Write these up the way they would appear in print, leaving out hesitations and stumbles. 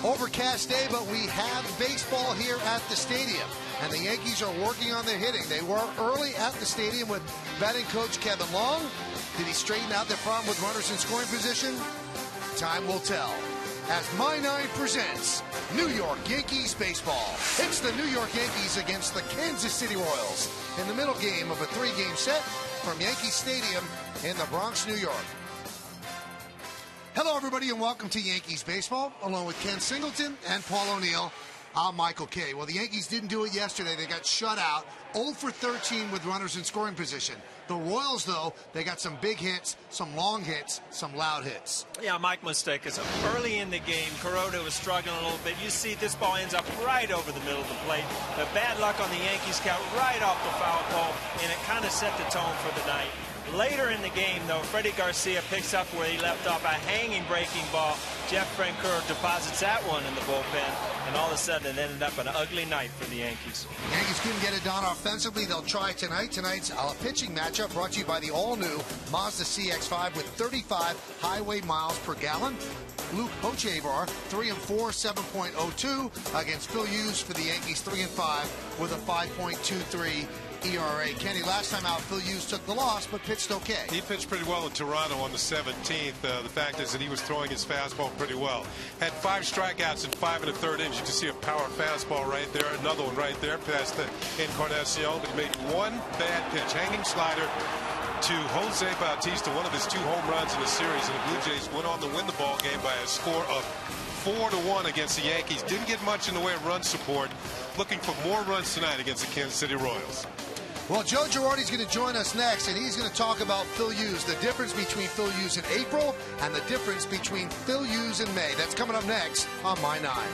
Overcast day, but we have baseball here at the stadium. And the Yankees are working on their hitting. They were early at the stadium with batting coach Kevin Long. Did he straighten out their problem with runners in scoring position? Time will tell. As My Nine presents New York Yankees baseball. It's the New York Yankees against the Kansas City Royals in the middle game of a three-game set from Yankee Stadium in the Bronx, New York. Hello, everybody, and welcome to Yankees baseball, along with Ken Singleton and Paul O'Neill. I'm Michael Kay. Well, the Yankees didn't do it yesterday. They got shut out, 0 for 13 with runners in scoring position. The Royals, though, they got some big hits, some long hits, some loud hits. Yeah, Mike mistake is early in the game. Kuroda was struggling a little bit. You see this ball ends up right over the middle of the plate. But bad luck on the Yankees count right off the foul pole, and it kind of set the tone for the night. Later in the game, though, Freddie Garcia picks up where he left off, a hanging breaking ball. Jeff Francoeur deposits that one in the bullpen, and all of a sudden it ended up an ugly night for the Yankees. Yankees couldn't get it done offensively. They'll try tonight. Tonight's pitching matchup brought to you by the all-new Mazda CX-5 with 35 highway miles per gallon. Luke Hochevar, 3-4, 7.02 against Phil Hughes for the Yankees, 3-5 with a 5.23 ERA. Kenny, last time out, Phil Hughes took the loss, but pitched okay. He pitched pretty well in Toronto on the 17th. The fact is that he was throwing his fastball pretty well. Had 5 strikeouts in 5 1/3 innings. You can see a power fastball right there. Another one right there past the Encarnacion. But he made one bad pitch, hanging slider to Jose Bautista, one of his 2 home runs in the series. And the Blue Jays went on to win the ball game by a score of 4-1 against the Yankees. Didn't get much in the way of run support. Looking for more runs tonight against the Kansas City Royals. Well, Joe Girardi's going to join us next, and he's going to talk about Phil Hughes, the difference between Phil Hughes in April and the difference between Phil Hughes in May. That's coming up next on My Nine.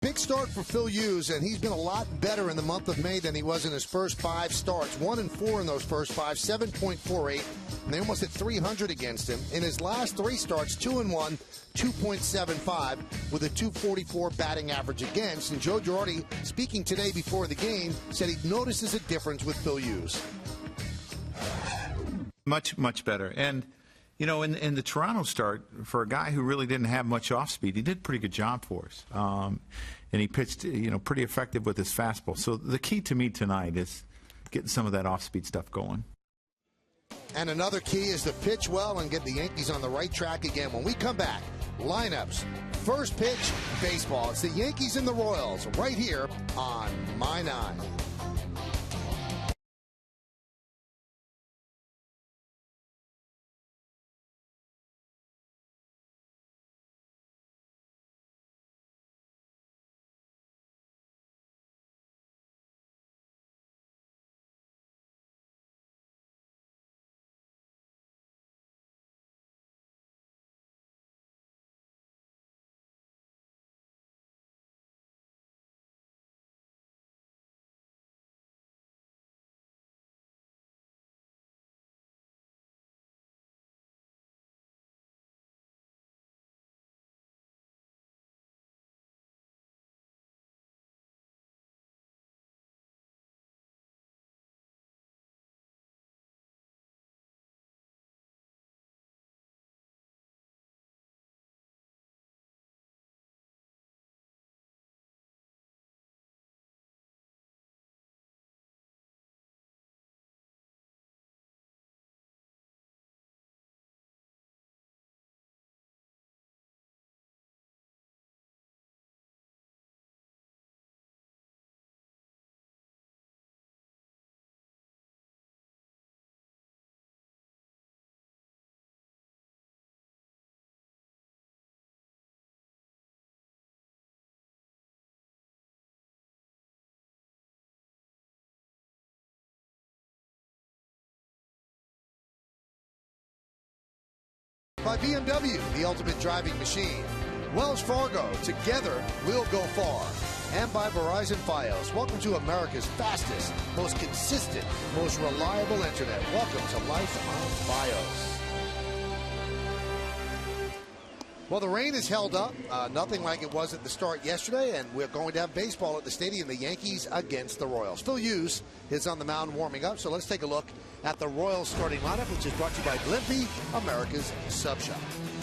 Big start for Phil Hughes, and he's been a lot better in the month of May than he was in his first 5 starts. 1-4 in those first 5, 7.48, and they almost hit 300 against him. In his last 3 starts, 2-1, 2.75 with a 244 batting average against. And Joe Girardi, speaking today before the game, said he notices a difference with Phil Hughes. Much better. And you know, in the Toronto start, for a guy who really didn't have much off speed, he did a pretty good job for us. And he pitched, you know, pretty effective with his fastball. So the key to me tonight is getting some of that off speed stuff going. And another key is to pitch well and get the Yankees on the right track again. When we come back, lineups, first pitch, baseball. It's the Yankees and the Royals right here on My Nine. by BMW, the ultimate driving machine. Wells Fargo, together we'll go far. And by Verizon Fios. Welcome to America's fastest, most consistent, most reliable internet. Welcome to Life on Fios. Well, the rain has held up. Nothing like it was at the start yesterday, and we're going to have baseball at the stadium. The Yankees against the Royals. Phil Hughes is on the mound warming up, so let's take a look at the Royals starting lineup, which is brought to you by Blimpie, America's sub shop.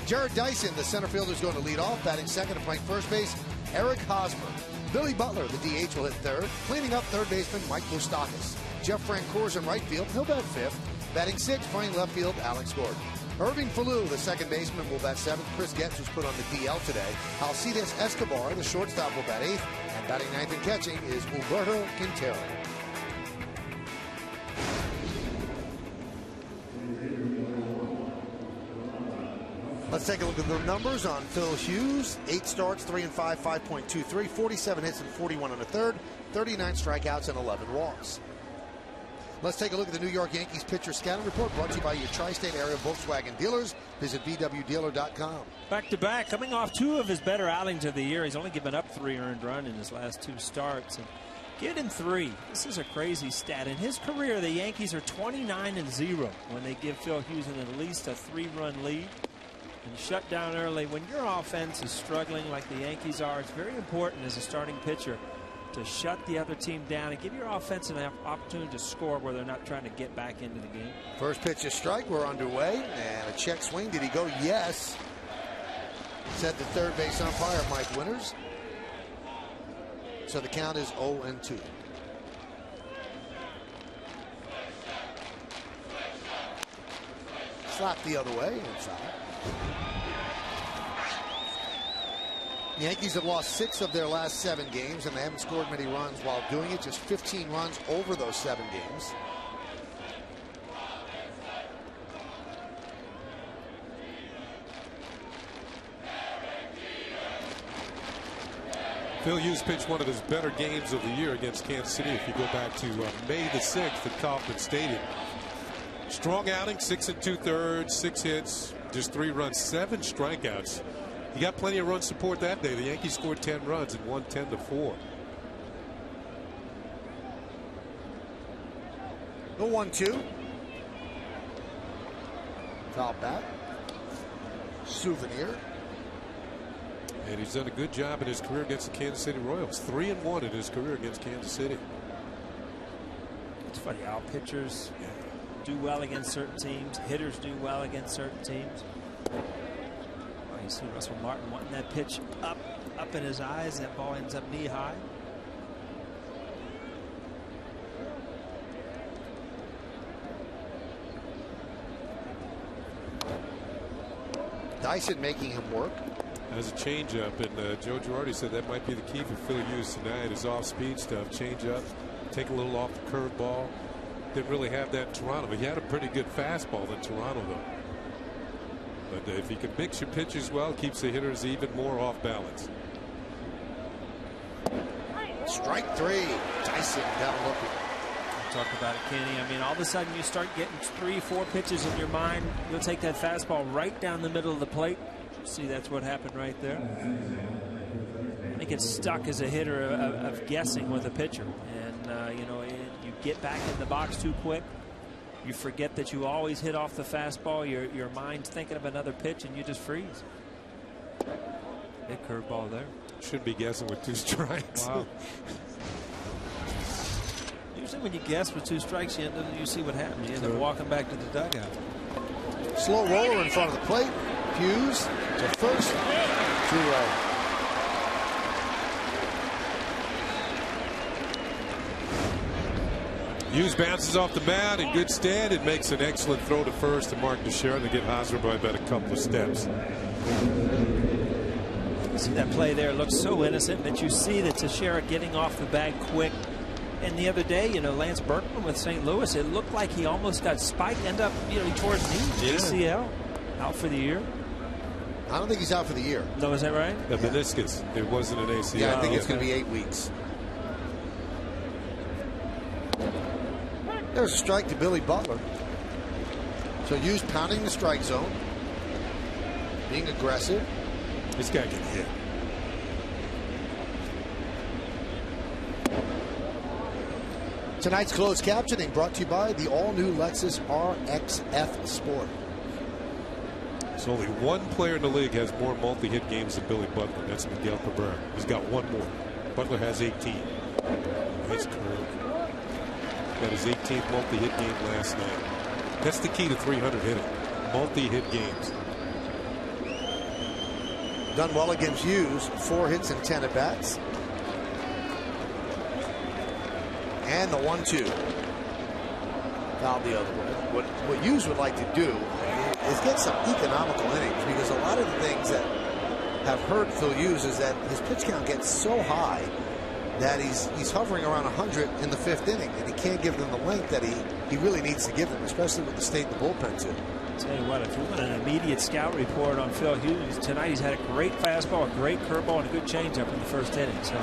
Jared Dyson, the center fielder, is going to lead off. Batting second and playing first base, Eric Hosmer. Billy Butler, the DH, will hit third. Cleaning up third baseman, Mike Moustakas. Jeff Francoeur in right field. He'll bat fifth. Batting sixth, playing left field, Alex Gordon. Irving Falou, the second baseman, will bat seventh. Chris Getz, who's put on the DL today. Alcides Escobar, the shortstop, will bat eighth. And batting ninth and catching is Humberto Quintero. Let's take a look at the numbers on Phil Hughes. 8 starts, 3 and 5, 5.23, 47 hits and 41 and a third, 39 strikeouts and 11 walks. Let's take a look at the New York Yankees pitcher scouting report, brought to you by your tri-state area Volkswagen dealers. Visit VWDealer.com. Back-to-back, coming off 2 of his better outings of the year. He's only given up 3 earned runs in his last 2 starts. And getting 3. This is a crazy stat. In his career, the Yankees are 29-0 when they give Phil Hughes at least a 3-run lead. And shut down early. When your offense is struggling like the Yankees are, it's very important as a starting pitcher to shut the other team down and give your offense an opportunity to score where they're not trying to get back into the game. First pitch is strike. We're underway. And a check swing. Did he go? Yes. Said the third base umpire, Mike Winters. So the count is 0-2. Slap the other way. Inside. The Yankees have lost 6 of their last 7 games, and they haven't scored many runs while doing it. Just 15 runs over those 7 games. Phil Hughes pitched one of his better games of the year against Kansas City. If you go back to May the 6th at Kauffman Stadium. Strong outing, 6 2/3, 6 hits, just 3 runs, 7 strikeouts. He got plenty of run support that day. The Yankees scored 10 runs and won 10-4. The 1-2. Top bat. Souvenir. And he's done a good job in his career against the Kansas City Royals. 3-1 in his career against Kansas City. It's funny how pitchers do well against certain teams. Hitters do well against certain teams. You see Russell Martin wanting that pitch up in his eyes. That ball ends up knee high. Dyson making him work. Has a changeup, and Joe Girardi said that might be the key for Phil Hughes tonight. His off-speed stuff, changeup, take a little off the curveball. Didn't really have that in Toronto, but he had a pretty good fastball in Toronto, though. But if he can mix your pitches well, keeps the hitters even more off balance. Strike 3. Dyson down looking. Talk about it, Kenny. I mean, all of a sudden you start getting 3-4 pitches in your mind. You'll take that fastball right down the middle of the plate. See, that's what happened right there. They get stuck as a hitter of guessing with a pitcher. And, you know, you get back in the box too quick. You forget that you always hit off the fastball. Your mind's thinking of another pitch, and you just freeze. Big curveball there. Shouldn't be guessing with 2 strikes. Wow. Usually when you guess with 2 strikes, you see what happens. You end up walking back to the dugout. Slow roller in front of the plate. Hughes to first. 2-0. Hughes bounces off the mound in good stead and makes an excellent throw to first to Mark Teixeira to get Hosmer by about a couple of steps. You see that play there, it looks so innocent, but you see that Teixeira getting off the bag quick. And the other day, you know, Lance Berkman with St. Louis, it looked like he almost got spiked, end up, you know, he tore his knee, ACL, out for the year. I don't think he's out for the year. No, is that right? The meniscus. It wasn't an ACL. Yeah, I think it's going to be 8 weeks. There's a strike to Billy Butler. So Hughes pounding the strike zone. being aggressive. This guy can hit. Tonight's closed captioning brought to you by the all-new Lexus RXF Sport. There's only one player in the league has more multi-hit games than Billy Butler. That's Miguel Cabrera. He's got one more. Butler has 18. Nice curve. Got his 18th multi-hit game last night. That's the key to 300 hitting. Multi-hit games. Done well against Hughes. 4 hits and 10 at-bats. And the 1-2. Fouled the other way. What Hughes would like to do is get some economical innings, because a lot of the things that have hurt Phil Hughes is that his pitch count gets so high that he's hovering around 100 in the 5th inning, and he can't give them the length that he really needs to give them, especially with the state of the bullpen too. Tell you what, if you want an immediate scout report on Phil Hughes tonight, he's had a great fastball, a great curveball, and a good changeup in the 1st inning. So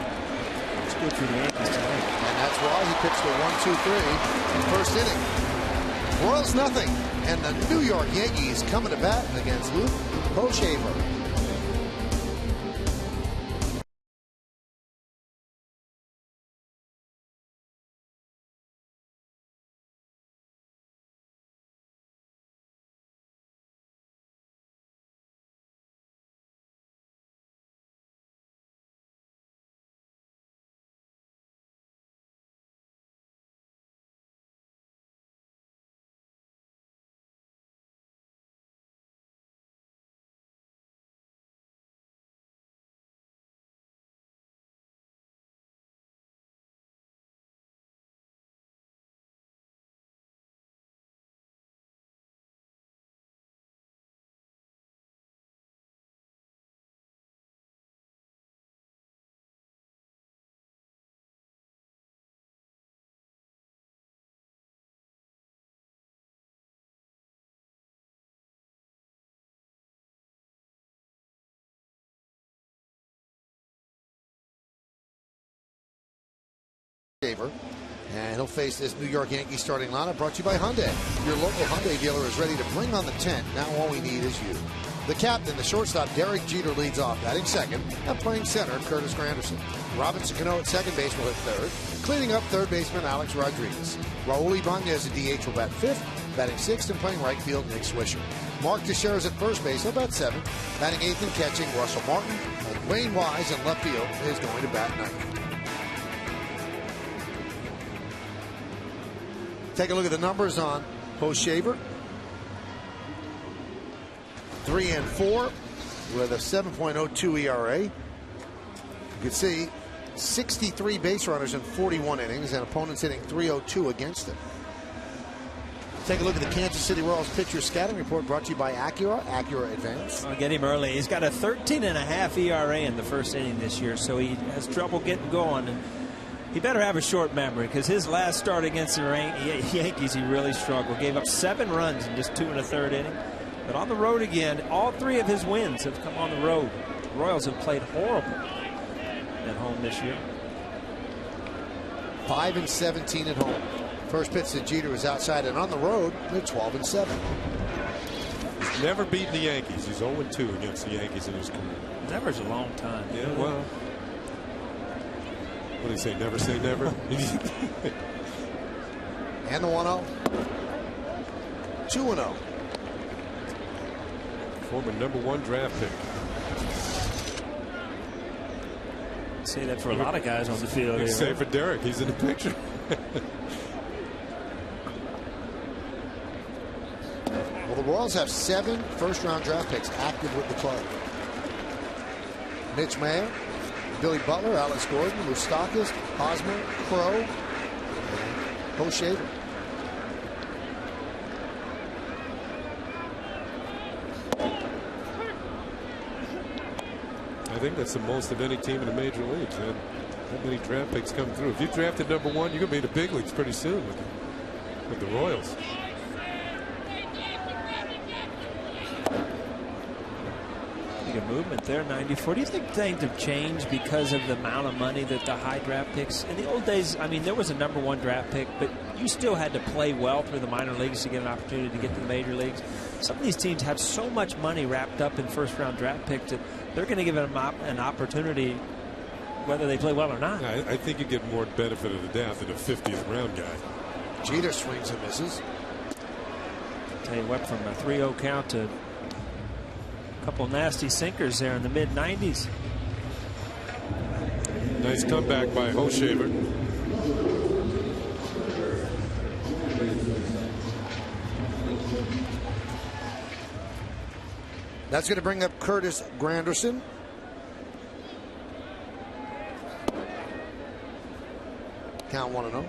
it's good for the Yankees tonight. And that's why he pitched a 1-2-3 in the 1st inning. Royals nothing, and the New York Yankees coming to bat against Luke Hochevar. And he'll face this New York Yankees starting lineup, brought to you by Hyundai. Your local Hyundai dealer is ready to bring on the tent. Now all we need is you. The captain, the shortstop, Derek Jeter, leads off, batting second, and playing center, Curtis Granderson. Robinson Cano at second base will hit third. Cleaning up, third baseman Alex Rodriguez. Raul Ibanez at DH will bat fifth. Batting sixth and playing right field, Nick Swisher. Mark Teixeira's at first base, he'll bat seventh. Batting eighth and catching, Russell Martin. And Wayne Wise in left field is going to bat ninth. Take a look at the numbers on Hochevar. 3-4 with a 7.02 ERA. You can see 63 base runners in 41 innings, and opponents hitting .302 against him. Take a look at the Kansas City Royals pitcher scouting report, brought to you by Acura Advance. I'll get him early. He's got a 13.5 ERA in the 1st inning this year, so he has trouble getting going. And he better have a short memory, because his last start against the Yankees, he really struggled. Gave up 7 runs in just 2 1/3 inning. But on the road again, all 3 of his wins have come on the road. The Royals have played horrible at home this year. 5-17 at home. First pitch to Jeter is outside, and on the road, they're 12-7. He's never beaten the Yankees. He's 0-2 against the Yankees in his career. Never's a long time. Yeah, well. What do you say? Never say never. And the 1-0. 2-0. Former #1 draft pick. Say that for a lot of guys on the field here. Say for Derek, he's in the picture. Well, the Royals have 7 first-round draft picks active with the club. Mitch Mayer, Billy Butler, Alex Gordon, Moustakas, Hosmer, Crow, and Hochevar. I think that's the most of any team in the major leagues. And that many draft picks come through. If you drafted #1, you're going to be in the big leagues pretty soon with the Royals. I think of movement there, 94. Do you think things have changed because of the amount of money that the high draft picks? In the old days, I mean, there was a #1 draft pick, but you still had to play well through the minor leagues to get an opportunity to get to the major leagues. Some of these teams have so much money wrapped up in first-round draft picks that they're going to give them an opportunity whether they play well or not. I think you get more benefit of the doubt than a 50th round guy. Jeter swings and misses. Tell you what, from a 3-0 count to a couple nasty sinkers there in the mid-90s. Nice comeback by Hoshaver. That's going to bring up Curtis Granderson. Count 1-0.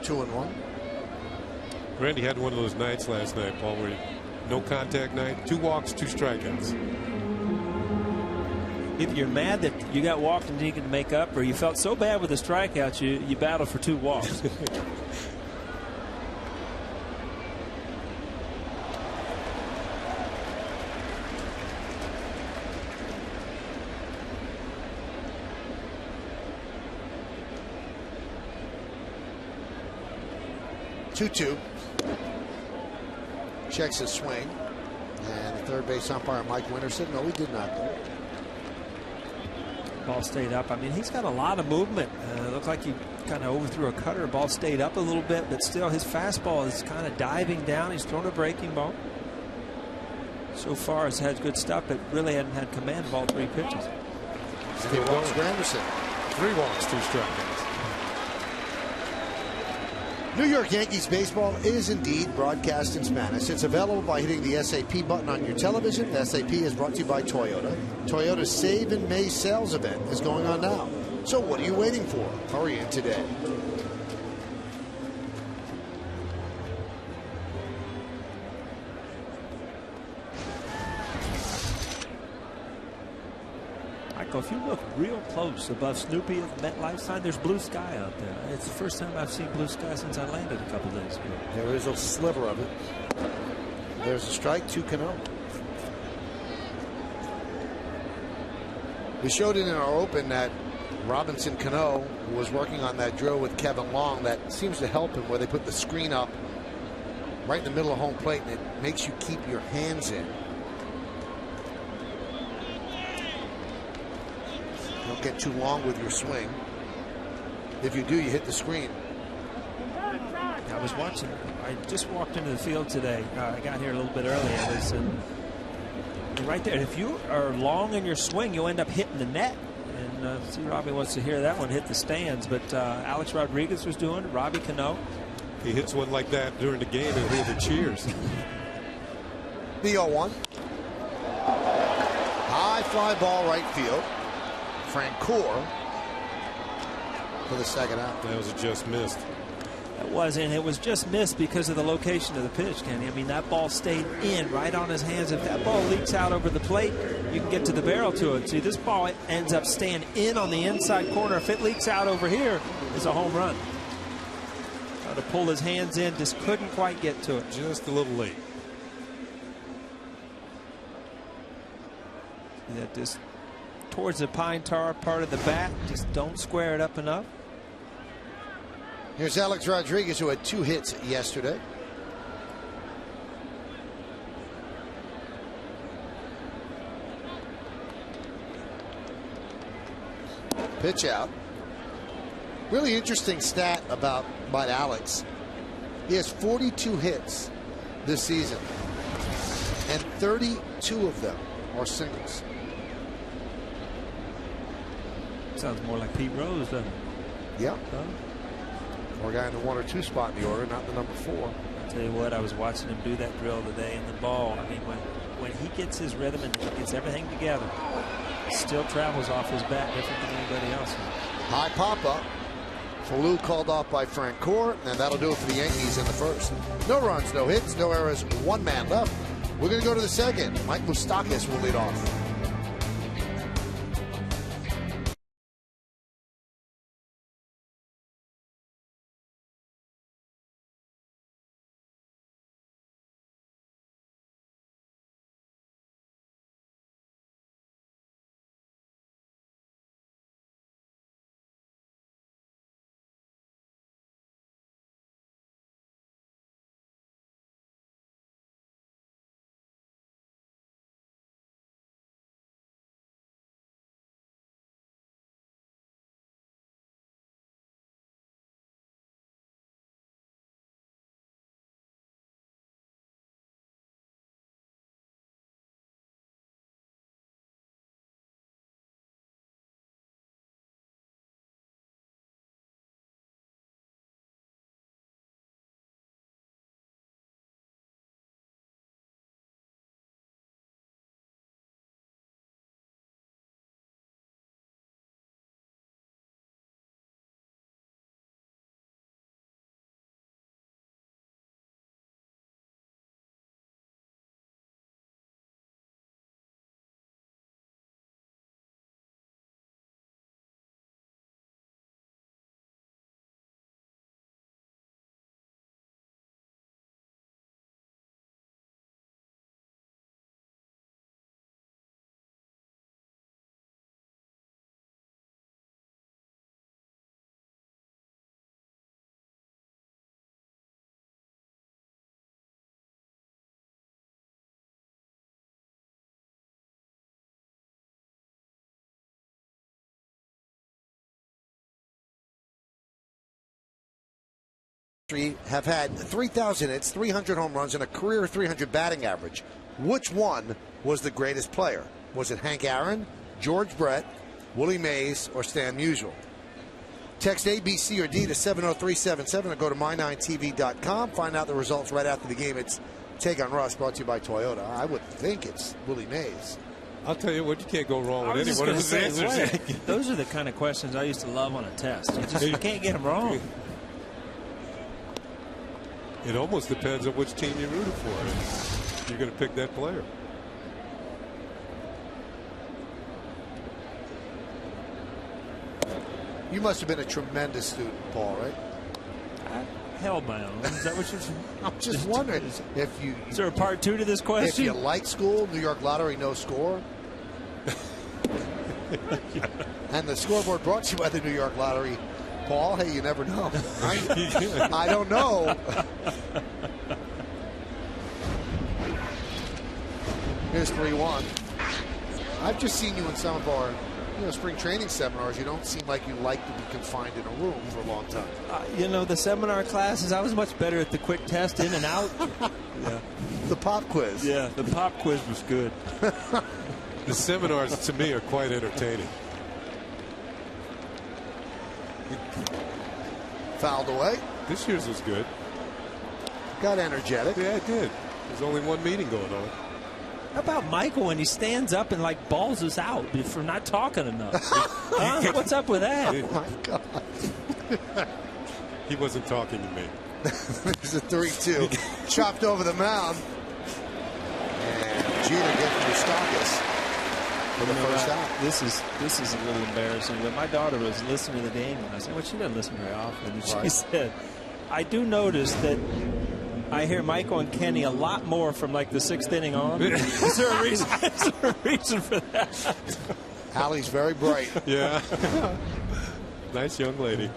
Two and one. Randy had one of those nights last night, Paul, where no contact night, 2 walks, 2 strikeouts. If you're mad that you got walked and didn't make up, or you felt so bad with the strikeouts, you battled for 2 walks. Two. Checks his swing. And the third base umpire, Mike Winterson. No, he did not. Ball stayed up. I mean, he's got a lot of movement. Looked like he kind of overthrew a cutter. Ball stayed up a little bit, but still his fastball is kind of diving down. He's thrown a breaking ball. So far, has had good stuff, but really hadn't had command of all 3 pitches. He walks Granderson. 3 walks, 2 strikeouts. New York Yankees baseball is indeed broadcast in Spanish. It's available by hitting the SAP button on your television. The SAP is brought to you by Toyota. Toyota's Save in May sales event is going on now. So what are you waiting for? Hurry in today. Michael, if you look real close above Snoopy at the MetLife sign, there's blue sky out there. It's the first time I've seen blue sky since I landed a couple days ago. There is a sliver of it. There's a strike to Cano. We showed it in our open that Robinson Cano was working on that drill with Kevin Long that seems to help him, where they put the screen up right in the middle of home plate and it makes you keep your hands in. Don't get too long with your swing. If you do, you hit the screen. I was watching. I just walked into the field today. I got here a little bit early. I was right there. If you are long in your swing, you'll end up hitting the net. And see, Robbie wants to hear that one hit the stands. But Alex Rodriguez was doing it. Robbie Cano. He hits one like that during the game and hear the cheers. The 0-1. High fly ball right field. Francoeur for the second out. That was just missed. It was, and it was just missed because of the location of the pitch, Kenny. I mean, that ball stayed in right on his hands. If that ball leaks out over the plate, you can get to the barrel to it. See, this ball ends up staying in on the inside corner. If it leaks out over here, it's a home run. Tried to pull his hands in, just couldn't quite get to it. Just a little late. Yeah, just towards the pine tar part of the bat, just don't square it up enough. Here's Alex Rodriguez, who had 2 hits yesterday. Pitch out. Really interesting stat about Alex. He has 42 hits this season, and 32 of them are singles. Sounds more like Pete Rose, doesn't it? Yeah. Or a guy in the 1 or 2 spot in the order, not the number 4. I'll tell you what, I was watching him do that drill today, and the ball, I mean, when he gets his rhythm and he gets everything together, it still travels off his bat different than anybody else. High pop up. Falou called off by Francoeur, and that'll do it for the Yankees in the first. No runs, no hits, no errors, one man left. We're going to go to the second. Mike Moustakas will lead off. Have had 3,000 hits, 300 home runs, and a career 300 batting average. Which one was the greatest player? Was it Hank Aaron, George Brett, Willie Mays, or Stan Musial? Text A, B, C, or D to 70377 or go to my9tv.com. Find out the results right after the game. It's Take on Rush, brought to you by Toyota. I would think it's Willie Mays. I'll tell you what, you can't go wrong with any one of his answers. Those are the kind of questions I used to love on a test. You can't get them wrong. It almost depends on which team you're rooting for. You're going to pick that player. You must have been a tremendous student, Paul, right? I held my own. Is that what you're saying? I'm just wondering if you... Is there a part 2 to this question? If you like school, New York Lottery, no score. And the scoreboard brought to you by the New York Lottery. Paul, hey, you never know. I don't know. Here's 3-1. I've just seen you in some of our spring training seminars. You don't seem like you like to be confined in a room for a long time. The seminar classes, I was much better at the quick test, in and out. Yeah. The pop quiz. Yeah, the pop quiz was good. The seminars, to me, are quite entertaining. Fouled away. This year's was good. Got energetic. Yeah, it did. There's only one meeting going on. How about Michael when he stands up and balls us out for not talking enough? Huh? What's up with that? Oh my God. He wasn't talking to me. There's a 3-2. Chopped over the mound. And Jeter getting Moustakas for the first out. This is a little embarrassing, but my daughter was listening to the game, and I said, well, she doesn't listen very often. And she said, I do notice that I hear Michael and Kenny a lot more from the 6th inning on. Is there a reason? Is there a reason for that? Allie's very bright. Yeah. Nice young lady.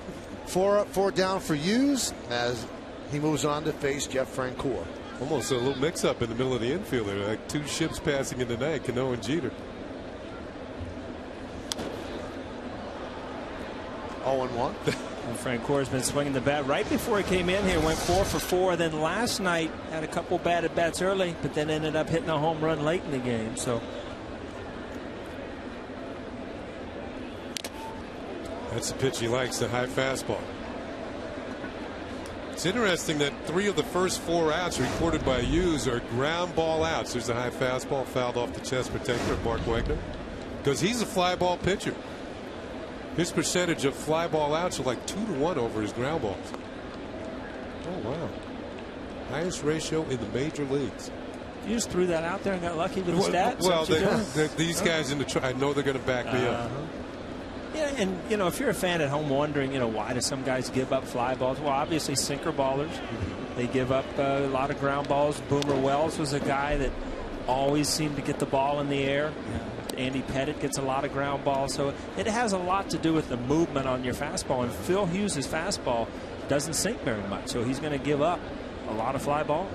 4 up, 4 down for Hughes as he moves on to face Jeff Francoeur. Almost a little mix-up in the middle of the infield there, like two ships passing in the night, Cano and Jeter. 0-1. Francoeur's been swinging the bat right before he came in here. Went 4 for 4. Then last night had a couple bad at bats early, but then ended up hitting a home run late in the game. So that's the pitch he likes, the high fastball. It's interesting that 3 of the first 4 outs recorded by Hughes are ground ball outs. There's a high fastball fouled off the chest protector of Mark Wegner, because he's a fly ball pitcher. His percentage of fly ball outs are like 2-to-1 over his ground balls. Oh, wow. Highest ratio in the major leagues. You just threw that out there and got lucky with the stats? Well, these guys in the I know they're going to back me up. Yeah, and, you know, if you're a fan at home wondering, you know, why do some guys give up fly balls? Well, obviously sinker ballers. They give up a lot of ground balls. Boomer Wells was a guy that always seemed to get the ball in the air. Andy Pettit gets a lot of ground balls. So it has a lot to do with the movement on your fastball. And Phil Hughes' fastball doesn't sink very much. So he's going to give up a lot of fly balls.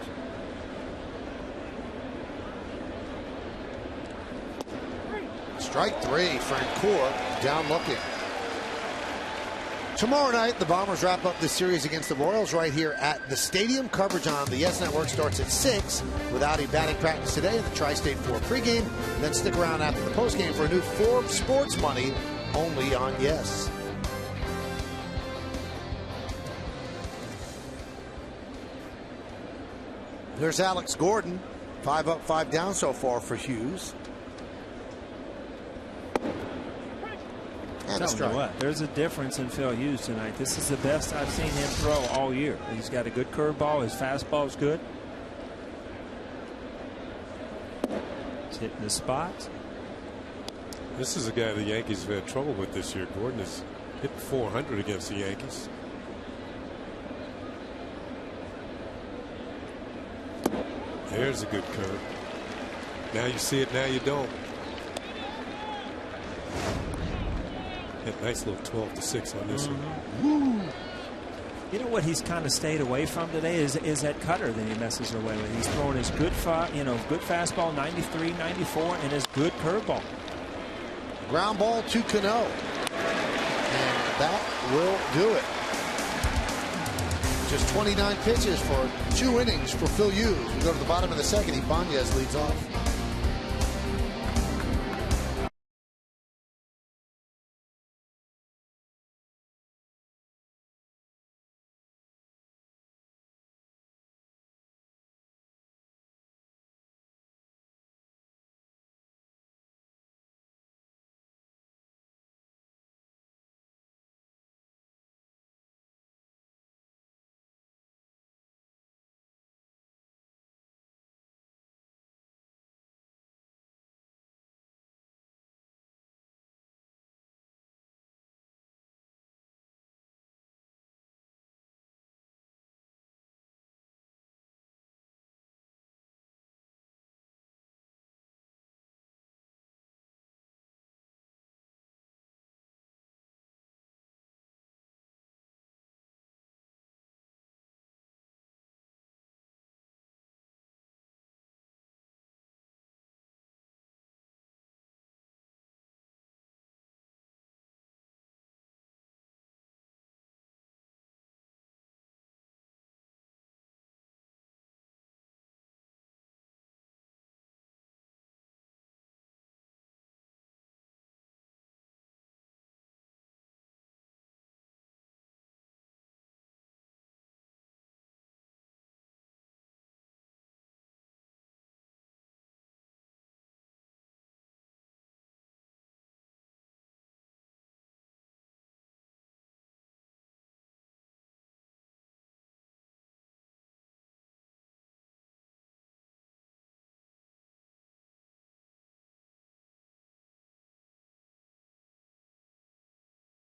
Strike 3, Frank Court down looking. Tomorrow night, the Bombers wrap up this series against the Royals right here at the stadium. Coverage on the Yes Network starts at 6 with Audi batting practice today in the Tri-State 4 pregame. And then stick around after the postgame for a new Forbes Sports Money only on Yes. There's Alex Gordon. 5 up, 5 down so far for Hughes. And a strike. There's a difference in Phil Hughes tonight. This is the best I've seen him throw all year. He's got a good curveball. His fastball is good. He's hitting the spots. This is a guy the Yankees have had trouble with this year. Gordon has hit 400 against the Yankees. There's a good curve. Now you see it, now you don't. That nice little 12-6 on this one. You know what he's kind of stayed away from today is that cutter that he messes away with. He's throwing his good fastball, 93, 94, and his good curveball. Ground ball to Cano. And that will do it. Just 29 pitches for 2 innings for Phil Hughes. We go to the bottom of the second. Ibanez leads off.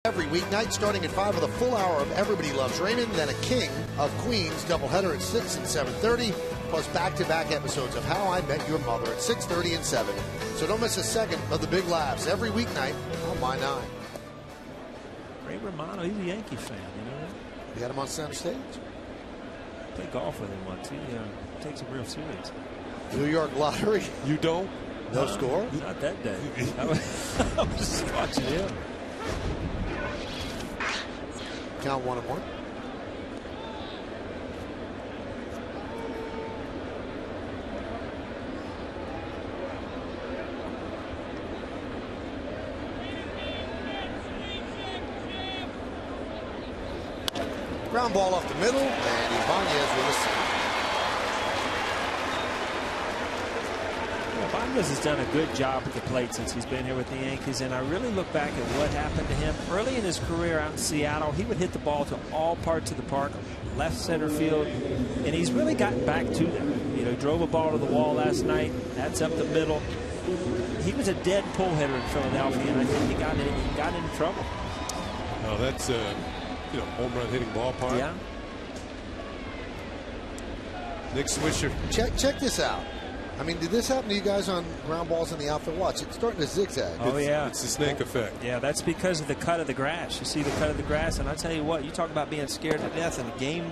Every weeknight starting at 5 with a full hour of Everybody Loves Raymond, then a King of Queens doubleheader at 6 and 7:30, plus back-to-back episodes of How I Met Your Mother at 6:30 and 7. So don't miss a second of the big laughs every weeknight on My 9. Ray Romano, he's a Yankee fan, you know that? We had him on center stage. Play golf with him once. He takes it real serious. New York Lottery. You don't? No score? Not that day. I was just watching him. Count 1-1. Ground ball off the middle, and Ibanez with a single. Douglas has done a good job at the plate since he's been here with the Yankees, and I really look back at what happened to him early in his career out in Seattle. He would hit the ball to all parts of the park, left center field, and he's really gotten back to them. You know, drove a ball to the wall last night. That's up the middle. He was a dead pull hitter in Philadelphia, and I think he got into trouble. Oh, that's home run hitting ballpark. Yeah. Nick Swisher. Check this out. I mean, did this happen to you guys on ground balls in the outfield? Watch, it's starting to zigzag. Yeah. It's the snake effect. Yeah, that's because of the cut of the grass. You see the cut of the grass, and I tell you what, you talk about being scared to death in a game.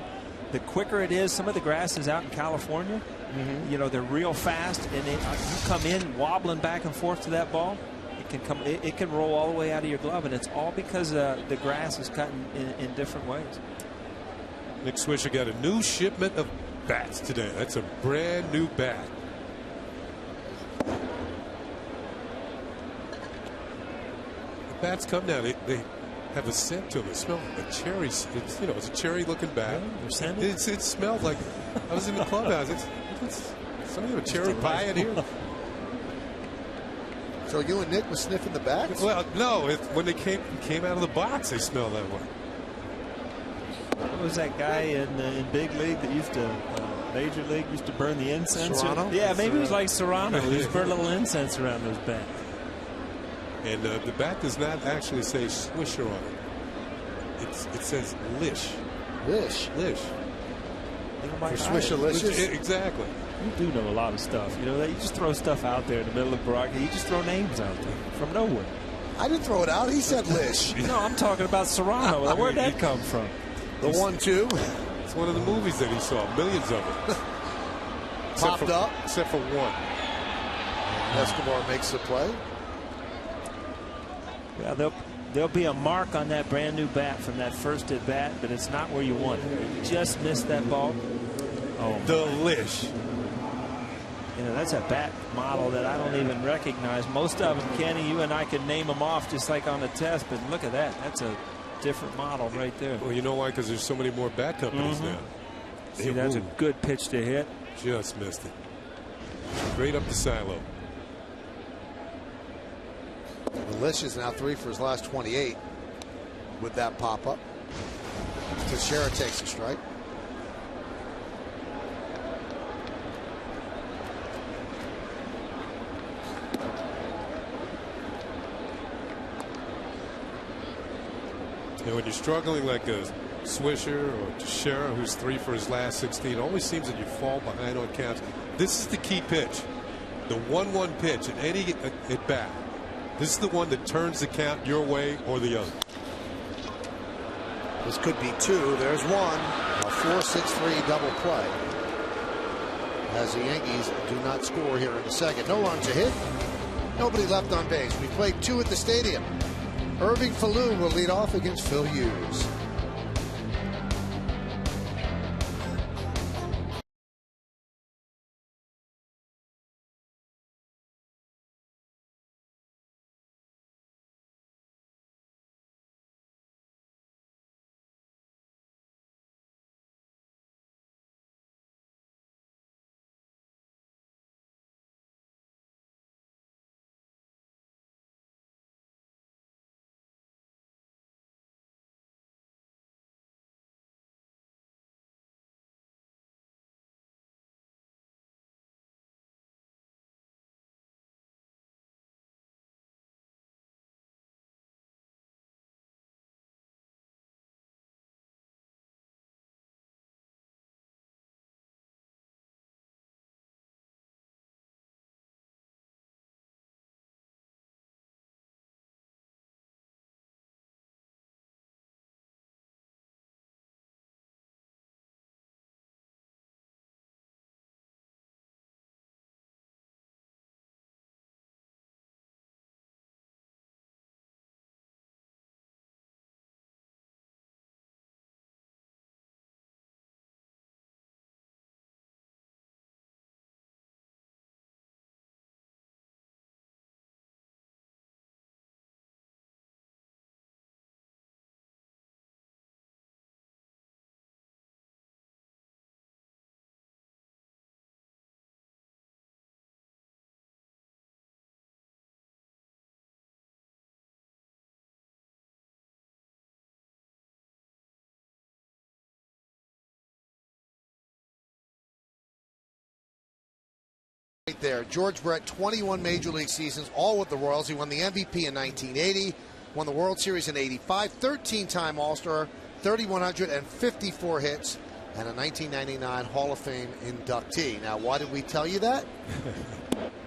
The quicker it is, some of the grasses out in California, you know, they're real fast, and you come in wobbling back and forth to that ball. It can roll all the way out of your glove, and it's all because the grass is cut in different ways. Nick Swisher got a new shipment of bats today. That's a brand new bat. The bats come down. They have a scent to them. It smells like a cherry. It's a cherry-looking bat. Yeah, it smelled like I was in the clubhouse. It's something of a cherry pie in here. So you and Nick was sniffing the bats? Well, no. When they came out of the box, they smelled that way. What was that guy in Big League that used to Major League used to burn the incense? Serrano? Yeah, maybe it was like Serrano. He used to burn a little incense around those bats. And the bat does not actually say Swisher on it. It says Lish. Lish. For Swisher-licious? Exactly. You do know a lot of stuff. You know that you just throw stuff out there in the middle of broadcast. You just throw names out there from nowhere. I didn't throw it out. He said Lish. No, I'm talking about Serrano. Where'd that come from? The 1-2. It's one of the movies that he saw. Millions of them. Popped up. Except for one. Escobar makes the play. Yeah, there'll be a mark on that brand new bat from that first at bat, but it's not where you want it. You just missed that ball. Oh, Delish. You know, that's a bat model that I don't even recognize. Most of them, Kenny, you and I can name them off just like on the test, but look at that. That's a different model right there. Well, you know why? Because there's so many more bat companies now. See, that's a good pitch to hit. Just missed it. Straight up the silo. Lish is now 3 for his last 28 with that pop-up. Teixeira takes a strike. And when you're struggling like a Swisher or Teixeira, who's 3 for his last 16, it always seems that you fall behind on counts. This is the key pitch. The 1-1 pitch at any at bat. This is the one that turns the count your way or the other. This could be 2. There's 1. A 4-6-3 double play. As the Yankees do not score here in the second. No runs a hit. Nobody left on base. We played 2 at the stadium. Irving Falloon will lead off against Phil Hughes. athlete there. George Brett, 21 Major League seasons, all with the Royals. He won the MVP in 1980, won the World Series in 85, 13-time All-Star, 3,154 hits, and a 1999 Hall of Fame inductee. Now, why did we tell you that?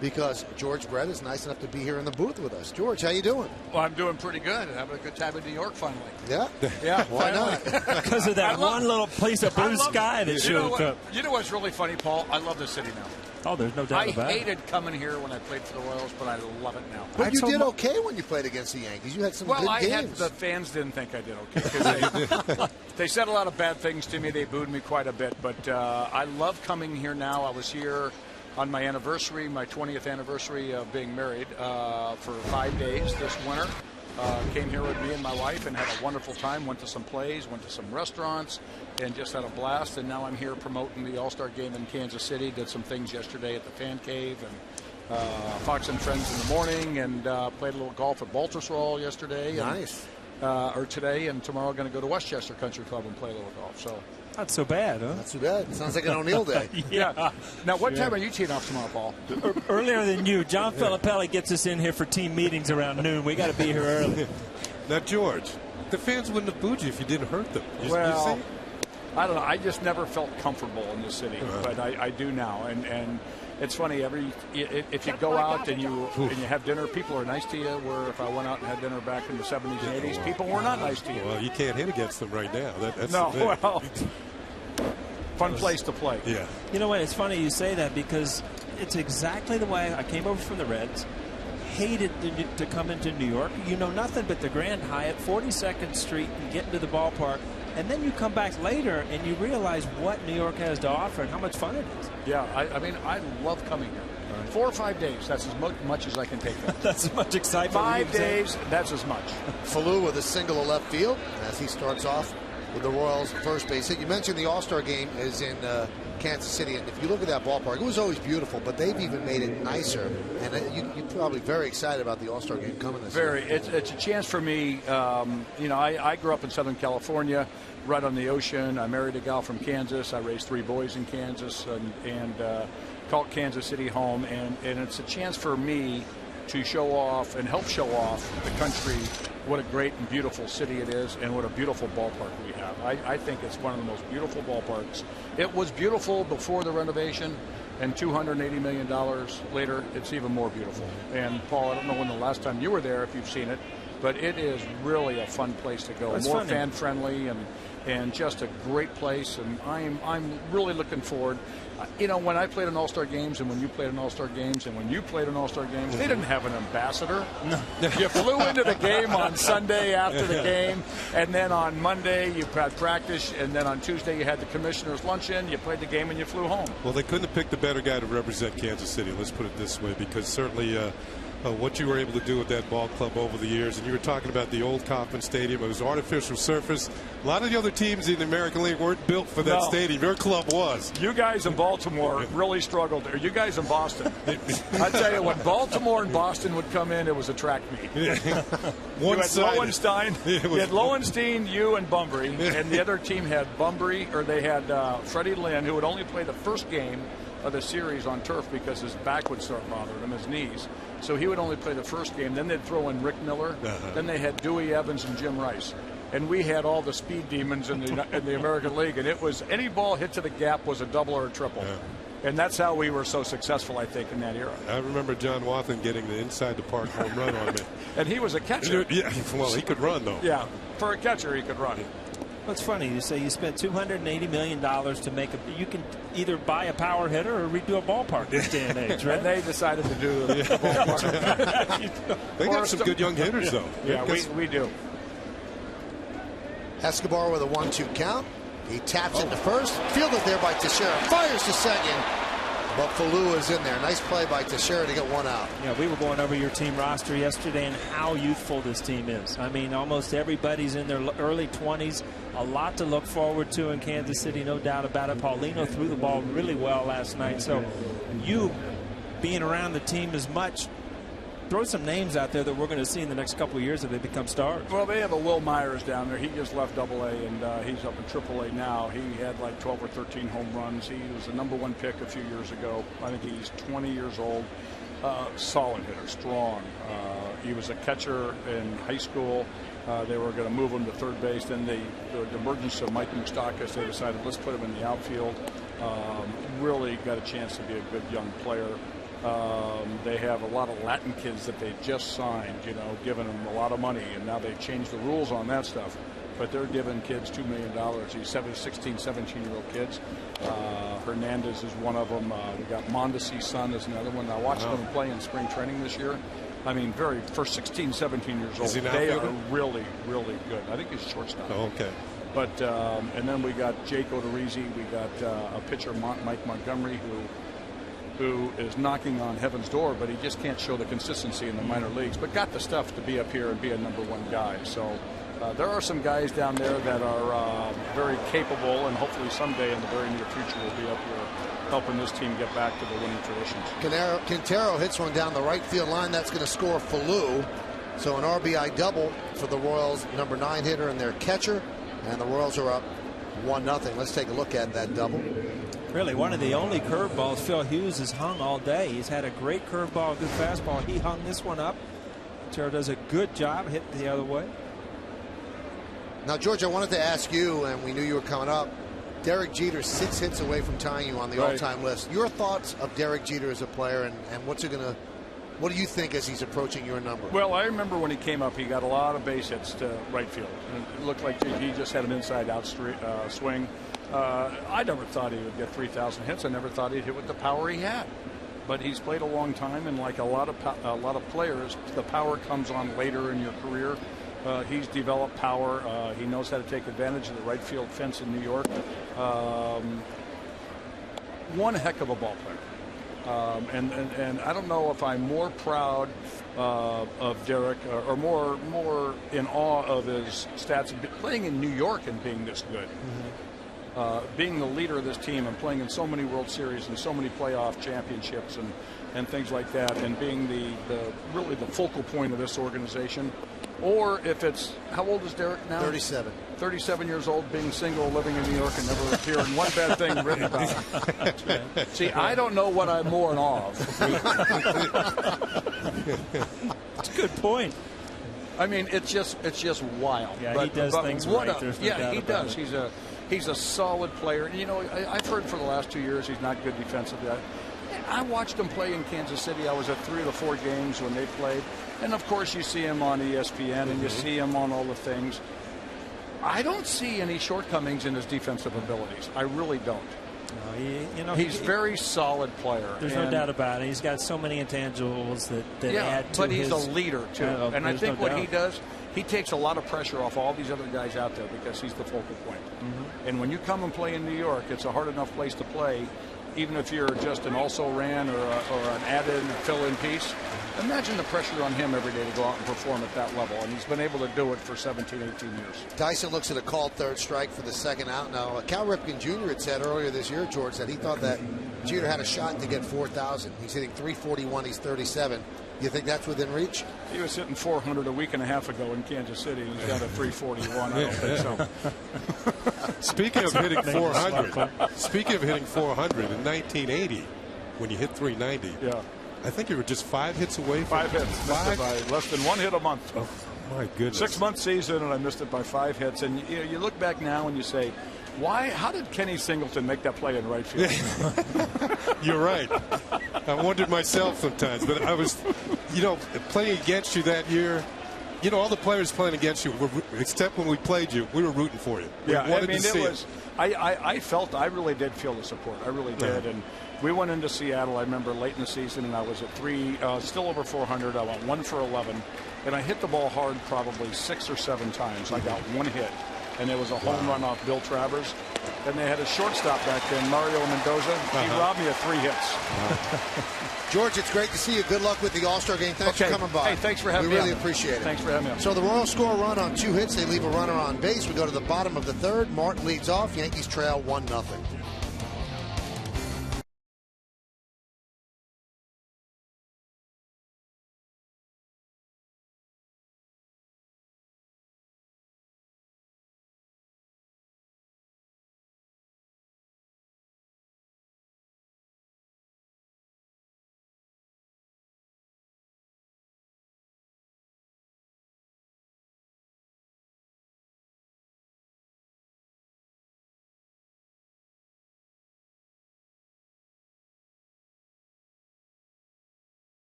Because George Brett is nice enough to be here in the booth with us. George, how you doing? Well, I'm doing pretty good. Having a good time in New York finally. Yeah? Yeah. Why not? Because of that one little piece of blue sky that showed up. You know what's really funny, Paul? I love this city now. Oh, there's no doubt about it. I hated coming here when I played for the Royals, but I love it now. But you did okay when you played against the Yankees. You had some good games. The fans didn't think I did okay. Because they said a lot of bad things to me. They booed me quite a bit. But I love coming here now. I was here on my anniversary, my 20th anniversary of being married, for 5 days this winter. Came here with me and my wife and had a wonderful time. Went to some plays, went to some restaurants, and just had a blast. And now I'm here promoting the All-Star game in Kansas City. Did some things yesterday at the Fan Cave and Fox and Friends in the morning, and played a little golf at Baltusrol yesterday. Nice. Or today, and tomorrow going to go to Westchester Country Club and play a little golf. So. Not so bad, huh? Not too bad. Sounds like an O'Neill day. Yeah. Now, what time are you teeing off tomorrow, Paul? Earlier than you. John Filippelli gets us in here for team meetings around noon. We got to be here early. Now, George, the fans wouldn't have booed you if you didn't hurt them. You see? I don't know. I just never felt comfortable in this city, but I do now. And it's funny. If you go out and you have dinner, people are nice to you. Where if I went out and had dinner back in the 70s and 80s, people were not nice to you. Well, you can't hit against them right now. That's no. the thing. Well, fun place to play. Yeah. You know what? It's funny you say that because it's exactly the way I came over from the Reds. Hated to come into New York. You know nothing but the Grand Hyatt, 42nd Street, and get into the ballpark. And then you come back later and you realize what New York has to offer and how much fun it is. Yeah, I mean, I love coming here. Right. 4 or 5 days, that's as much as I can take. That's as much excitement. 5 days, that's as much. Falou with a single to left field as he starts off with the Royals first base hit. You mentioned the All-Star game is in Kansas City, and if you look at that ballpark, it was always beautiful, but they've even made it nicer. And you're probably very excited about the All-Star game coming this year. It's a chance for me. I grew up in Southern California, right on the ocean. I married a gal from Kansas. I raised 3 boys in Kansas and called Kansas City home. And it's a chance for me to show off and help show off the country what a great and beautiful city it is and what a beautiful ballpark we have. I think it's one of the most beautiful ballparks. It was beautiful before the renovation, and $280 million later, it's even more beautiful. And Paul, I don't know when the last time you were there, if you've seen it, but it is really a fun place to go. More fan-friendly and just a great place. And I'm really looking forward. When I played in All-Star games and when you played in All-Star games and when you played in All-Star games, they didn't have an ambassador. No. You flew into the game on Sunday after the game, and then on Monday you had practice, and then on Tuesday you had the commissioner's luncheon, you played the game, and you flew home. Well, they couldn't have picked a better guy to represent Kansas City, let's put it this way, because certainly what you were able to do with that ball club over the years, and you were talking about the old Kauffman Stadium. It was artificial surface. A lot of the other teams in the American League weren't built for that stadium. Your club was. You guys in Baltimore really struggled. Or you guys in Boston. I tell you, when Baltimore and Boston would come in, it was a track meet. Yeah. You had Lowenstein. You had Lowenstein, you, and Bunbury, and the other team had Bunbury, or they had Freddie Lynn, who would only play the first game of the series on turf because his back would start bothering him, his knees. So he would only play the first game. Then they'd throw in Rick Miller. Then they had Dewey Evans and Jim Rice. And we had all the speed demons in the American League. And it was any ball hit to the gap was a double or a triple. Yeah. And that's how we were so successful, I think, in that era. I remember John Wathan getting the inside the park home run on me. And he was a catcher. Yeah, well, he could run, though. Yeah, for a catcher, he could run. What's funny, you say you spent $280 million to make you can either buy a power hitter or redo a ballpark this day and age, right? And they decided to do the ballpark. They got some good young hitters, though. Yeah, we do. Escobar with a 1-2 count. He taps into first. Fielded there by Teixeira. Fires to second. But Falou is in there. Nice play by Teixeira to get one out. Yeah, we were going over your team roster yesterday and how youthful this team is. I mean, almost everybody's in their early 20s. A lot to look forward to in Kansas City, no doubt about it. Paulino threw the ball really well last night. So you being around the team as much, throw some names out there that we're going to see in the next couple of years if they become stars. Well, they have a Will Myers down there. He just left AA, and he's up in AAA now. He had like 12 or 13 home runs. He was the #1 pick a few years ago. I think he's 20 years old. Solid hitter, strong. He was a catcher in high school. They were going to move him to third base. Then the emergence of Mike Moustakas, they decided let's put him in the outfield. Really got a chance to be a good young player. They have a lot of Latin kids that they just signed, giving them a lot of money, and now they've changed the rules on that stuff. But they're giving kids $2 million. These 16, 17-year-old kids. Hernandez is one of them. We got Mondesi's son is another one. I watched them play in spring training this year. I mean, for 16, 17 years old. They are really, really good. I think he's shortstop. Oh, okay. But and then we got Jake Odorizzi. We got a pitcher, Mike Montgomery, who is knocking on heaven's door, but he just can't show the consistency in the minor leagues. But got the stuff to be up here and be a #1 guy. So there are some guys down there that are very capable, and hopefully someday in the very near future will be up here helping this team get back to the winning traditions. Quintero hits one down the right field line. That's going to score Falou. So an RBI double for the Royals' #9 hitter and their catcher. And the Royals are up 1-0. Let's take a look at that double. Really, one of the only curveballs Phil Hughes has hung all day. He's had a great curveball, good fastball. He hung this one up. Quintero does a good job hitting the other way. Now, George, I wanted to ask you, and we knew you were coming up. Derek Jeter 6 hits away from tying you on the all-time list. Your thoughts of Derek Jeter as a player, and what do you think as he's approaching your number? Well, I remember when he came up, he got a lot of base hits to right field. And it looked like he just had an inside-out swing. I never thought he would get 3,000 hits. I never thought he'd hit with the power he had. But he's played a long time, and like a lot of players, the power comes on later in your career. He's developed power. He knows how to take advantage of the right field fence in New York. One heck of a ball player. And I don't know if I'm more proud of Derek or more in awe of his stats playing in New York and being this good. Being the leader of this team and playing in so many World Series and so many playoff championships and things like that, and being really the focal point of this organization. Or if it's, how old is Derek now? 37. 37 years old, being single, living in New York, and never hearing one bad thing written about him. See, I don't know what I'm more in awe of. That's a good point. I mean, it's just wild. Yeah, he does things right. He does. He's a solid player. I've heard for the last 2 years he's not good defensively. I watched him play in Kansas City. I was at 3 of the 4 games when they played. And, of course, you see him on ESPN and you see him on all the things. I don't see any shortcomings in his defensive abilities. I really don't. No, he's a very solid player. There's no doubt about it. He's got so many intangibles that add to but his... he's a leader, too. And I think what he does, he takes a lot of pressure off all these other guys out there because he's the focal point. And when you come and play in New York, it's a hard enough place to play, even if you're just an also-ran or an add-in, fill-in piece. Imagine the pressure on him every day to go out and perform at that level, and he's been able to do it for 17, 18 years. Tyson looks at a called third strike for the second out. Now, Cal Ripken Jr. had said earlier this year, George, that he thought that Jeter had a shot to get 4,000. He's hitting 341. He's 37. You think that's within reach? He was hitting 400 a week and a half ago in Kansas City. He's down to 341. I don't think so. Speaking of hitting 400, in 1980, when you hit 390, I think you were just 5 hits away. 5 hits. Missed it by less than 1 hit a month. Oh, my goodness. 6-month season, and I missed it by 5 hits. And you look back now and you say, how did Kenny Singleton make that play in right field? You're right. I wondered myself sometimes, but I was, playing against you that year. All the players playing against you, except when we played you, we were rooting for you. I really did feel the support. I really did. And we went into Seattle, I remember, late in the season, and I was at still over 400. I went 1 for 11, and I hit the ball hard probably 6 or 7 times. I got 1 hit, and there was a home run off Bill Travers. And they had a shortstop back then, Mario Mendoza. He robbed me of 3 hits. George, it's great to see you. Good luck with the All-Star game. Thanks for coming by. Hey, thanks for having me. We really appreciate it. Thanks for having me on. So the Royals score a run on 2 hits. They leave a runner on base. We go to the bottom of the 3rd. Martin leads off. Yankees trail 1-0.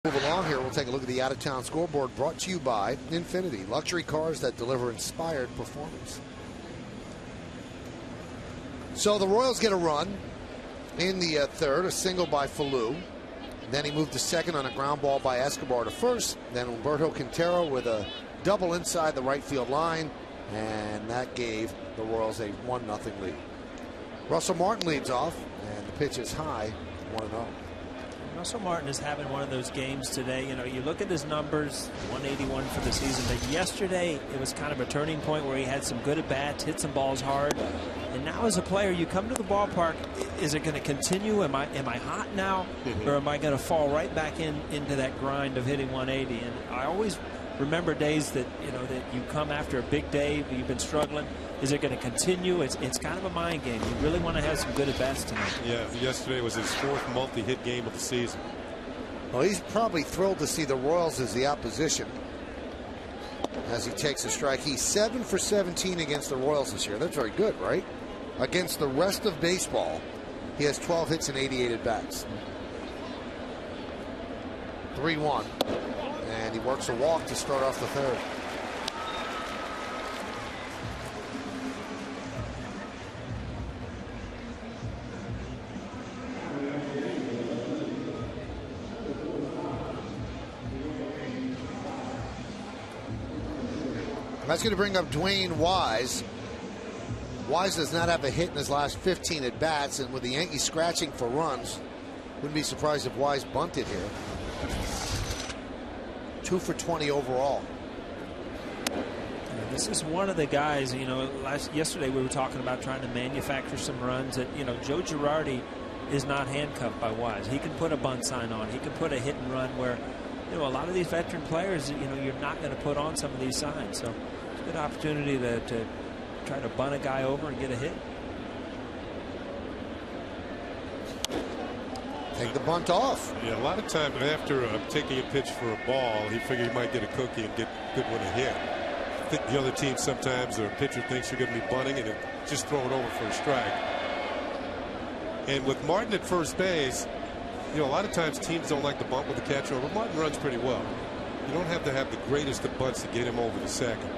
Move along here, we'll take a look at the out-of-town scoreboard, brought to you by Infiniti, luxury cars that deliver inspired performance. So the Royals get a run in the third, a single by Phil. Then he moved to second on a ground ball by Escobar to first. Then Humberto Quintero with a double inside the right field line, and that gave the Royals a 1-0 lead. Russell Martin leads off, and the pitch is high, 1-0. Russell Martin is having one of those games today. You know, you look at his numbers, 181 for the season, but yesterday it was kind of a turning point where he had some good at-bats, hit some balls hard. And now as a player, you come to the ballpark, is it going to continue? Am I hot now? Or am I going to fall right back into that grind of hitting 180? And I always remember days that, you know, that you come after a big day, you've been struggling. Is it going to continue? It's kind of a mind game. You really want to have some good at-bats tonight. Yeah, yesterday was his fourth multi-hit game of the season. Well, he's probably thrilled to see the Royals as the opposition as he takes a strike. He's 7 for 17 against the Royals this year. That's very good, right? Against the rest of baseball, he has 12 hits and 88 at-bats. 3-1. And he works a walk to start off the third. That's going to bring up Dwayne Wise. Wise does not have a hit in his last 15 at bats, and with the Yankees scratching for runs, wouldn't be surprised if Wise bunted here. 2 for 20 overall. This is one of the guys, you know, yesterday we were talking about trying to manufacture some runs. That, you know, Joe Girardi is not handcuffed by Wise. He can put a bunt sign on. He can put a hit and run where, you know, a lot of these veteran players, you know, you're not going to put on some of these signs. So it's a good opportunity to try to bunt a guy over and get a hit. Take the bunt off. Yeah, a lot of times after taking a pitch for a ball, he figured he might get a cookie and get a good one a hit. I think the other team sometimes, or a pitcher thinks you're going to be bunting and just throw it over for a strike. And with Martin at first base, you know, a lot of times teams don't like to bunt with the catcher over. Martin runs pretty well. You don't have to have the greatest of bunts to get him over the second.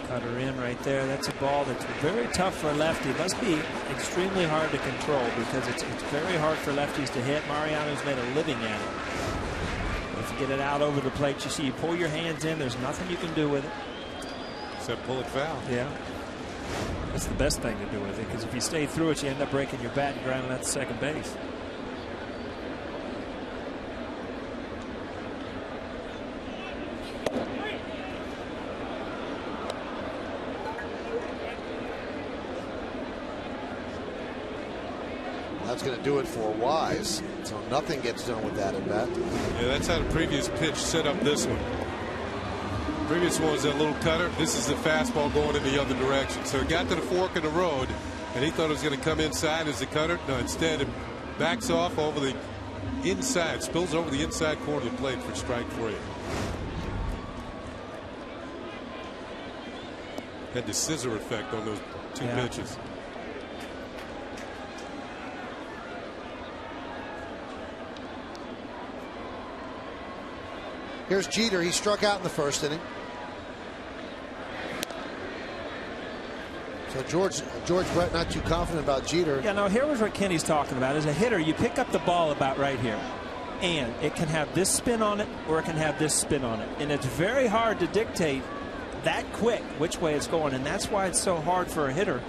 Cutter in right there. That's a ball that's very tough for a lefty. It must be extremely hard to control because it's very hard for lefties to hit. Mariano's made a living at it. If you get it out over the plate, you see you pull your hands in. There's nothing you can do with it. Except pull it foul. Yeah. That's the best thing to do with it, because if you stay through it, you end up breaking your bat and grounding out to second base. That's going to do it for Wise. So nothing gets done with that at bat. Yeah, that's how the previous pitch set up this one. Previous one was that little cutter. This is the fastball going in the other direction. So it got to the fork in the road, and he thought it was going to come inside as the cutter. No, instead it backs off over the inside, spills over the inside corner of the plate for strike 3. Had the scissor effect on those two pitches. Here's Jeter. He struck out in the first inning. So George Brett not too confident about Jeter. Yeah, no, here was what Kenny's talking about. As a hitter, you pick up the ball about right here, and it can have this spin on it or it can have this spin on it. And it's very hard to dictate that quick which way it's going, and that's why it's so hard for a hitter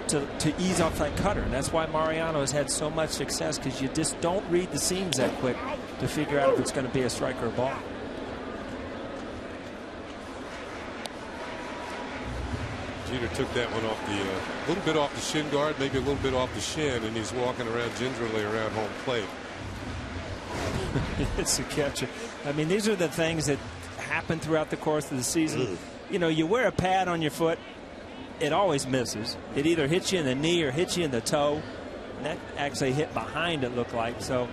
to ease off that cutter. And that's why Mariano has had so much success, because you just don't read the seams that quick to figure out if it's going to be a strike or a ball. Jeter took that one off the little bit off the shin guard, maybe a little bit off the shin, and he's walking around gingerly around home plate. It's a catcher. I mean, these are the things that happen throughout the course of the season. You know, you wear a pad on your foot, it always misses. It either hits you in the knee or hits you in the toe. And that actually hit behind, it looked like. So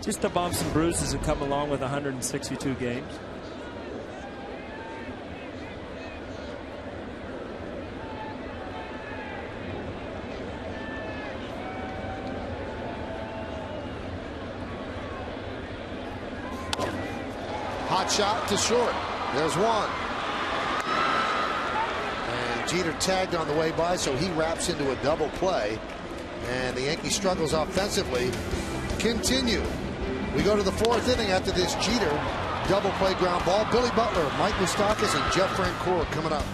just the bumps and bruises that come along with 162 games. Hot shot to short. There's one. And Jeter tagged on the way by, so he wraps into a double play. And the Yankees struggles offensively continue. We go to the 4th inning after this Jeter double play ground ball. Billy Butler, Mike Moustakas, and Jeff Francoeur coming up.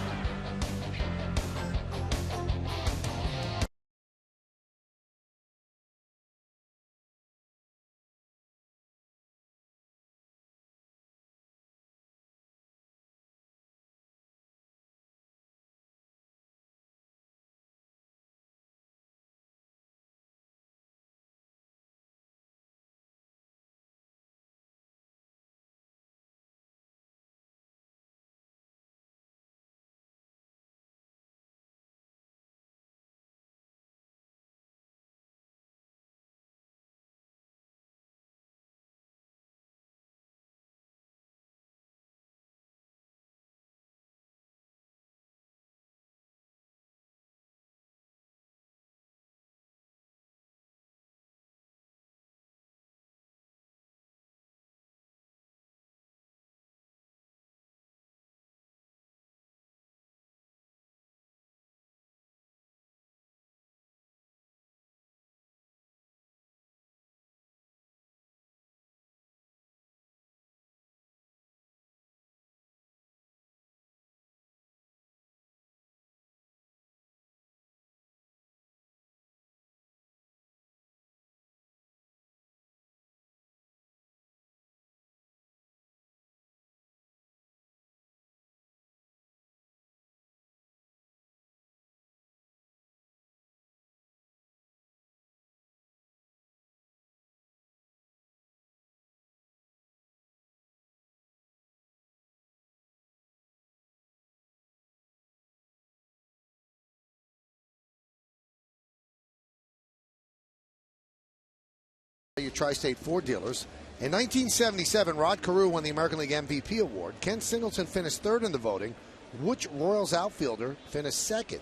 Your Tri-State Ford dealers. In 1977, Rod Carew won the American League MVP award. Ken Singleton finished 3rd in the voting. Which Royals outfielder finished 2nd?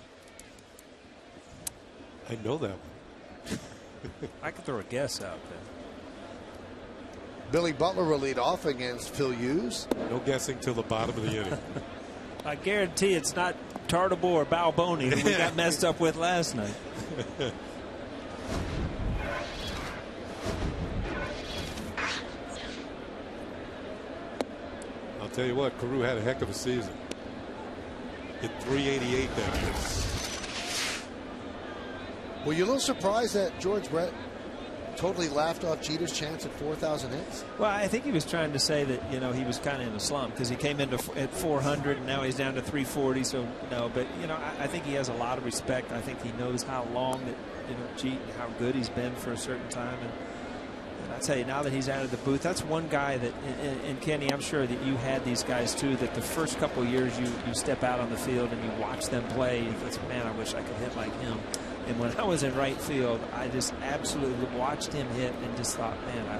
I know that one. I could throw a guess out there. Billy Butler will lead off against Phil Hughes. No guessing till the bottom of the inning. I guarantee it's not Tartable or Balboni who we got messed up with last night. I'll tell you what, Carew had a heck of a season. Hit 388 that year. Were you a little surprised that George Brett totally laughed off Jeter's chance at 4,000 hits? Well, I think he was trying to say that, you know, he was kind of in a slump because he came into at 400 and now he's down to 340. So, no, but, you know, I think he has a lot of respect. I think he knows how long that, you know, Jeter, how good he's been for a certain time. And I tell you, now that he's out of the booth, that's one guy that, and Kenny, I'm sure that you had these guys too, that the first couple of years you step out on the field and you watch them play, it's, man, I wish I could hit like him. And when I was in right field, I just absolutely watched him hit and just thought, man,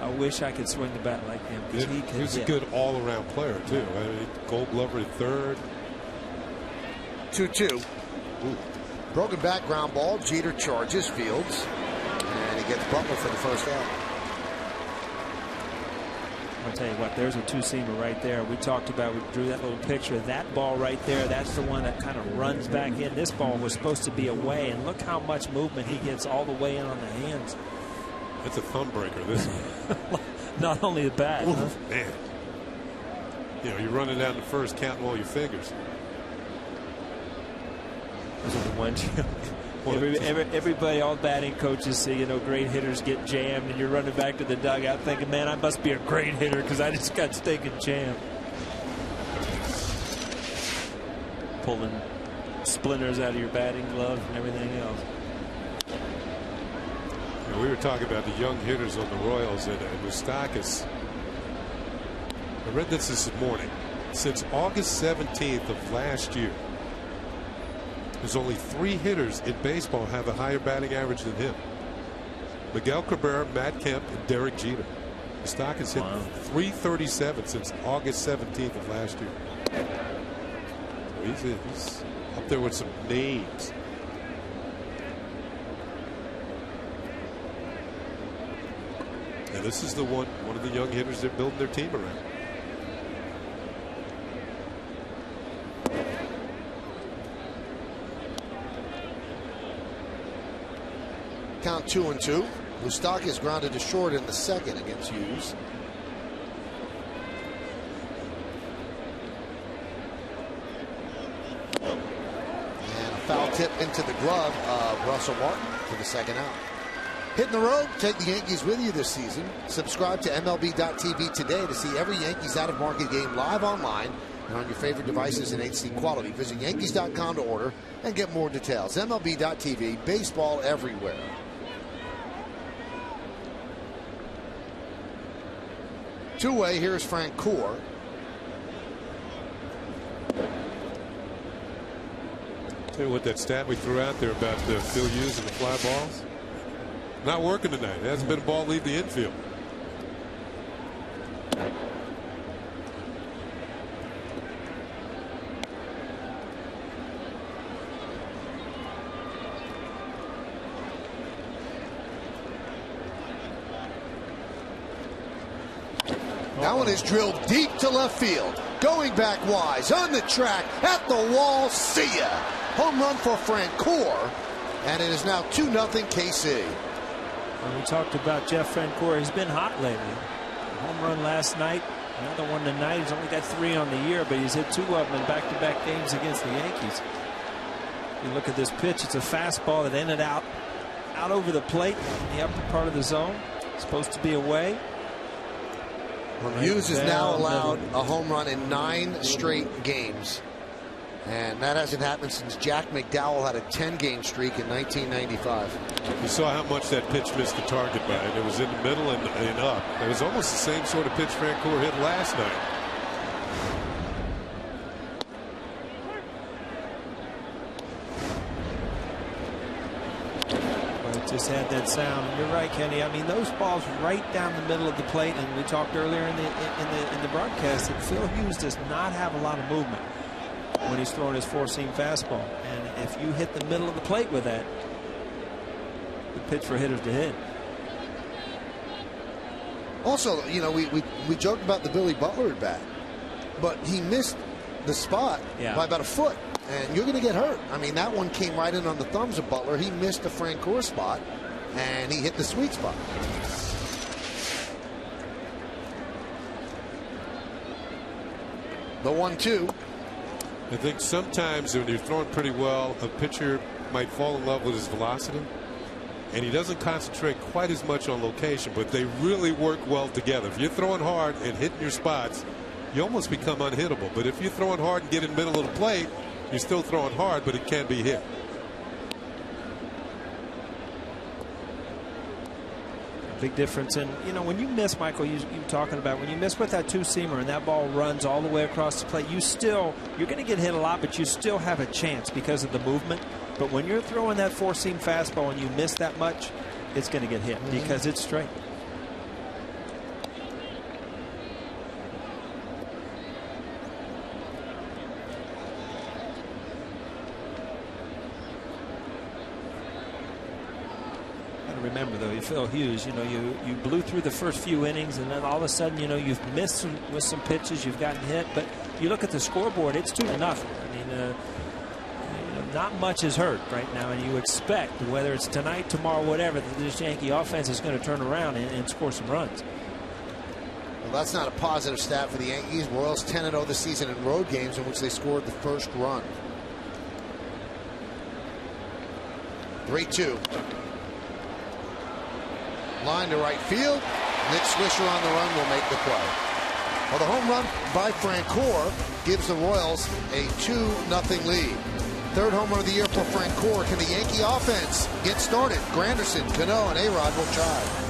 I wish I could swing the bat like him because he could hit. He was a good all-around player too. I mean, Gold Glover at 3rd. 2-2. Broken back ground ball. Jeter charges Fields, and he gets Butler for the first out. I'll tell you what, there's a two-seamer right there. We talked about, we drew that little picture. That ball right there, that's the one that kind of runs back in. This ball was supposed to be away, and look how much movement he gets all the way in on the hands. That's a thumb breaker, this one. Not only the bat. Huh? Man. You know, you're running down the first, counting all your fingers. This is the one. Everybody, all batting coaches say, you know, great hitters get jammed, and you're running back to the dugout thinking, man, I must be a great hitter because I just got stinking jammed. Pulling splinters out of your batting glove and everything else. You know, we were talking about the young hitters on the Royals and Moustakas. I read this morning. Since August 17th of last year, there's only 3 hitters in baseball have a higher batting average than him. Miguel Cabrera, Matt Kemp, and Derek Jeter. Moustakas hit 337 since August 17th of last year. He's up there with some names. And this is the one of the young hitters they're building their team around. Count 2-2. Moustakas grounded to short in the second against Hughes. And a foul tip into the glove of Russell Martin for the second out. Hitting the road, take the Yankees with you this season. Subscribe to MLB.tv today to see every Yankees out-of-market game live online and on your favorite devices in HD quality. Visit Yankees.com to order and get more details. MLB.tv, baseball everywhere. Two-way, here's Francoeur. Tell you what, that stat we threw out there about Phil Hughes and the fly balls, not working tonight. There hasn't been a ball leave the infield. That one is drilled deep to left field. Going back wise, on the track, at the wall, see ya. Home run for Francoeur, and it is now 2-0 KC. When we talked about Jeff Francoeur, he's been hot lately. A home run last night, another one tonight. He's only got 3 on the year, but he's hit 2 of them in back-to-back games against the Yankees. You look at this pitch, it's a fastball that ended out over the plate in the upper part of the zone. It's supposed to be away. Hughes has now allowed a home run in 9 straight games. And that hasn't happened since Jack McDowell had a 10-game streak in 1995. You saw how much that pitch missed the target by it. It was in the middle and up. It was almost the same sort of pitch Francoeur hit last night. Just had that sound. And you're right, Kenny. I mean, those balls right down the middle of the plate. And we talked earlier in the broadcast that Phil Hughes does not have a lot of movement when he's throwing his 4-seam fastball. And if you hit the middle of the plate with that, the pitch for hitters to hit. Also, you know, we joked about the Billy Butler at bat, but he missed the spot by about a foot. And you're going to get hurt. I mean, that one came right in on the thumbs of Butler. He missed the Francoeur spot, and he hit the sweet spot. The 1-2. I think sometimes when you're throwing pretty well, a pitcher might fall in love with his velocity, and he doesn't concentrate quite as much on location, but they really work well together. If you're throwing hard and hitting your spots, you almost become unhittable. But if you're throwing hard and get in the middle of the plate, you're still throwing hard, but it can't be hit. Big difference. And, you know, when you miss, Michael, you were talking about, when you miss with that 2-seamer and that ball runs all the way across the plate, you're going to get hit a lot, but you still have a chance because of the movement. But when you're throwing that 4-seam fastball and you miss that much, it's going to get hit because it's straight. Remember, though, Phil Hughes, you know, you blew through the first few innings, and then all of a sudden, you know, you've missed with some pitches, you've gotten hit. But you look at the scoreboard, it's 2-0. I mean, you know, not much is hurt right now, and you expect, whether it's tonight, tomorrow, whatever, that this Yankee offense is going to turn around and score some runs. Well, that's not a positive stat for the Yankees. Royals 10-0 this season in road games in which they scored the first run. 3-2. Line to right field. Nick Swisher on the run will make the play. Well, the home run by Francoeur gives the Royals a 2-0 lead. Third home run of the year for Francoeur. Can the Yankee offense get started? Granderson, Cano, and A-Rod will try.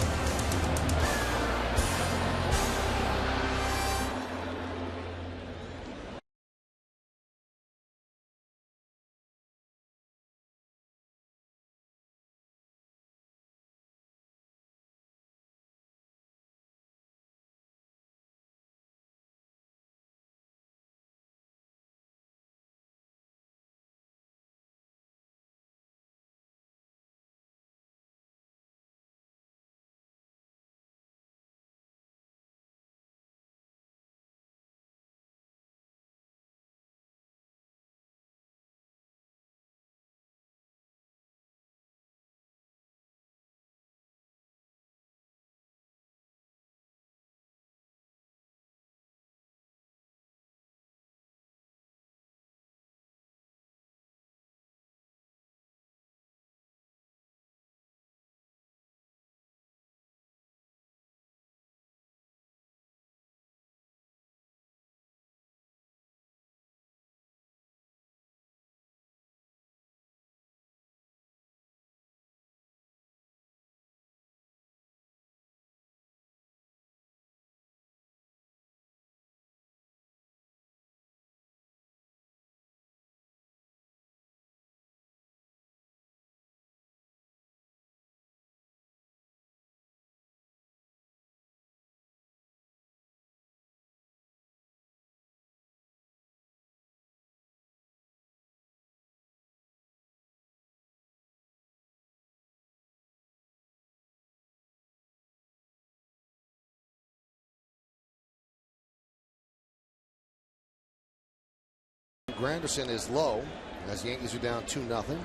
Granderson is low as the Yankees are down 2-0.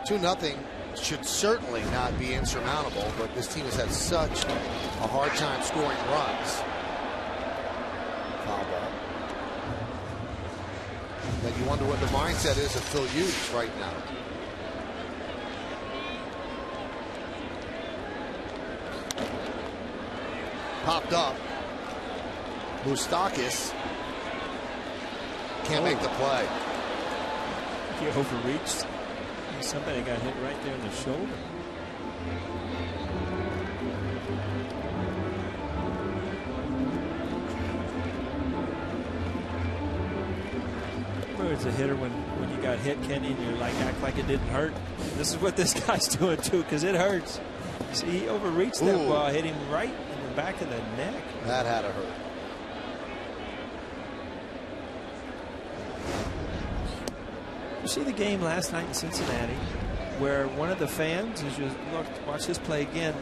2-0 should certainly not be insurmountable, but this team has had such a hard time scoring runs. Foul ball. Then you wonder what the mindset is of Phil Hughes right now. Popped up. Moustakis can't make the play. He overreached. Somebody got hit right there in the shoulder. Where it's a hitter when you got hit, Kenny, and you're like, act like it didn't hurt. This is what this guy's doing too, because it hurts. See, he overreached that ball, hit him right in the back of the neck. That had to hurt. You see the game last night in Cincinnati where one of the fans, as you watch this play again,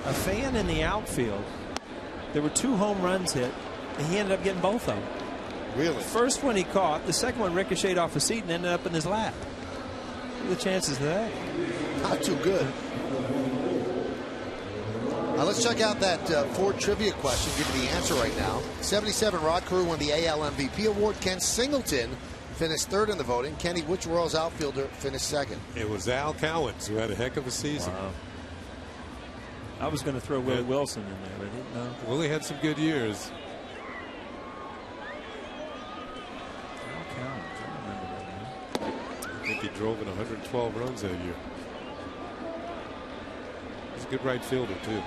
a fan in the outfield, there were 2 home runs hit, and he ended up getting both of them. Really? The first one he caught, the second one ricocheted off the seat and ended up in his lap. What are the chances of that? Not too good. Now let's check out that Ford trivia question. Give you the answer right now. 77 Rod Carew won the AL MVP award. Ken Singleton finished 3rd in the voting. Kenny, which Royals outfielder finished 2nd? It was Al Cowens, who had a heck of a season. Wow. I was going to throw Willie Wilson in there, but I didn't know. Willie had some good years. Al Cowens, I remember that name. I think he drove in 112 runs that year. He's a good right fielder, too.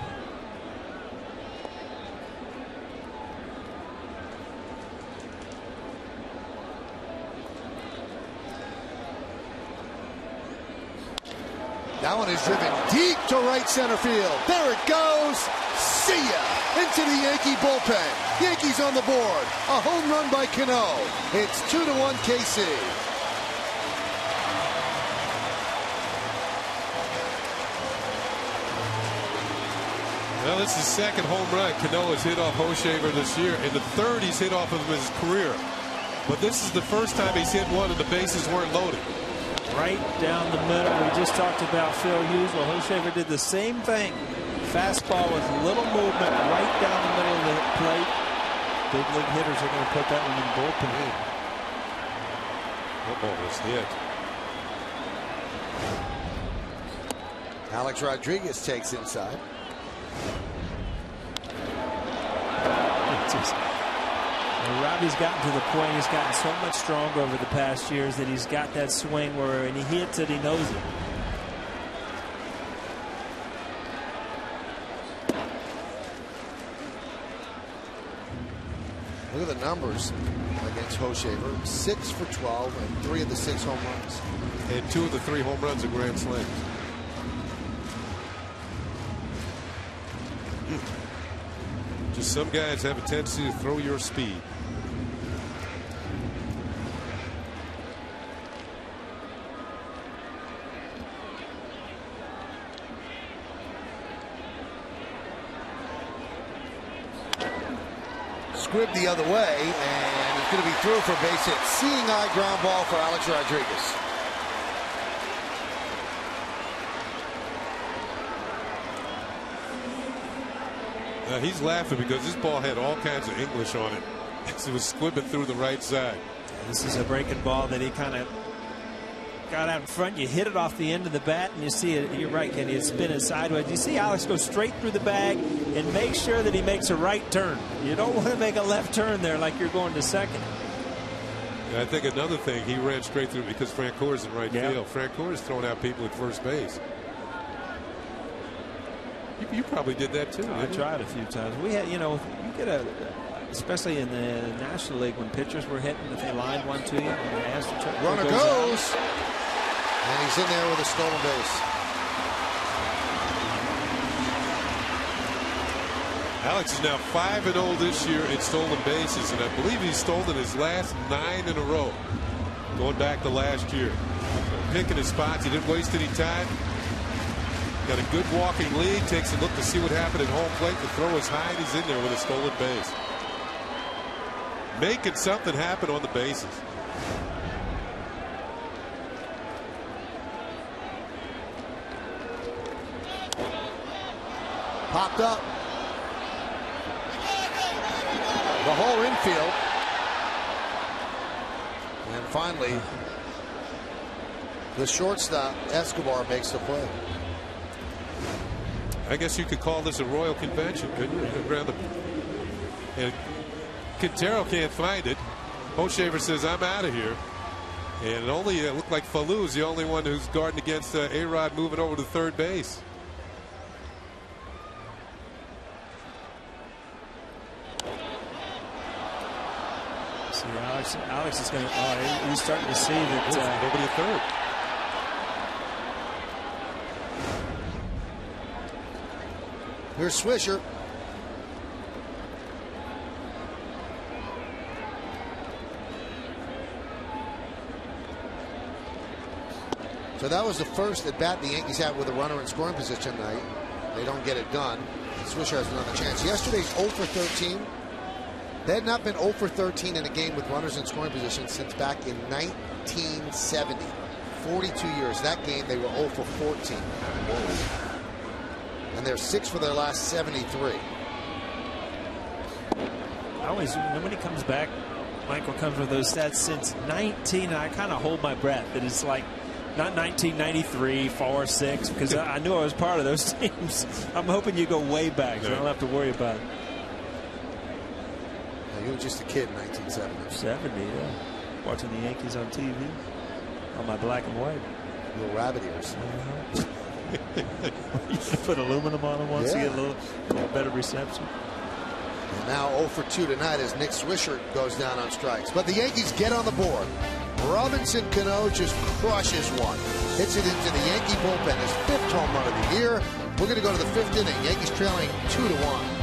That one is driven deep to right center field. There it goes. See ya. Into the Yankee bullpen. Yankees on the board. A home run by Cano. It's 2-1 KC. Well, this is the 2nd home run Cano has hit off Hochevar this year, and the 3rd he's hit off of his career. But this is the first time he's hit one and the bases weren't loaded. Right down the middle. We just talked about Phil Hughes. Well, Hochevar did the same thing. Fastball with little movement right down the middle of the plate. Big league hitters are going to put that one in the bullpen. That ball was hit. Alex Rodriguez takes inside. Robbie's gotten to the point, he's gotten so much stronger over the past years that he's got that swing where when he hits it, he knows it. Look at the numbers against Hochevar. 6 for 12 and 3 of the 6 home runs. And 2 of the 3 home runs are grand slams. Just some guys have a tendency to throw your speed. Squibbed the other way, and it's going to be through for a base hit. Seeing eye ground ball for Alex Rodriguez. He's laughing because this ball had all kinds of English on it. It was squibbing through the right side. This is a breaking ball that he kind of got out in front. You hit it off the end of the bat, and you see it. You're right, Kenny. It's spinning sideways. You see Alex go straight through the bag and make sure that he makes a right turn. You don't want to make a left turn there like you're going to second. I think another thing, he ran straight through because Francoeur's in right field. Francoeur's throwing out people at first base. You probably did that too. I tried a few times. We had, you get especially in the National League when pitchers were hitting, if they lined one to you, and they asked to runner goes, and he's in there with a stolen base. Alex is now 5-0 this year in stolen bases, and I believe he's stolen his last 9 in a row, going back to last year. Picking his spots, he didn't waste any time. Got a good walking lead. Takes a look to see what happened at home plate. The throw is high, and he's in there with a stolen base. Making something happen on the bases. Popped up. The whole infield. And finally, the shortstop, Escobar, makes the play. I guess you could call this a royal convention, couldn't you? And Quintero can't find it. Hochevar says, I'm out of here. And it only looked like Fallou's the only one who's guarding against A-Rod moving over to third base. See, Alex is going to. He's starting to see that nobody at third. Here's Swisher. So that was the first at bat the Yankees had with a runner in scoring position tonight. They don't get it done. Swisher has another chance. Yesterday's 0 for 13. They had not been 0 for 13 in a game with runners in scoring position since back in 1970. 42 years. That game they were 0 for 14. And they're 6 for their last 73. Nobody comes back. Michael comes with those stats since 19. And I kind of hold my breath that it's like not 1993, 4, 6, because I knew I was part of those teams. I'm hoping you go way back, so I don't have to worry about it. Now, you were just a kid in 1970. 70, yeah. Watching the Yankees on TV on my black and white. Little rabbit ears. You should put aluminum on them once you get a little better reception. And now 0 for 2 tonight as Nick Swisher goes down on strikes. But the Yankees get on the board. Robinson Cano just crushes one. Hits it into the Yankee bullpen. His 5th home run of the year. We're going to go to the 5th inning. Yankees trailing 2-1.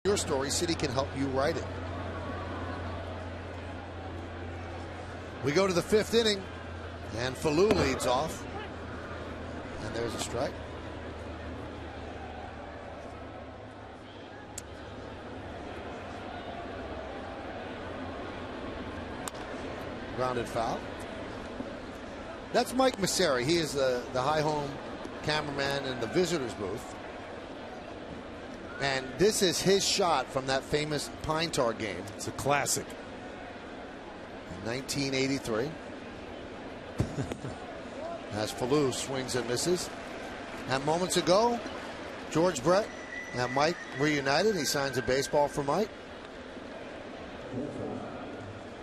Your story, City can help you write it. We go to the 5th inning, and Fallou leads off. And there's a strike. Grounded foul. That's Mike Masseri. He is the high home cameraman in the visitors booth. And this is his shot from that famous Pine Tar game. It's a classic. In 1983. As Fallou swings and misses. And moments ago, George Brett and Mike reunited. He signs a baseball for Mike.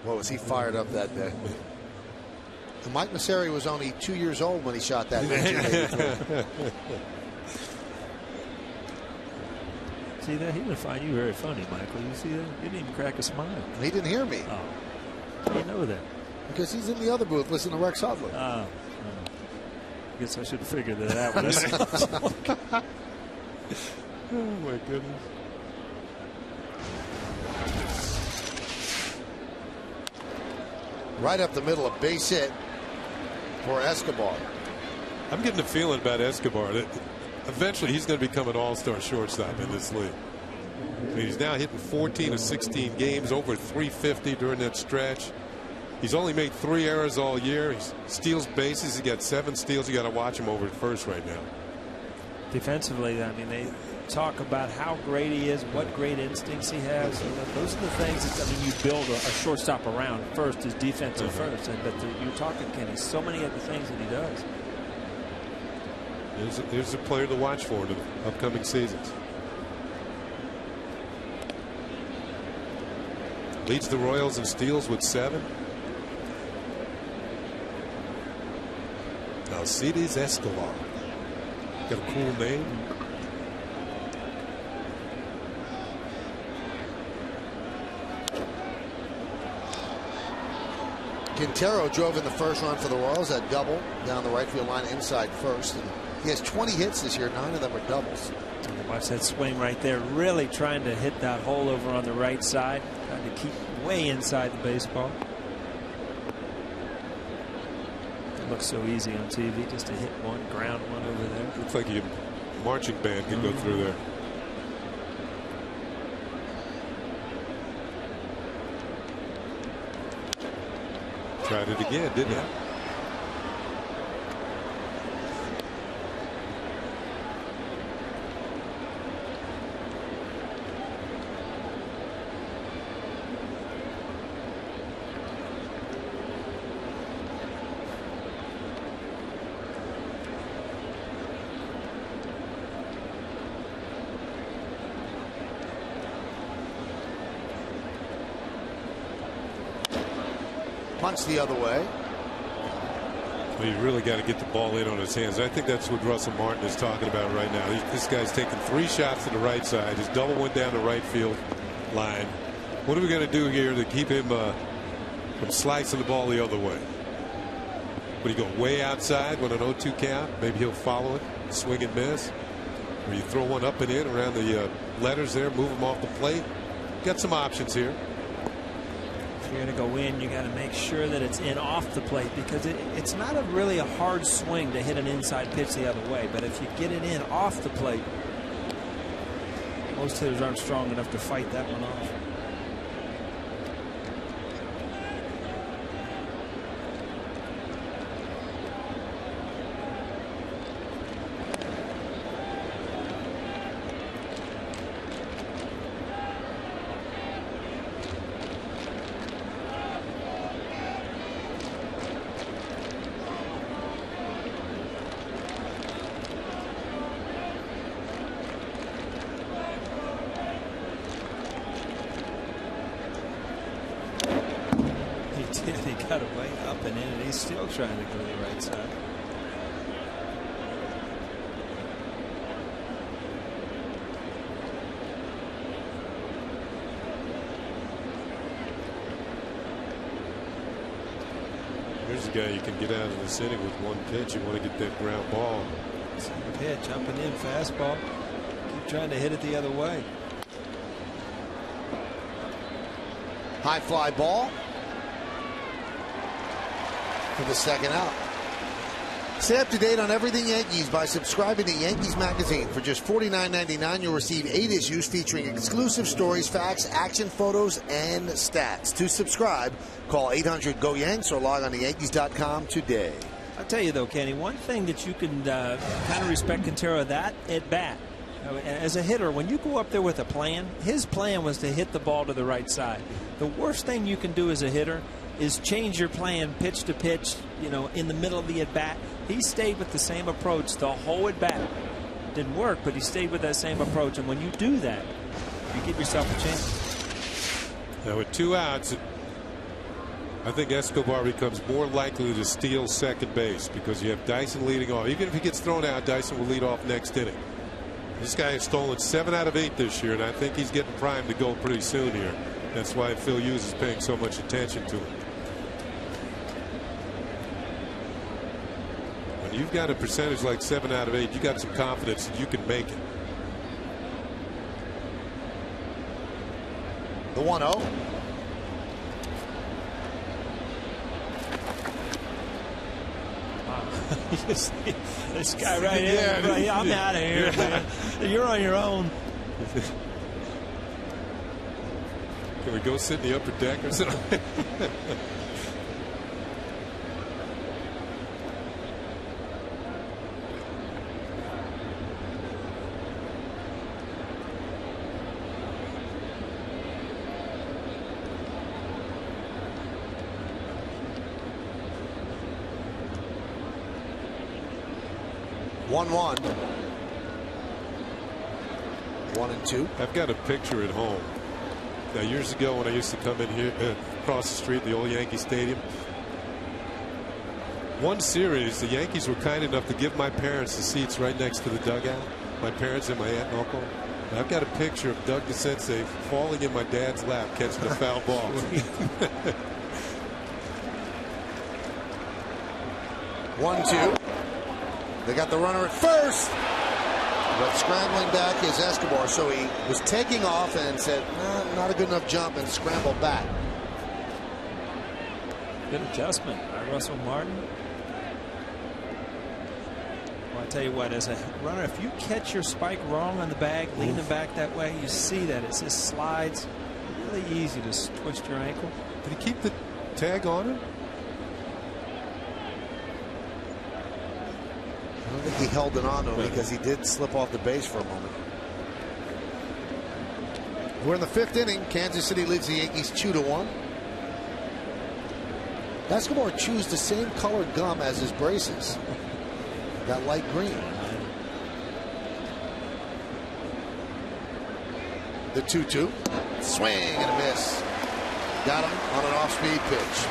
Boy, was he fired up that day. And Mike Masseri was only 2 years old when he shot that. See that? He would find you very funny, Michael. You see that? You didn't even crack a smile. He didn't hear me. Oh. You know that. Because he's in the other booth listening to Rex Hudlin. I guess I should have figured that out. Oh, my goodness. Right up the middle, a base hit for Escobar. I'm getting a feeling about Escobar that eventually he's going to become an all-star shortstop in this league. I mean, he's now hitting 14 of 16 games, over 350 during that stretch. He's only made 3 errors all year. He steals bases. He got 7 steals. You got to watch him over at first right now. Defensively, I mean, they talk about how great he is, what great instincts he has. Those are the things that, I mean, you build a shortstop around. First is defensive first, but you're talking, Kenny, so many of the things that he does. There's a player to watch for in the upcoming seasons. Leads the Royals in steals with 7. Alcides Escobar. Got a cool name. Quintero drove in the first run for the Royals, that double down the right field line inside first. And he has 20 hits this year. 9 of them are doubles. Watch that swing right there. Really trying to hit that hole over on the right side. Trying to keep way inside the baseball. It looks so easy on TV just to hit one, ground one over there. Looks like a marching band could go through there. Tried it again, didn't he? Punch the other way. Well, you really got to get the ball in on his hands. I think that's what Russell Martin is talking about right now. This guy's taking 3 shots to the right side. His double went down the right field line. What are we going to do here to keep him from slicing the ball the other way? Would he go way outside with an 0-2 count? Maybe he'll follow it, swing and miss. Or you throw one up and in around the letters there, move him off the plate. Got some options here. If you're going to go in, you got to make sure that it's in off the plate, because it's not really a hard swing to hit an inside pitch the other way. But if you get it in off the plate, most hitters aren't strong enough to fight that one off. He got away up and in, and he's still trying to go to the right side. Here's a guy you can get out of this inning with one pitch. You want to get that ground ball. Same pitch, jumping in, fastball. Keep trying to hit it the other way. High fly ball for the second out. Stay up to date on everything Yankees by subscribing to Yankees Magazine. For just $49.99, you'll receive 8 issues featuring exclusive stories, facts, action photos, and stats. To subscribe, call 800-GO-YANKS or log on to Yankees.com today. I'll tell you, though, Kenny, one thing that you can kind of respect Quintero, that at bat. As a hitter, when you go up there with a plan, his plan was to hit the ball to the right side. The worst thing you can do as a hitter is change your plan pitch to pitch, in the middle of the at-bat. He stayed with the same approach the whole at-bat. Didn't work, but he stayed with that same approach. And when you do that, you give yourself a chance. Now with 2 outs, I think Escobar becomes more likely to steal second base because you have Dyson leading off. Even if he gets thrown out, Dyson will lead off next inning. This guy has stolen 7 out of 8 this year, and I think he's getting primed to go pretty soon here. That's why Phil Hughes is paying so much attention to him. When you've got a percentage like 7 out of 8, you got some confidence that you can make it. The 1-0. This guy right here, right, I'm out of here, man. You're on your own. Can we go sit in the upper deck or something? One, 1-2. I've got a picture at home. Now, years ago when I used to come in here across the street, the old Yankee Stadium, one series, the Yankees were kind enough to give my parents the seats right next to the dugout. My parents and my aunt and uncle. And I've got a picture of Doug DeSensei falling in my dad's lap catching a foul ball. 1-2. They got the runner at first, but scrambling back is Escobar. So he was taking off and said, not a good enough jump, and scrambled back. Good adjustment by Russell Martin. Well, I tell you what, as a runner, if you catch your spike wrong on the bag, leaning back that way, you see that it just slides. Really easy to twist your ankle. Did he keep the tag on it? I don't think he held it on to him because he did slip off the base for a moment. We're in the 5th inning. Kansas City leads the Yankees 2-1. Escobar chews the same colored gum as his braces. That light green. The 2-2. Swing and a miss. Got him on an off-speed pitch.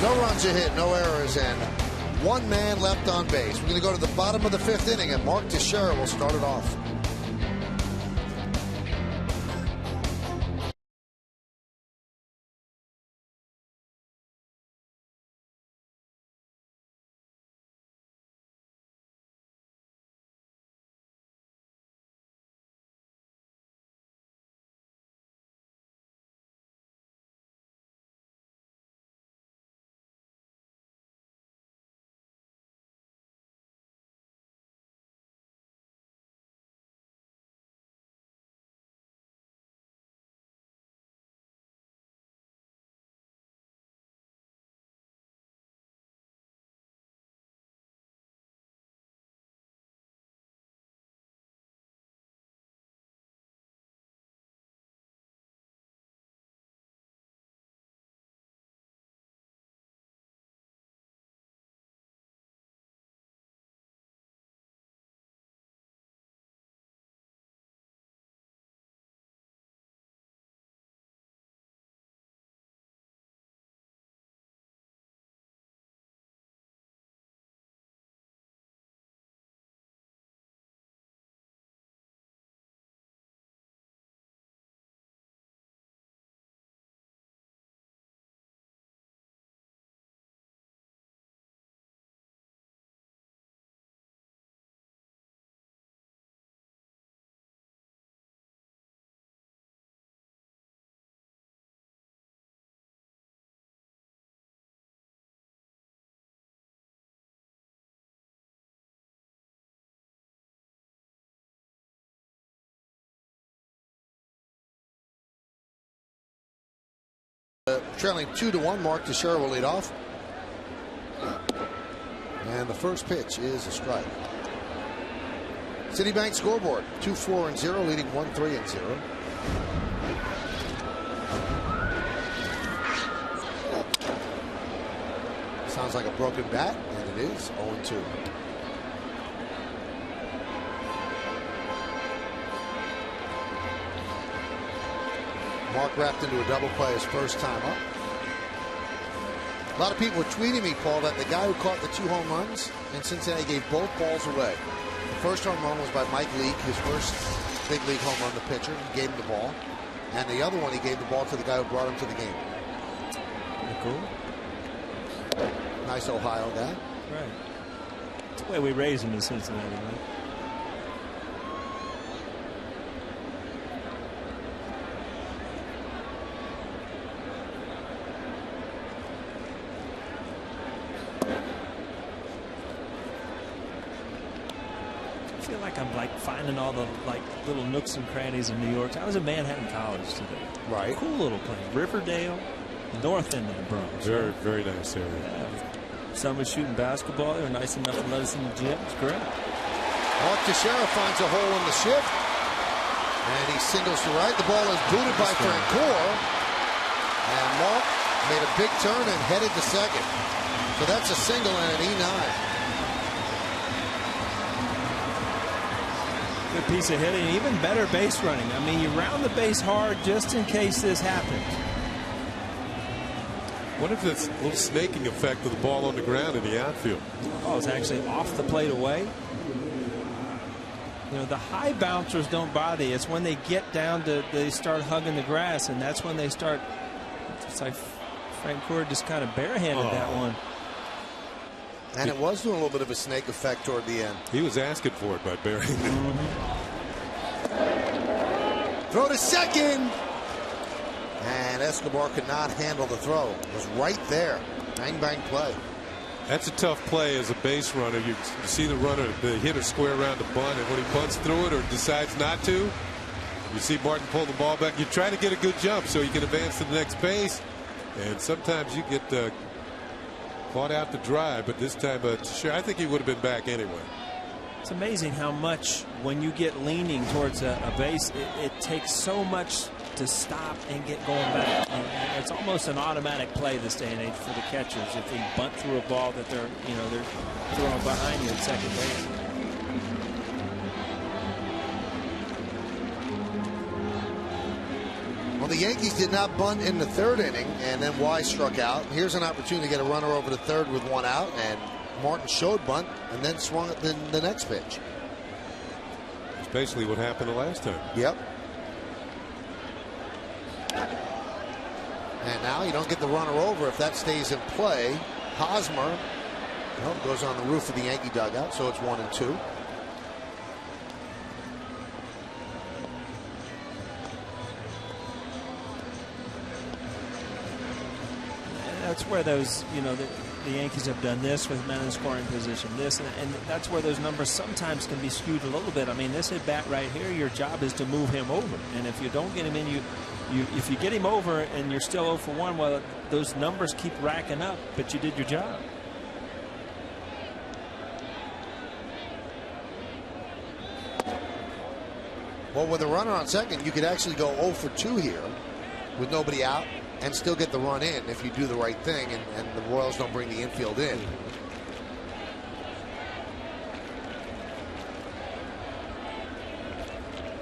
No runs a hit, no errors, and 1 man left on base. We're going to go to the bottom of the 5th inning, and Mark Teixeira will start it off. Trailing 2-1, Mark Teixeira will lead off. And the first pitch is a strike. Citibank scoreboard 2-4-0, leading 1-3-0. Sounds like a broken bat, and it is 0-2. Mark wrapped into a double play his first time up. A lot of people were tweeting me, Paul, that the guy who caught the 2 home runs in Cincinnati gave both balls away. The first home run was by Mike Leake, his first big league home run, the pitcher. He gave him the ball. And the other one, he gave the ball to the guy who brought him to the game. Cool. Nice Ohio guy. Right. That's the way we raise him in Cincinnati, right? I feel like I'm finding all the little nooks and crannies in New York. I was at Manhattan College today. Right. Cool little place. Riverdale, north end of the Bronx. Very, very nice area. Yeah. Some was shooting basketball. They were nice enough to let us in the gym. It's great. Mark Teixeira finds a hole in the shift. And he singles to right. The ball is booted by Francoeur. And Mark made a big turn and headed to second. So that's a single and an E9. Good piece of hitting, even better base running. I mean, you round the base hard just in case this happens. What if this little snaking effect of the ball on the ground in the outfield? Oh, it's actually off the plate away. You know, the high bouncers don't bother you. It's when they get down to, they start hugging the grass, and that's when they start. It's like Francoeur just kind of barehanded that one. And it was doing a little bit of a snake effect toward the end. He was asking for it by burying it. Throw to second. And Escobar could not handle the throw. It was right there. Bang, bang play. That's a tough play as a base runner. You see the runner, the hitter square around the bunt, and when he bunts through it or decides not to, you see Martin pull the ball back. You try to get a good jump so you can advance to the next base. And sometimes you get caught out to dry, but this time, sure, I think he would have been back anyway. It's amazing how much, when you get leaning towards a base, it takes so much to stop and get going back. And it's almost an automatic play this day and age for the catchers if they bunt through a ball that they're throwing behind you at second base. Well, the Yankees did not bunt in the 3rd inning, and then Wise struck out. Here's an opportunity to get a runner over to 3rd with 1 out, and Martin showed bunt and then swung at the next pitch. It's basically what happened the last time. Yep. And now you don't get the runner over if that stays in play. Hosmer goes on the roof of the Yankee dugout, so it's 1-2. That's where those, the Yankees have done this with men in scoring position, this, and that's where those numbers sometimes can be skewed a little bit. I mean, this at bat right here, your job is to move him over, and if you don't get him in, if you get him over and you're still 0 for 1, well, those numbers keep racking up, but you did your job. Well, with a runner on second, you could actually go 0 for 2 here with nobody out and still get the run in if you do the right thing and the Royals don't bring the infield in.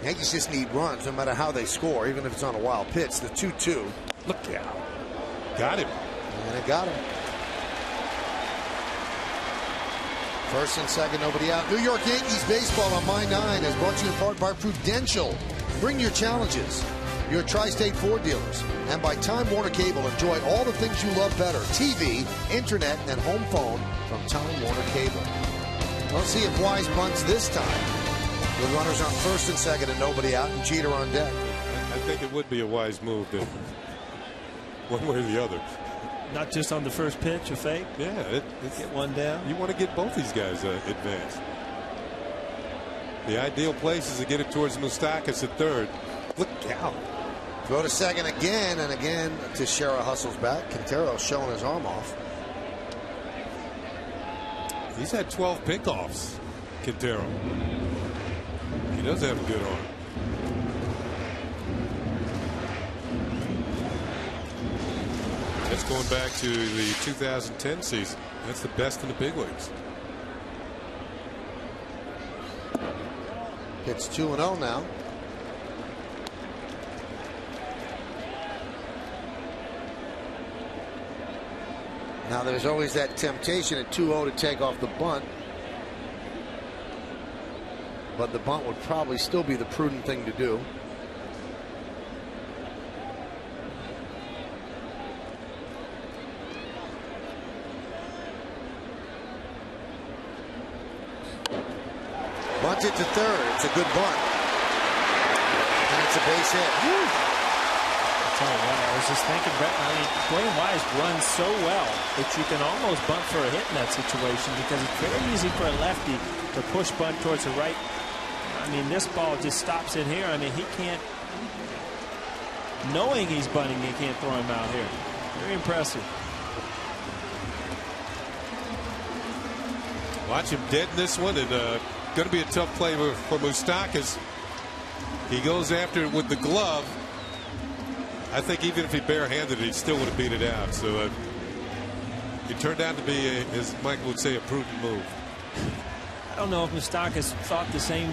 Yankees just need runs no matter how they score, even if it's on a wild pitch. The 2-2. Look out. Got him. And it got him. First and second, nobody out. New York Yankees baseball on My 9 is brought to you in part by Prudential. Bring your challenges. Your Tri-State Ford dealers. And by Time Warner Cable. Enjoy all the things you love better. TV, internet, and home phone from Time Warner Cable. Let's see if Wise bunts this time. With runners on first and second and nobody out and Jeter on deck. I think it would be a wise move then. One way or the other. Not just on the first pitch, a fake. Yeah. Get one down. You want to get both these guys advanced. The ideal place is to get it towards Moustakas at 3rd. Look out. Throw to second again, and again Teixeira hustles back. Quintero showing his arm off. He's had 12 pickoffs, Quintero. He does have a good arm. That's going back to the 2010 season. That's the best in the big leagues. It's 2-0 now. Now there's always that temptation at 2-0 to take off the bunt. But the bunt would probably still be the prudent thing to do. Bunts it to third. It's a good bunt. And it's a base hit. Woo. I tell you what, I was just thinking, I mean, Dwayne Wise runs so well that you can almost bunt for a hit in that situation because it's very easy for a lefty to push bunt towards the right. I mean, this ball just stops in here. I mean, he can't, knowing he's bunting, he can't throw him out here. Very impressive. Watch him dead in this one, and going to be a tough play for Moustakas. He goes after it with the glove. I think even if he barehanded it, he still would have beat it out. So it turned out to be, as Michael would say, a prudent move. I don't know if Moustakas thought the same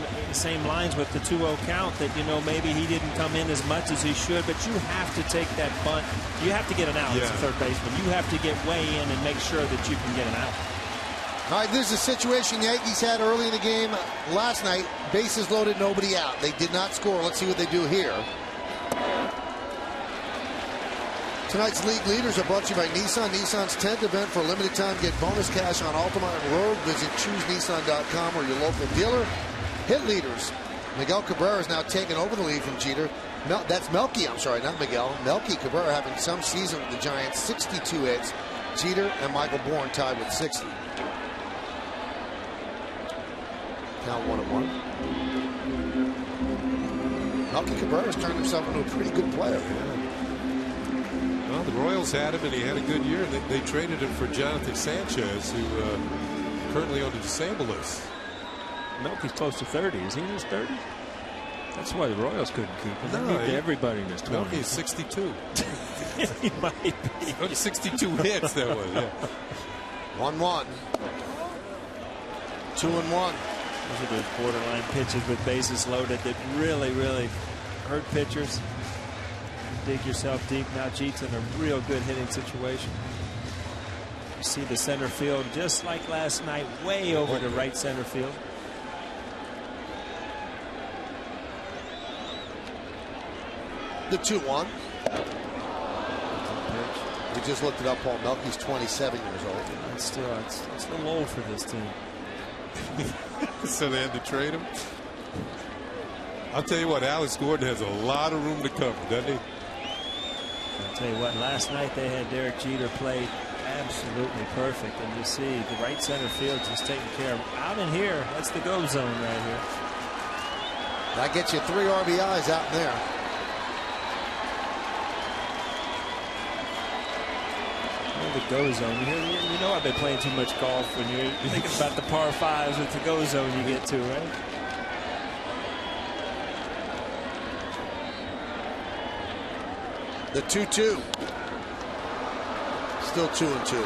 lines with the 2-0 count, that, you know, maybe he didn't come in as much as he should, but you have to take that bunt. You have to get an out as a third baseman. You have to get way in and make sure that you can get an out. All right, this is a situation the Yankees had early in the game last night. Bases loaded, nobody out. They did not score. Let's see what they do here. Tonight's league leaders are brought to you by Nissan. Nissan's 10th event for a limited time. Get bonus cash on Altamont and Road. Visit ChooseNissan.com or your local dealer. Hit leaders. Miguel Cabrera is now taking over the lead from Jeter. That's Melky, I'm sorry, not Miguel. Melky Cabrera having some season with the Giants, 62 hits. Jeter and Michael Bourne tied with 60. Count 1-1. Melky Cabrera's turned himself into a pretty good player. Well, the Royals had him, and he had a good year. They traded him for Jonathan Sanchez, who currently on the disabled list. Melky's close to 30. Is he in his 30s? That's why the Royals couldn't keep him. No, They need everybody in his 20s. Melky is 62. He might be. 62 hits, that was, yeah. 1-1. 2-1. Those are those borderline pitches with bases loaded that really, really hurt pitchers. Dig yourself deep. Now Jeet's in a real good hitting situation. You see the center field, just like last night, way over to right center field. The 2-1. We just looked it up, Paul. Melky's 27 years old. It's still, it's a little old for this team. So they had to trade him. I'll tell you what, Alex Gordon has a lot of room to cover, doesn't he? I'll tell you what, last night they had Derek Jeter played absolutely perfect, and you see the right center field just taken care of. Out in here, that's the go zone right here. That gets you 3 RBIs out in there. The go zone. You know I've been playing too much golf when you're thinking about the par 5s with the go zone you get to, right? The 2-2. Still 2-2.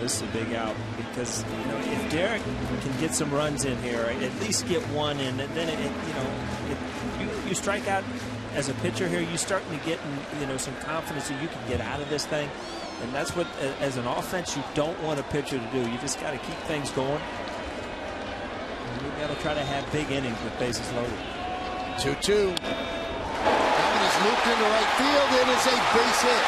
This is a big out because, you know, if Derek can get some runs in here, at least get one in, and then you strike out as a pitcher here, you starting to get, you know, some confidence that you can get out of this thing, and that's what, as an offense, you don't want a pitcher to do. You just got to keep things going. You got to try to have big innings with bases loaded. 2-2. That one is looped into right field. It is a base hit.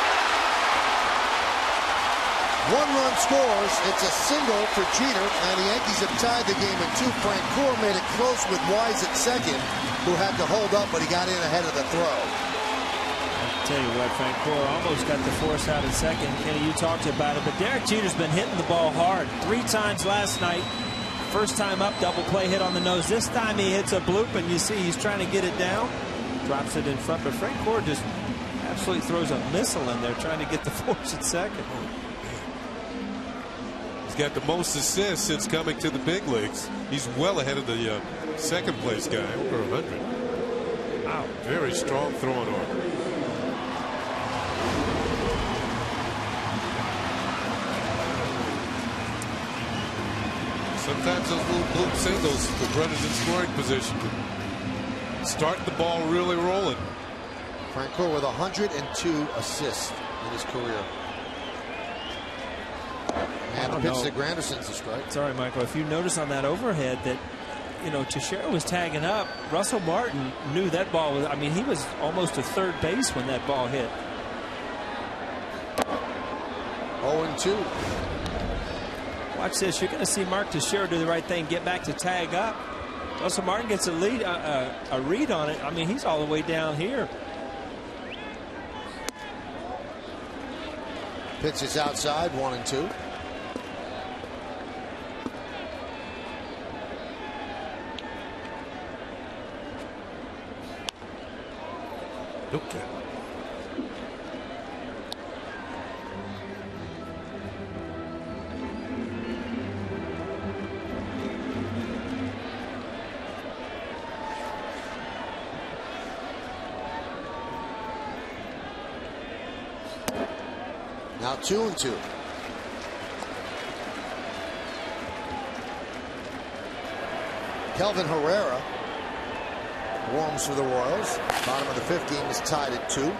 1 run scores. It's a single for Jeter, and the Yankees have tied the game at 2. Francoeur made it close with Wise at second, who had to hold up, but he got in ahead of the throw. I'll tell you what, Francoeur almost got the force out at second. Kenny, you talked about it, but Derek Jeter's been hitting the ball hard 3 times last night. First time up, double play hit on the nose. This time he hits a bloop, and you see he's trying to get it down. Drops it in front, but Francoeur just absolutely throws a missile in there trying to get the force at second. He's got the most assists since coming to the big leagues. He's well ahead of the second place guy, over 100. Wow, very strong throwing arm. Sometimes those little bloop singles, the runners in scoring position, start the ball really rolling. Francoeur with 102 assists in his career. And the pitch to Granderson's a strike. Sorry, Michael. If you notice on that overhead that, you know, Teixeira was tagging up, Russell Martin knew that ball was, I mean, he was almost to third base when that ball hit. 0-2. Watch this. You're going to see Mark Teixeira do the right thing, get back to tag up. Russell Martin gets a lead, a read on it. I mean, he's all the way down here. Pitch is outside, 1-2. Okay. Now 2-2. Kelvin Herrera warms for the Royals. Bottom of the 5th game is tied at 2.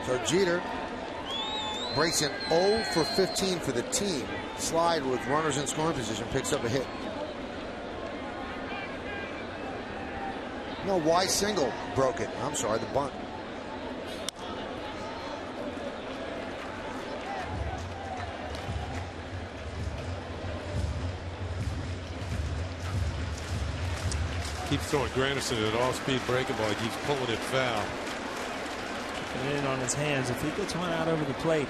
So Jeter breaks in 0 for 15 for the team. Slide with runners in scoring position, picks up a hit. No, Y single broke it. I'm sorry, the bunt. Keeps throwing Granderson at all-speed breaking ball. He keeps pulling it foul. Put it in on his hands. If he gets one out over the plate,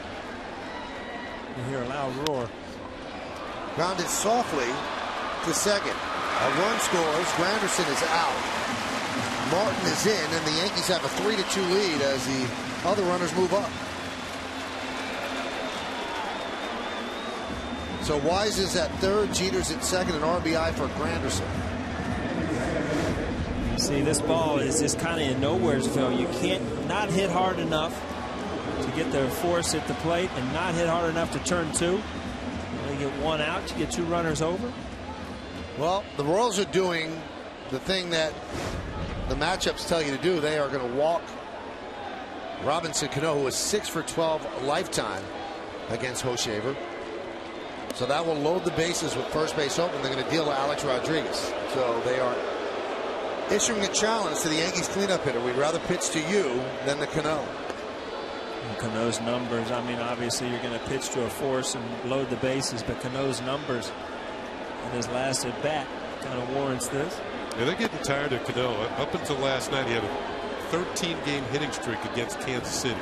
you hear a loud roar. Grounded softly to second. A run scores. Granderson is out. Martin is in, and the Yankees have a 3-2 lead as the other runners move up. So Wise is at third, Jeter's at second, and RBI for Granderson. See, this ball is just kind of in nowheresville. You can't not hit hard enough to get the force at the plate and not hit hard enough to turn 2. They get one out to get 2 runners over. Well, the Royals are doing the thing that the matchups tell you to do. They are going to walk Robinson Cano, who was 6 for 12 lifetime against Hochevar. So that will load the bases with first base open. They're going to deal to Alex Rodriguez. So they are issuing a challenge to the Yankees cleanup hitter. We'd rather pitch to you than the Cano. And Cano's numbers, I mean, obviously you're going to pitch to a force and load the bases, but Cano's numbers in his last at bat kind of warrants this. Yeah, they're getting tired of Cano. Up until last night, he had a 13-game hitting streak against Kansas City.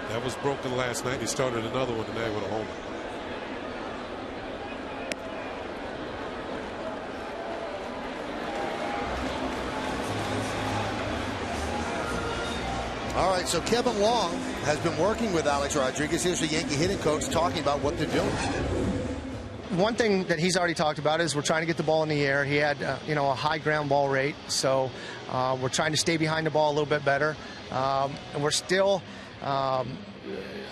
That was broken last night. He started another one tonight with a homer. All right, so Kevin Long has been working with Alex Rodriguez. Here's the Yankee hitting coach talking about what they're doing. One thing that he's already talked about is we're trying to get the ball in the air. He had, a high ground ball rate, so we're trying to stay behind the ball a little bit better. And we're still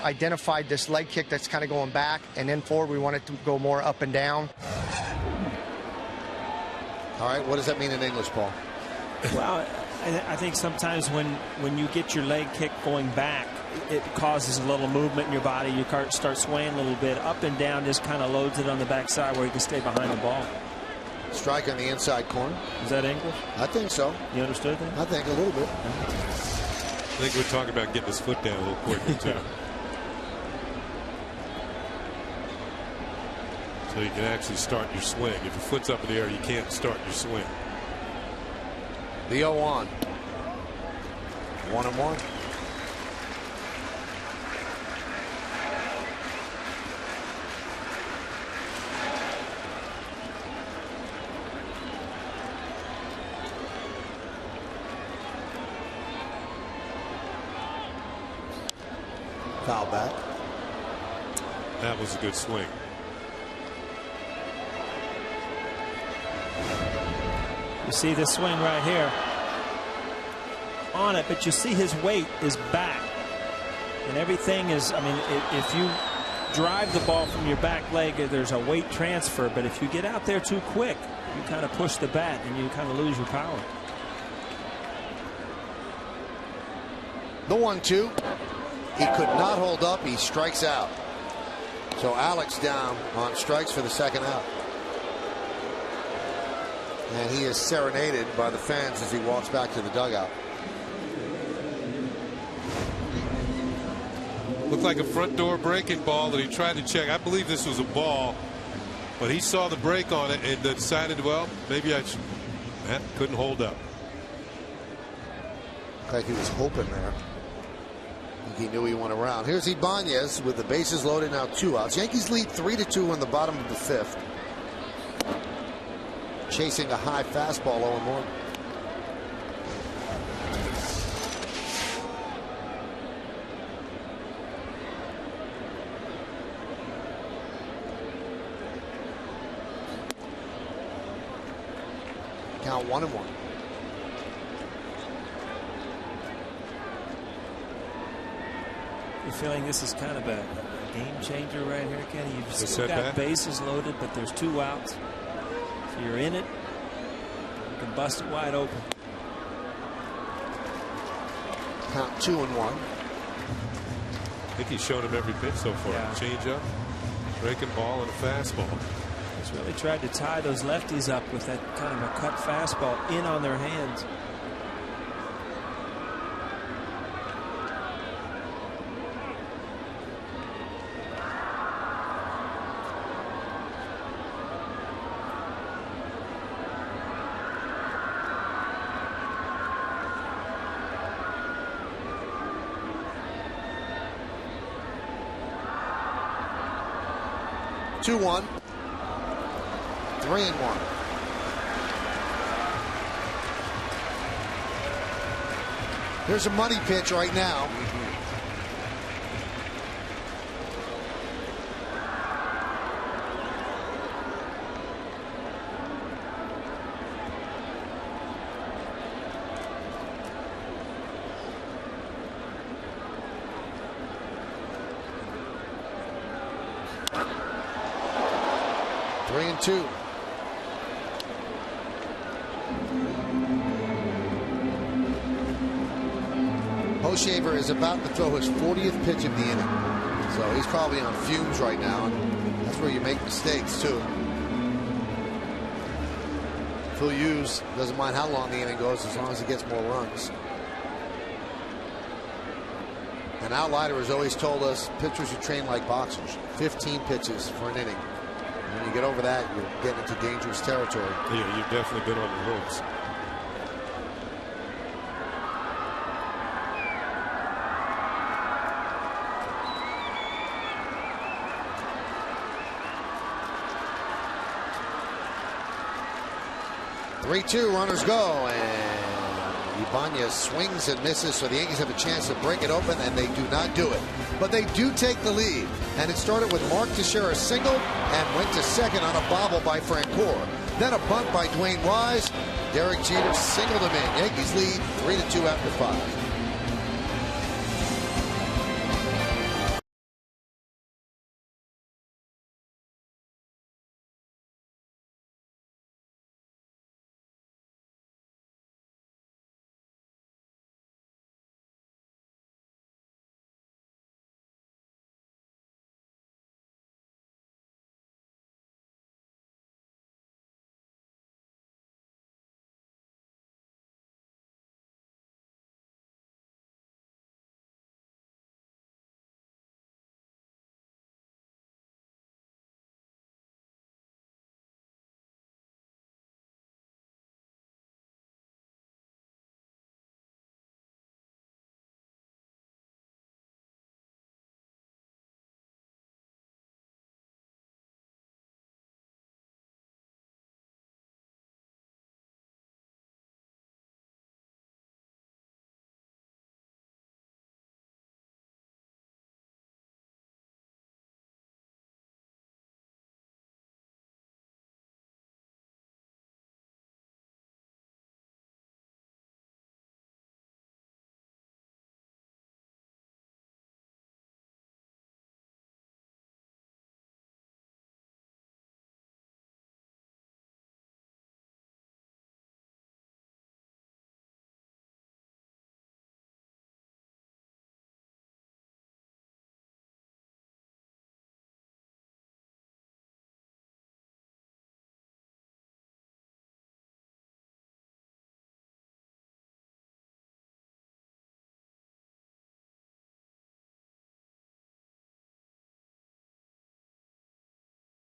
identified this leg kick that's kind of going back, and then forward we want it to go more up and down. All right, what does that mean in English, Paul? Well, I think sometimes when you get your leg kick going back, it causes a little movement in your body. You start swaying a little bit. Up and down just kind of loads it on the backside where you can stay behind the ball. Strike on the inside corner. Is that English? I think so. You understood that? I think a little bit. I think we're talking about getting his foot down a little quicker, too. So you can actually start your swing. If your foot's up in the air, you can't start your swing. The 0-1. 1-1. Foul back. That was a good swing. You see this swing right here on it, but you see his weight is back. And everything is, I mean, if you drive the ball from your back leg, there's a weight transfer. But if you get out there too quick, you kind of push the bat and you kind of lose your power. The 1-2. He could not hold up. He strikes out. So Alex down on strikes for the second out. And he is serenaded by the fans as he walks back to the dugout. Looked like a front door breaking ball that he tried to check. I believe this was a ball, but he saw the break on it and decided, well, maybe I should. Couldn't hold up. Looked like he was hoping there. I think he knew he went around. Here's Ibanez with the bases loaded, now 2 outs. Yankees lead 3-2 in the bottom of the 5th. Chasing a high fastball, 0-1. Count 1-1. You're feeling this is kind of a game changer right here, Kenny. You've still got that? bases loaded, but there's 2 outs. So you're in it. You can bust it wide open. Count 2-1. I think he's shown him every pitch so far. Yeah. Change up, breaking ball, and a fastball. He's really tried to tie those lefties up with that kind of a cut fastball in on their hands. Two 1. 3-1. Here's a money pitch right now. Three and 2. Hoshaver is about to throw his 40th pitch of the inning. So he's probably on fumes right now. And that's where you make mistakes, too. Phil Hughes doesn't mind how long the inning goes as long as he gets more runs. And Al Leiter has always told us pitchers who train like boxers, 15 pitches for an inning. When you get over that, you're getting into dangerous territory. Yeah, you've definitely been on the ropes. Three-two, runners go, and Ibanez swings and misses, so the Yankees have a chance to break it open, and they do not do it. But they do take the lead, and it started with Mark Teixeira single and went to second on a bobble by Francoeur. Then a bunt by Dwayne Wise. Derek Jeter singled him in. Yankees lead 3-2 after 5.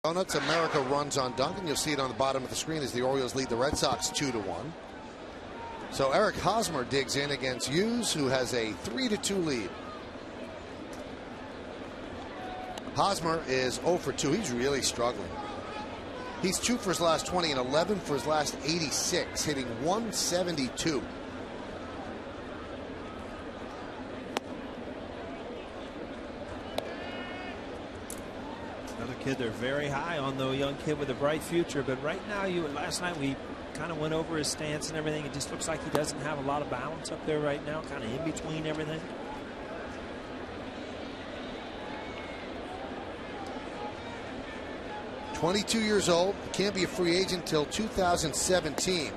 Donuts. America runs on Duncan. You'll see it on the bottom of the screen as the Orioles lead the Red Sox 2-1. So Eric Hosmer digs in against Hughes, who has a 3-2 lead. Hosmer is 0 for 2. He's really struggling. He's 2 for his last 20 and 11 for his last 86, hitting 172. Another kid they're very high on, though, a young kid with a bright future. But right now, last night we kind of went over his stance and everything. It just looks like he doesn't have a lot of balance up there right now, kind of in between everything. "22 years old, can't be a free agent till 2017.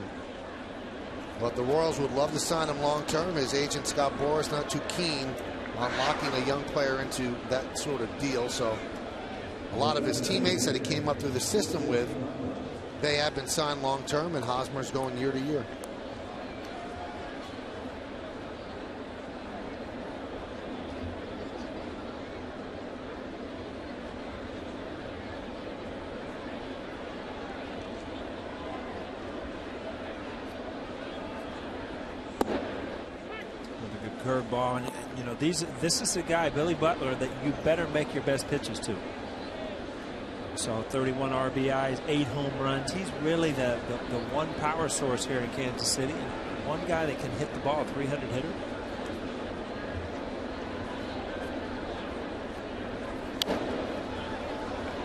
But the Royals would love to sign him long term. His agent Scott Boras not too keen on locking a young player into that sort of deal. So a lot of his teammates that he came up through the system with, they have been signed long term, and Hosmer's going year to year. Curveball, and this is a guy, Billy Butler, that you better make your best pitches to. So 31 RBIs, 8 home runs. He's really the one power source here in Kansas City, and one guy that can hit the ball, 300 hitter.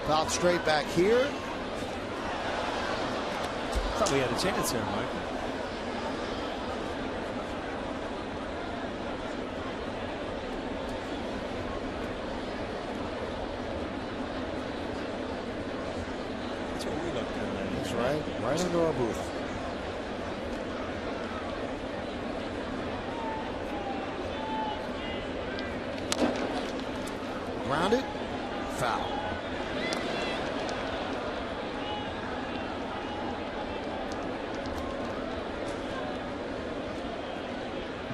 Fouled straight back here. Thought we had a chance there, Mike. Right under our booth. Grounded. Foul.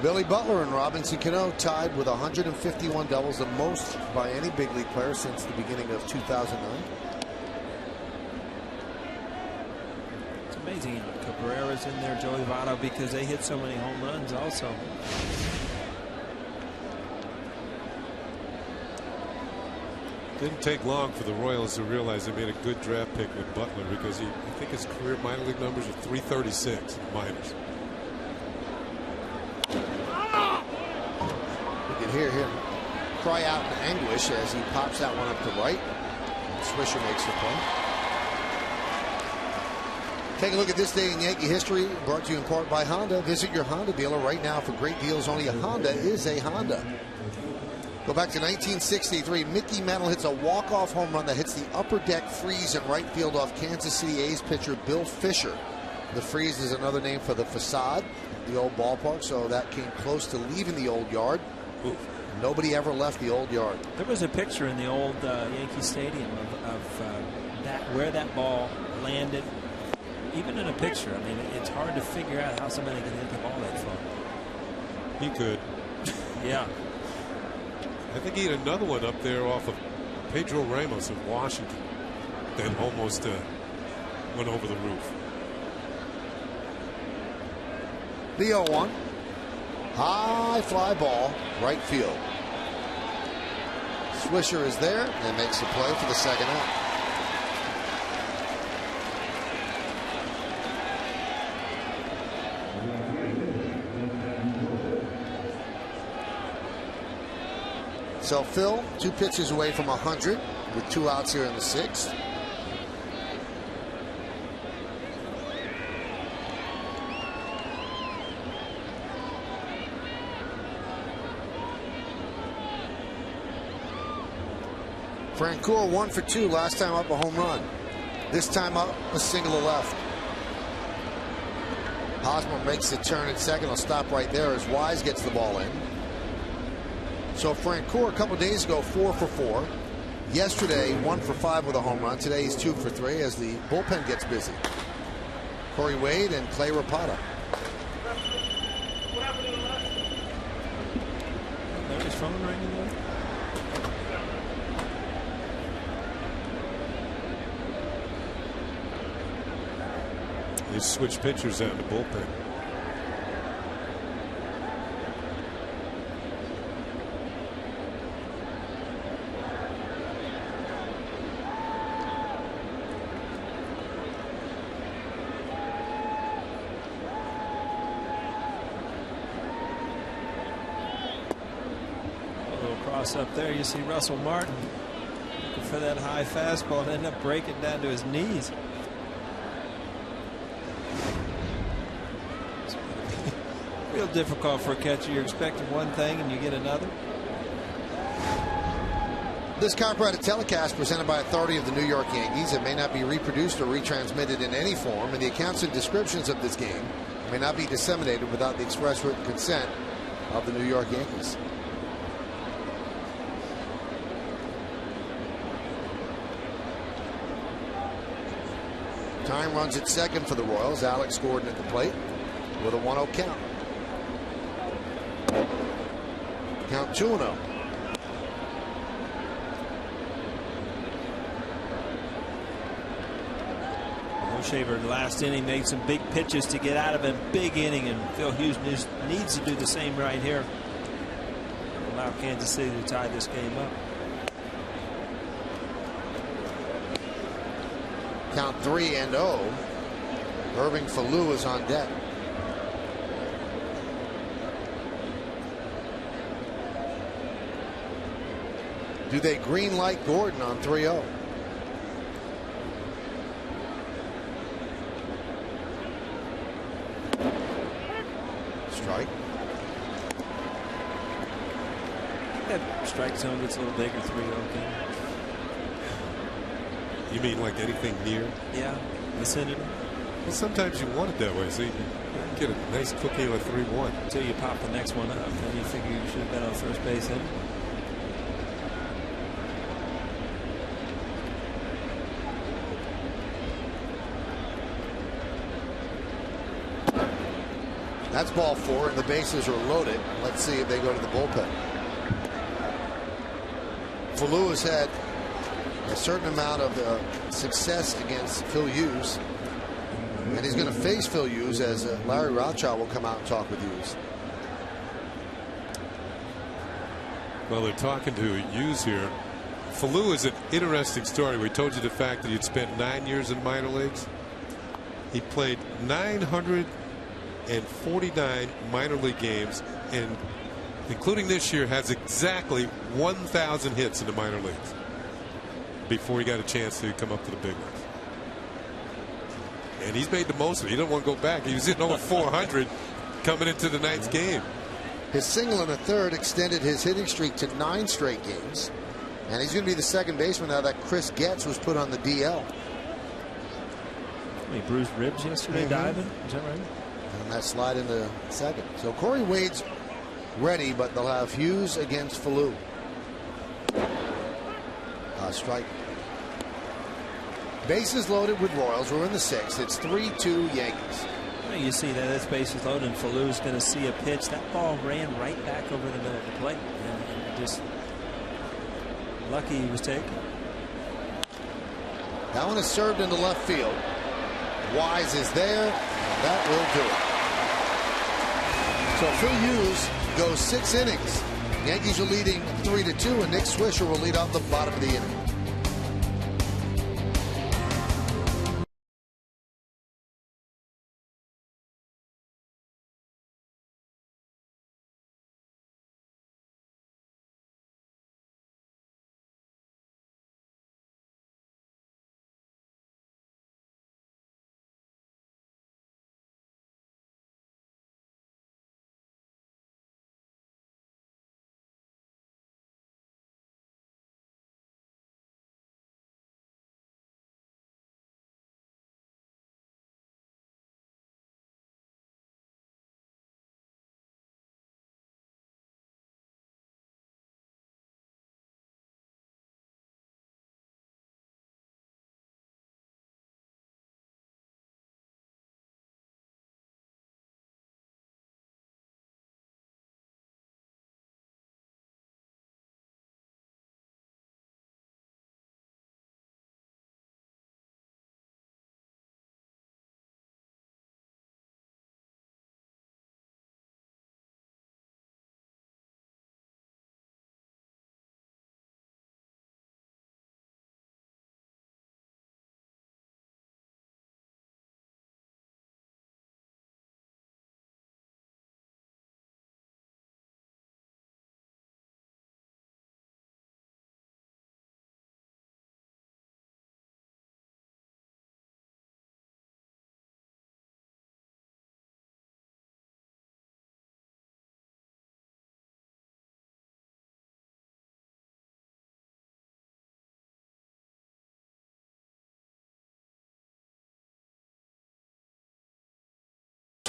Billy Butler and Robinson Cano tied with 151 doubles, the most by any big league player since the beginning of 2009. Amazing. Cabrera's in there, Joey Votto, because they hit so many home runs also. Didn't take long for the Royals to realize they made a good draft pick with Butler, because I think his career minor league numbers are 336 in minors. You can hear him cry out in anguish as he pops that one up to right. Swisher makes the play. Take a look at this day in Yankee history, brought to you in part by Honda. Visit your Honda dealer right now for great deals. Only a Honda is a Honda. Go back to 1963. Mickey Mantle hits a walk-off home run that hits the upper deck freeze in right field off Kansas City A's pitcher Bill Fisher. The freeze is another name for the facade, the old ballpark, so that came close to leaving the old yard. Ooh. Nobody ever left the old yard. There was a picture in the old Yankee Stadium of where that ball landed. Even in a picture, I mean, it's hard to figure out how somebody can hit the ball that far. He could. Yeah. I think he had another one up there off of Pedro Ramos of Washington that almost went over the roof. The 0-1. High fly ball, right field. Swisher is there and makes the play for the second out. So Phil, 2 pitches away from 100 with 2 outs here in the 6th. Francoeur 1 for 2, last time up a home run. This time up a single to left. Hosmer makes the turn at second. He'll stop right there as Wise gets the ball in. So Francoeur a couple days ago 4 for 4. Yesterday 1 for 5 with a home run. Today he's 2 for 3 as the bullpen gets busy. Corey Wade and Clay Rapata. There's his phone ringing there. They switch pitchers out in the bullpen. Up there, you see Russell Martin looking for that high fastball and end up breaking down to his knees. Real difficult for a catcher. You're expecting one thing and you get another. This copyrighted telecast presented by authority of the New York Yankees. It may not be reproduced or retransmitted in any form, and the accounts and descriptions of this game may not be disseminated without the express written consent of the New York Yankees. Time runs at second for the Royals. Alex Gordon at the plate with a 1-0 count. Count 2-0. Shaver last inning made some big pitches to get out of a big inning, and Phil Hughes needs to do the same right here. Allow Kansas City to tie this game up. Count 3-0. Irving Falou is on deck. Do they green light Gordon on 3-0? Strike. That strike zone gets a little bigger, 3-0. You mean like anything near? Yeah, vicinity. Well, sometimes you want it that way, so you can get a nice cookie with 3-1. Until you pop the next one up, then you figure you should have been on first base then. That's ball 4, and the bases are loaded. Let's see if they go to the bullpen. Falou has had a certain amount of success against Phil Hughes, and he's going to face Phil Hughes as Larry Rothschild will come out and talk with Hughes. Well, they're talking to Hughes here. Falou is an interesting story. We told you the fact that he'd spent 9 years in minor leagues. He played 949 minor league games, and including this year has exactly 1,000 hits in the minor leagues before he got a chance to come up to the big leagues. And he's made the most of it. He didn't want to go back. He was in over 400 coming into the night's game. His single in the third extended his hitting streak to 9 straight games, and he's going to be the second baseman now that Chris Getz was put on the DL. He bruised ribs yesterday diving. Is that right? And that slide into second. So Corey Wade's ready, but they'll have Hughes against Falou. Strike. Bases loaded with Royals. We're in the 6th. It's 3-2 Yankees. You see that this base is loaded, and Falou's going to see a pitch. That ball ran right back over the middle of the plate, and just lucky he was taken. That one is served into left field. Wise is there. That will do it. So Phil Hughes goes 6 innings. Yankees are leading 3-2, and Nick Swisher will lead off the bottom of the inning.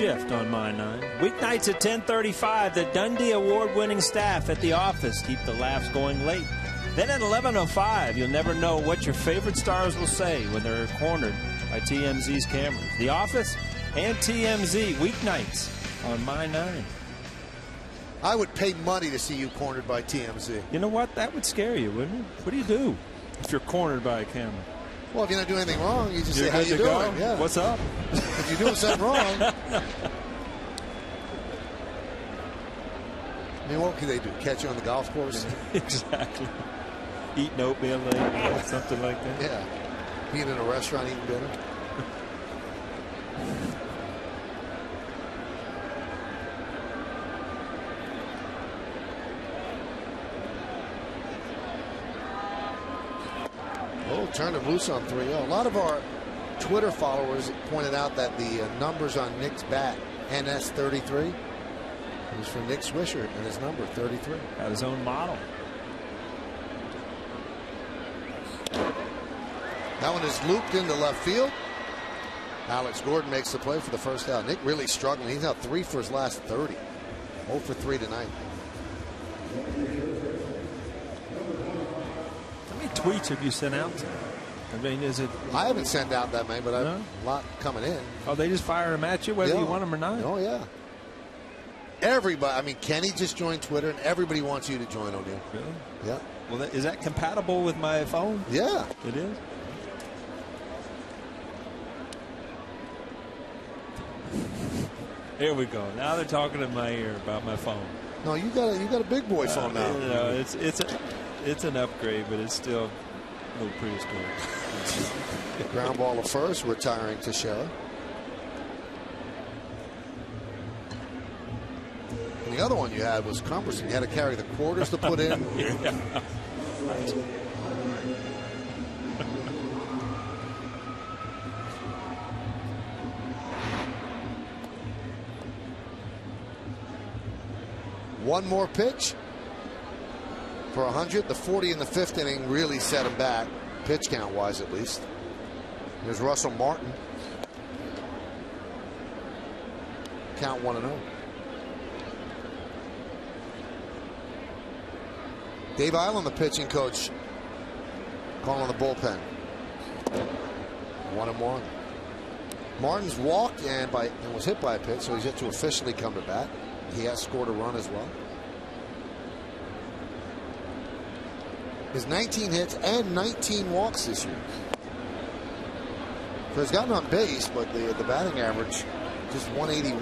Shift on My 9. Weeknights at 10:35, the Dundee Award-winning staff at the office keep the laughs going late. Then at 11:05, you'll never know what your favorite stars will say when they're cornered by TMZ's cameras. The Office and TMZ, weeknights on My 9. I would pay money to see you cornered by TMZ. You know what? That would scare you, wouldn't it? What do you do if you're cornered by a camera? Well, if you're not doing anything wrong, you just say, how good you to doing? go? Yeah. What's up? If you're doing something wrong, I mean, what could they do? Catch you on the golf course? Exactly. Eating oatmeal, like, something like that. Yeah. Being in a restaurant eating dinner. Oh, turned him loose on 3-0. A lot of our Twitter followers pointed out that the numbers on Nick's bat, NS33, it was for Nick Swisher and his number 33. Got his own model. That one is looped into left field. Alex Gordon makes the play for the first out. Nick really struggling. He's now 3 for his last 30. 0 for 3 tonight. How many tweets have you sent out to? I mean, is it? I haven't sent out that many, but I have a lot coming in. Oh, they just fire them at you whether you want them or not? Oh, yeah. Everybody. I mean, Kenny just joined Twitter, and everybody wants you to join, O'Neill. Really? Yeah. Well, is that compatible with my phone? Yeah. It is? Here we go. Now they're talking in my ear about my phone. No, you got a big boy phone now. No, it's an upgrade, but it's still a little prehistoric. Ground ball to first, retiring Teixeira. And the other one you had was cumbersome. You had to carry the quarters to put in. Yeah. One more pitch for 100. The 40 in the fifth inning really set him back, pitch count wise at least. Here's Russell Martin. Count 1-0. Dave Island, the pitching coach, calling the bullpen. 1-1. Martin's walked and was hit by a pitch, so he's yet to officially come to bat. He has scored a run as well. His 19 hits and 19 walks this year. So he's gotten on base, but the batting average just 181.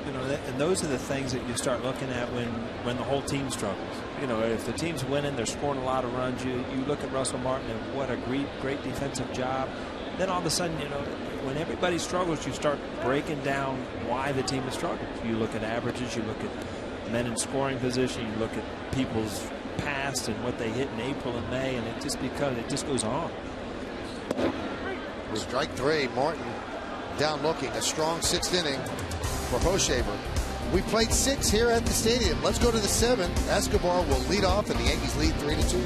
You know, and those are the things that you start looking at when the whole team struggles. You know, if the team's winning, they're scoring a lot of runs. You look at Russell Martin and what a great defensive job. Then all of a sudden, you know, when everybody struggles, you start breaking down why the team has struggled. You look at averages, you look at men in scoring position, you look at people's past and what they hit in April and May, and it just goes on. Strike 3, Martin down looking. A strong 6th inning for Hoshaver. We played 6 here at the stadium. Let's go to the 7th. Escobar will lead off, and the Yankees lead 3-2.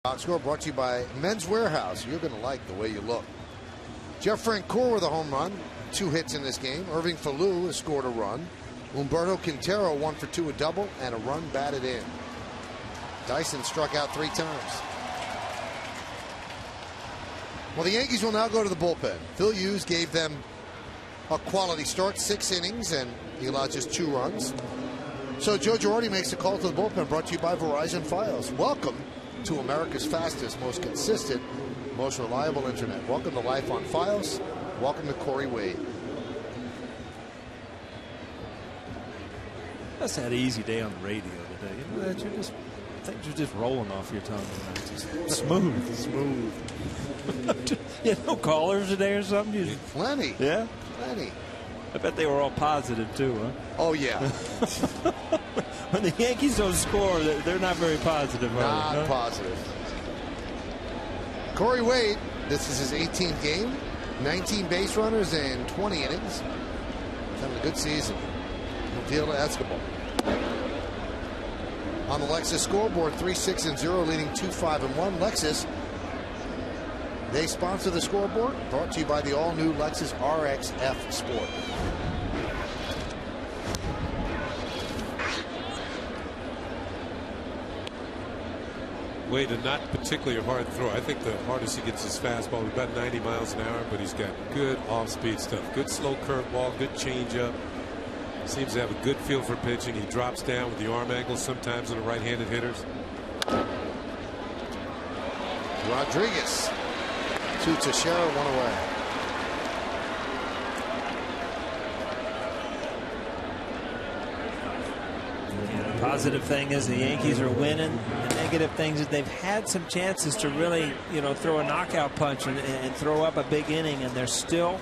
Box score brought to you by Men's Warehouse. You're going to like the way you look. Jeff Francoeur with a home run, 2 hits in this game. Irving Falou has scored a run. Humberto Quintero 1 for 2, a double, and a run batted in. Dyson struck out 3 times. Well, the Yankees will now go to the bullpen. Phil Hughes gave them a quality start, 6 innings, and he allowed just 2 runs. So Joe Girardi makes a call to the bullpen, brought to you by Verizon Fios. Welcome to America's fastest, most consistent, most reliable internet. Welcome to Life on Fios. Welcome to Corey Wade. That's had an easy day on the radio today. You know that things are just rolling off your tongue. Just smooth. Smooth. You had no callers today or something? Plenty. Yeah? Plenty. I bet they were all positive too, huh? Oh, yeah. When the Yankees don't score, they're not very positive. Not positive. Corey Wade, this is his 18th game, 19 base runners and 20 innings. He's having a good season. Field to Escobar. On the Lexus scoreboard, 3-6-0, leading 2-5-1. Lexus, they sponsor the scoreboard, brought to you by the all-new Lexus RX-F Sport. Wade, a not particularly a hard throw. I think the hardest he gets is fastball. About 90 miles an hour, but he's got good off-speed stuff. Good slow curveball, good changeup. Seems to have a good feel for pitching. He drops down with the arm angle sometimes on the right-handed hitters. Rodriguez to Teixeira, 1 away. The positive thing is the Yankees are winning. The negative things is they've had some chances to really, throw a knockout punch and throw up a big inning, and they're still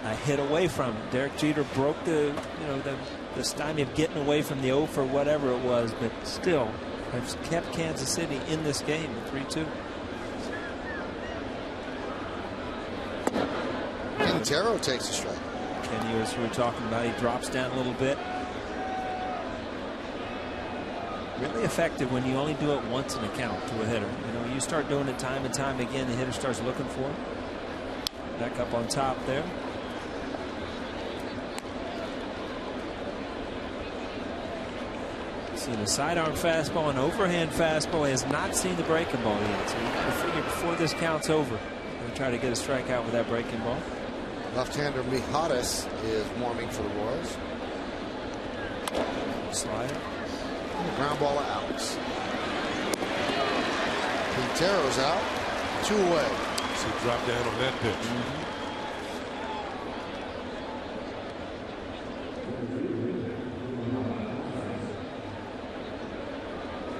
a hit away from it. Derek Jeter broke the stymie of getting away from the 0 for whatever it was, but still has kept Kansas City in this game at 3-2. Quintero takes a strike. Kenny, as we were talking about, he drops down a little bit. Really effective when you only do it once in a count to a hitter. You start doing it time and time again, the hitter starts looking for it. Back up on top there. Seen a sidearm fastball, an overhand fastball. He has not seen the breaking ball yet. So you got to figure before this count's over, going to try to get a strikeout with that breaking ball. Left-hander Mijares is warming for the Royals. Slider. And the ground ball to Alex. Quintero's out. 2 away. So he dropped down on that pitch.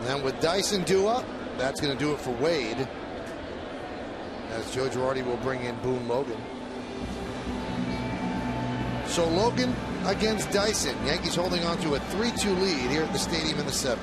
And with Dyson due up, that's going to do it for Wade, as Joe Girardi will bring in Boone Logan. So Logan against Dyson. Yankees holding on to a 3-2 lead here at the stadium in the 7th.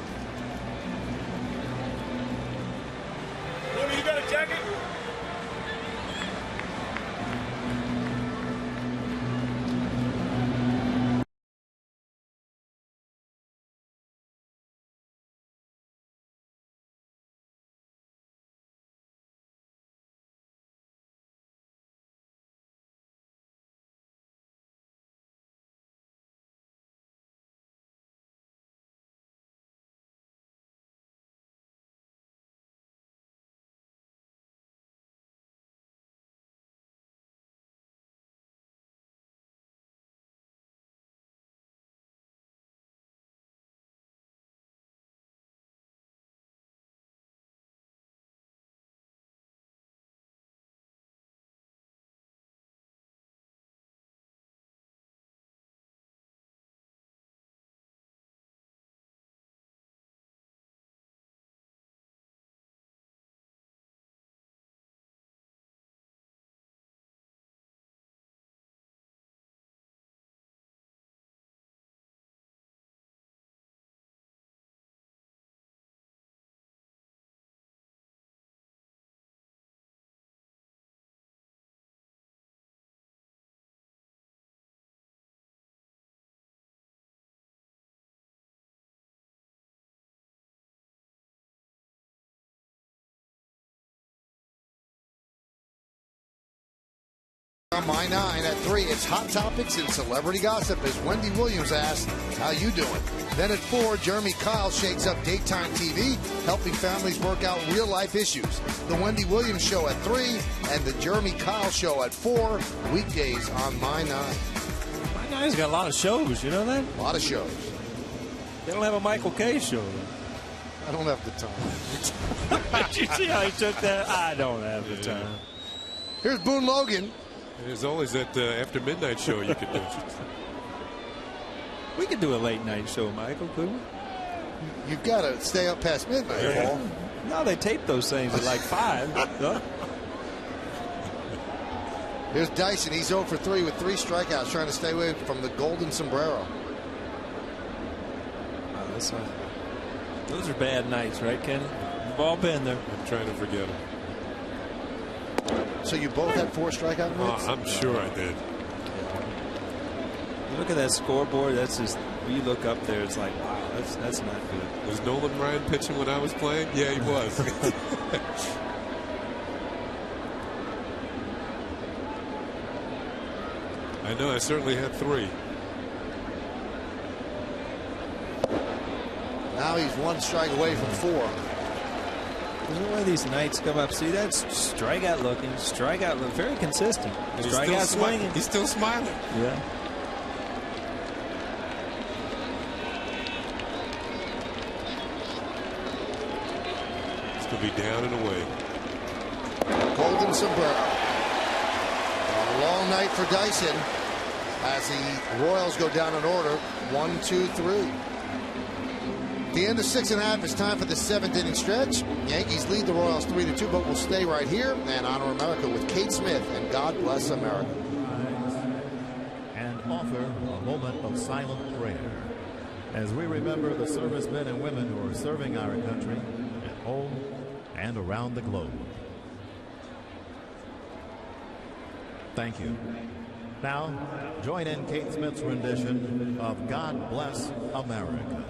on My 9. At 3, it's Hot Topics and Celebrity Gossip as Wendy Williams asks, how you doing? Then at 4, Jeremy Kyle shakes up daytime TV, helping families work out real-life issues. The Wendy Williams Show at 3 and the Jeremy Kyle Show at 4, weekdays on My 9. My 9's got a lot of shows, you know that? A lot of shows. They don't have a Michael K show. I don't have the time. Did you see how he took that? I don't have the time. Here's Boone Logan. There's always that after midnight show you could do. We could do a late night show, Michael, couldn't we? You've got to stay up past midnight, Paul. No, they tape those things at like 5. Huh? Here's Dyson. He's 0 for 3 with 3 strikeouts, trying to stay away from the golden sombrero. Those are bad nights, right, Kenny? We've all been there. I'm trying to forget them. So you both had 4 strikeout nights? I'm sure I did. You look at that scoreboard. That's just, when you look up there, it's like, wow, that's not good. Was Nolan Ryan pitching when I was playing? Yeah, he was. I know. I certainly had 3. Now he's 1 strike away from 4. There's no way these nights come up. See, that's strikeout looking, very consistent. Strikeout swinging. He's still smiling. Yeah. It's going to be down and away. Golden sombrero. A long night for Dyson as the Royals go down in order. 1, 2, 3. The end of 6.5. It's time for the 7th inning stretch. Yankees lead the Royals 3-2, but we'll stay right here and honor America with Kate Smith and God Bless America. And offer a moment of silent prayer as we remember the servicemen and women who are serving our country at home and around the globe. Thank you. Now, join in Kate Smith's rendition of God Bless America.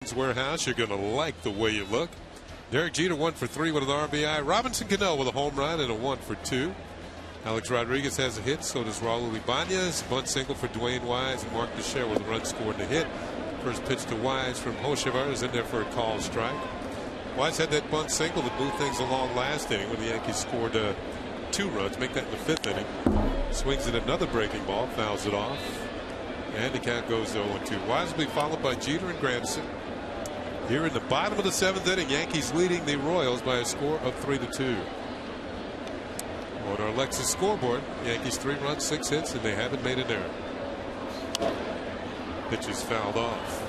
Men's Warehouse. You're going to like the way you look. Derek Jeter 1 for 3 with an RBI. Robinson Cano with a home run and a 1 for 2. Alex Rodriguez has a hit. So does Raul Ibanez. Bunt single for Dwayne Wise and Mark Teixeira with a run scored and a hit. First pitch to Wise from Hochevar is in there for a called strike. Wise had that bunt single to move things along last inning when the Yankees scored 2 runs. Make that in the 5th inning. Swings at another breaking ball. Fouls it off. And the count goes 0-2. Wise will be followed by Jeter and Granderson. Here in the bottom of the 7th inning, Yankees leading the Royals by a score of 3-2. On our Lexus scoreboard, Yankees 3 runs, 6 hits, and they haven't made an error. Pitch is fouled off.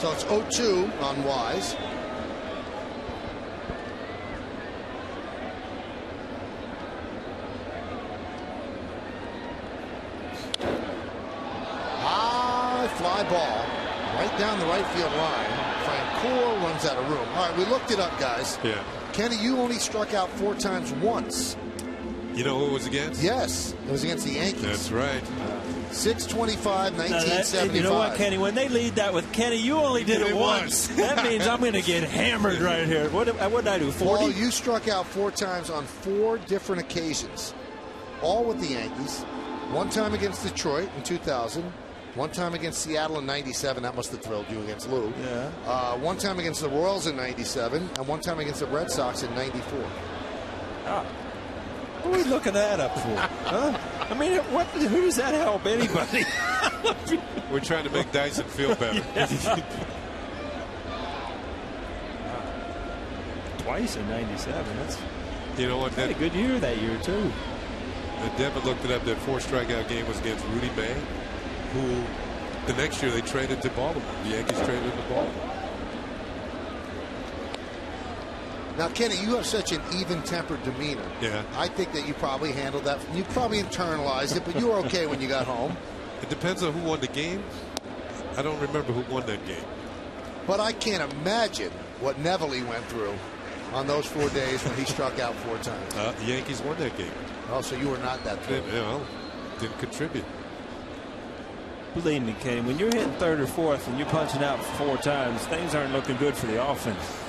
So it's 0-2 on Wise. Fly ball right down the right field line. Francoeur runs out of room. All right, we looked it up, guys. Yeah. Kenny, you only struck out 4 times once. You know who it was against? Yes, it was against the Yankees. That's right. 6/25, 1975. You know what, Kenny? When they lead that with Kenny, you only did it once. That means I'm going to get hammered right here. What did I do? 40? Paul, you struck out 4 times on 4 different occasions, all with the Yankees. 1 time against Detroit in 2000. 1 time against Seattle in 97. That must have thrilled you against Lou. Yeah. 1 time against the Royals in 97. And 1 time against the Red Sox in 94. Oh. What are we looking that up for? Huh? I mean, who does that help anybody? We're trying to make Dyson feel better. Twice in 97. That's you know what? had a good year that year, too. Devin looked it up. That 4 strikeout game was against Rudy May, who the next year they traded to Baltimore. The Yankees traded to Baltimore. Now, Kenny, you have such an even-tempered demeanor. Yeah. I think that you probably handled that. You probably internalized it, but you were okay when you got home. It depends on who won the game. I don't remember who won that game. But I can't imagine what Neville went through on those 4 days when he struck out 4 times. The Yankees won that game. Oh, so you were not that thrilled. Didn't contribute. Believe me, Kenny, when you're hitting 3rd or 4th and you're punching out 4 times, things aren't looking good for the offense.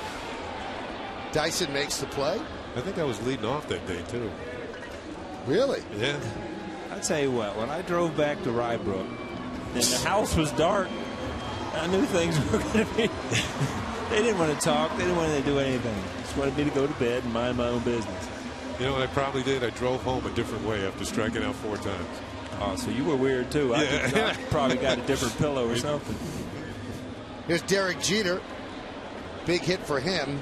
Dyson makes the play. I think I was leading off that day, too. Really? Yeah. I tell you what, when I drove back to Rybrook and the house was dark, I knew things were going to be. They didn't want to talk. They didn't want to do anything. Just wanted me to go to bed and mind my own business. You know what I probably did? I drove home a different way after striking out 4 times. Oh, so you were weird, too. I probably got a different pillow or something. Here's Derek Jeter. Big hit for him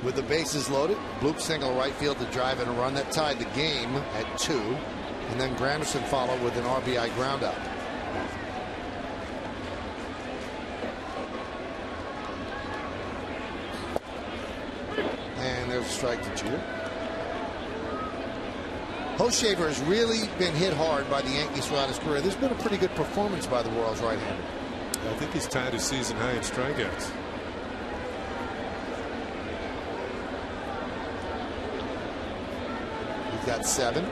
with the bases loaded. Bloop single right field to drive in a run. That tied the game at 2. And then Granderson followed with an RBI groundout. And there's a strike to Jeter. Hochevar has really been hit hard by the Yankees throughout his career. There's been a pretty good performance by the Royals right-hander. I think he's tied his season high in strikeouts. He's got 7.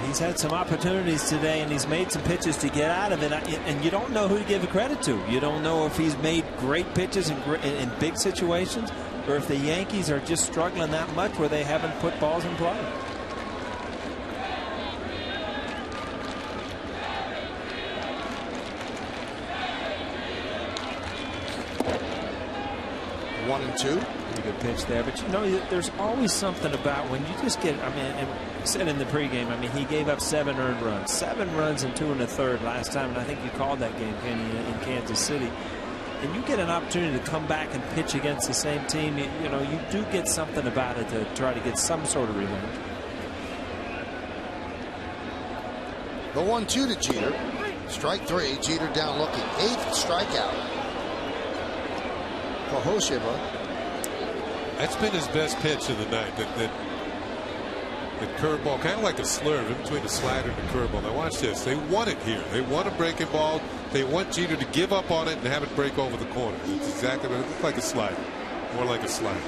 He's had some opportunities today, and he's made some pitches to get out of it. And you don't know who to give the credit to. You don't know if he's made great pitches in big situations, or if the Yankees are just struggling that much where they haven't put balls in play. One and 2. Pretty good pitch there. But, you know, there's always something about when you just get, I mean, and we said in the pregame, I mean, he gave up 7 earned runs. 7 runs and 2 1/3 last time, and I think you called that game, Kenny, in Kansas City. And you get an opportunity to come back and pitch against the same team, you know, you do get something about it to try to get some sort of revenge. The 1-2 to Jeter. Strike 3. Jeter down looking. 8th strikeout for Hochevar. That's been his best pitch of the night. The curveball, kind of like a slurve in between the slider and the curveball. Now watch this. They want it here. They want a breaking ball. They want Jeter to give up on it and have it break over the corner. It's exactly what it looks like, a slider. More like a slider.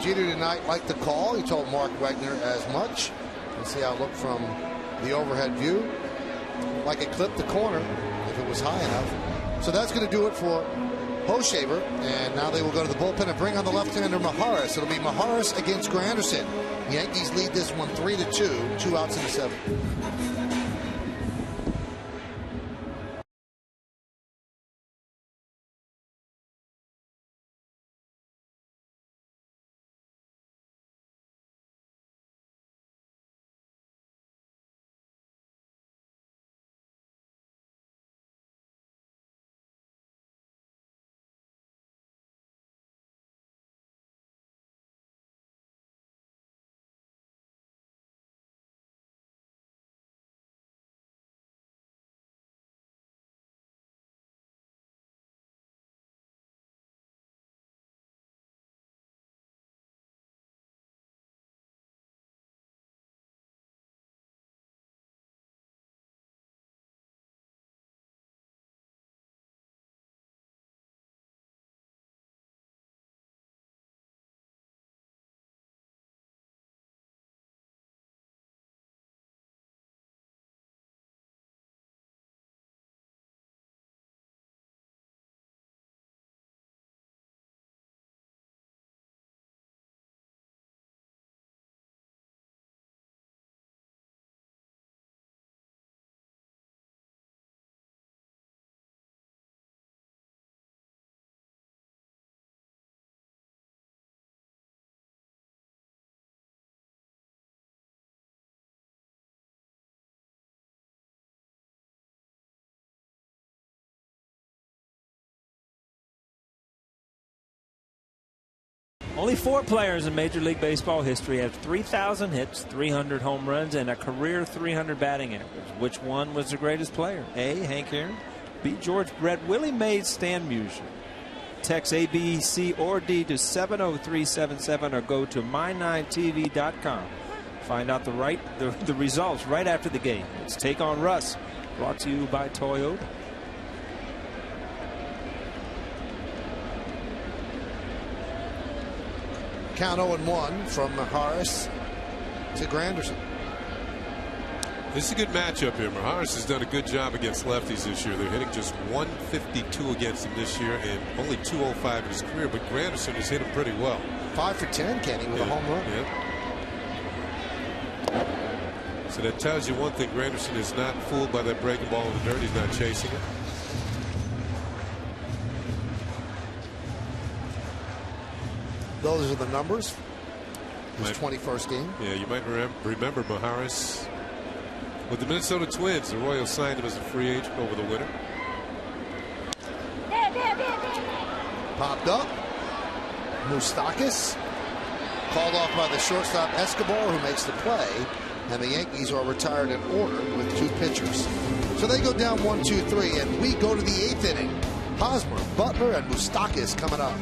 Jeter tonight liked the call. He told Mark Wegner as much. Let's see how it looked from the overhead view. Like it clipped the corner if it was high enough. So that's going to do it for Hoshaver, and now they will go to the bullpen and bring on the left-hander Maharis. It'll be Maharis against Granderson. The Yankees lead this one 3-2, 2 outs in the 7th. Only 4 players in Major League Baseball history have 3,000 hits, 300 home runs, and a career 300 batting average. Which one was the greatest player? A. Hank Aaron. B. George Brett. Willie Mays. Stan Musial. Text A, B, C, or D to 70377 or go to my9tv.com. Find out the results right after the game. It's Take on Russ, brought to you by Toyota. Count 0-1 from Maharis to Granderson. This is a good matchup here. Maharis has done a good job against lefties this year. They're hitting just 152 against him this year and only 205 in his career, but Granderson has hit him pretty well. 5 for 10, Kenny, with a home run. Yeah. So that tells you one thing. Granderson is not fooled by that breaking ball in the dirt. He's not chasing it. Those are the numbers. His 21st game. Yeah, you might remember Maharis with the Minnesota Twins. The Royals signed him as a free agent over the winter. Popped up. Moustakas called off by the shortstop Escobar, who makes the play, and the Yankees are retired in order with 2 pitchers. So they go down 1-2-3, and we go to the 8th inning. Hosmer, Butler, and Moustakas coming up.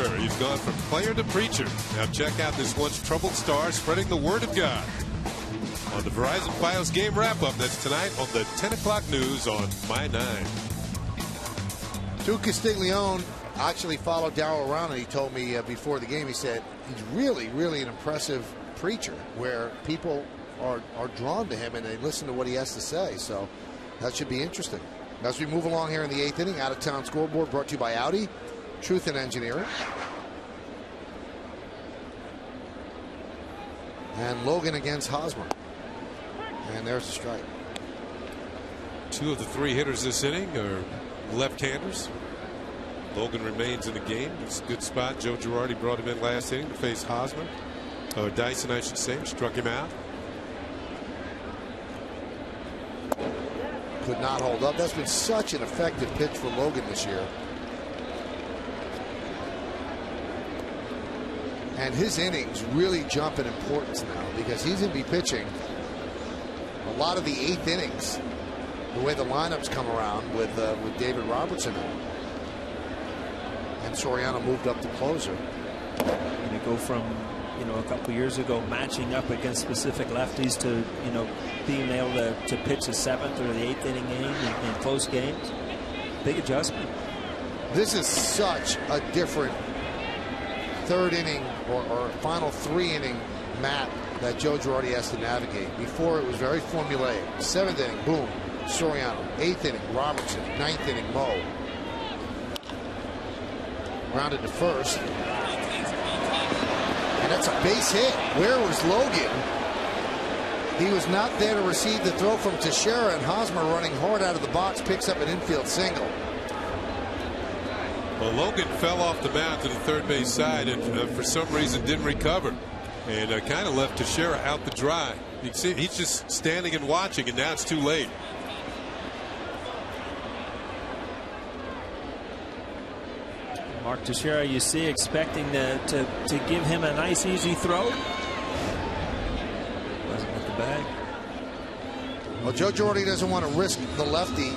Kingsbury. He's gone from player to preacher. Now check out this once troubled star spreading the word of God on the Verizon Fios game wrap-up. That's tonight on the 10 o'clock news on My 9. Stu Castiglione actually followed Darryl around, and he told me before the game, he said he's really, really an impressive preacher where people are drawn to him and they listen to what he has to say. So that should be interesting. As we move along here in the 8th inning, out-of-town scoreboard brought to you by Audi, Truth in Engineering. And Logan against Hosmer. And there's the strike. 2 of the 3 hitters this inning are left-handers. Logan remains in the game. It's a good spot. Joe Girardi brought him in last inning to face Hosmer. Dyson, I should say, struck him out. Could not hold up. That's been such an effective pitch for Logan this year. And his innings really jump in importance now because he's going to be pitching a lot of the 8th innings the way the lineups come around with David Robertson out. And Soriano moved up to closer. And you go from a couple years ago matching up against specific lefties to being able to pitch the 7th or the 8th inning game in close games. Big adjustment. This is such a different 3rd inning or final 3 inning map that Joe Girardi has to navigate. Before it was very formulaic. 7th inning, boom, Soriano. 8th inning, Robertson. 9th inning, Mo. Rounded to first. And that's a base hit. Where was Logan? He was not there to receive the throw from Teixeira, and Hosmer running hard out of the box picks up an infield single. Well, Logan fell off the mound to the third base side and for some reason didn't recover. And kind of left Teixeira out to dry. You can see he's just standing and watching, and now it's too late. Mark Teixeira, you see, expecting to give him a nice, easy throw. Wasn't at the bag. Well, Joe Girardi doesn't want to risk the lefty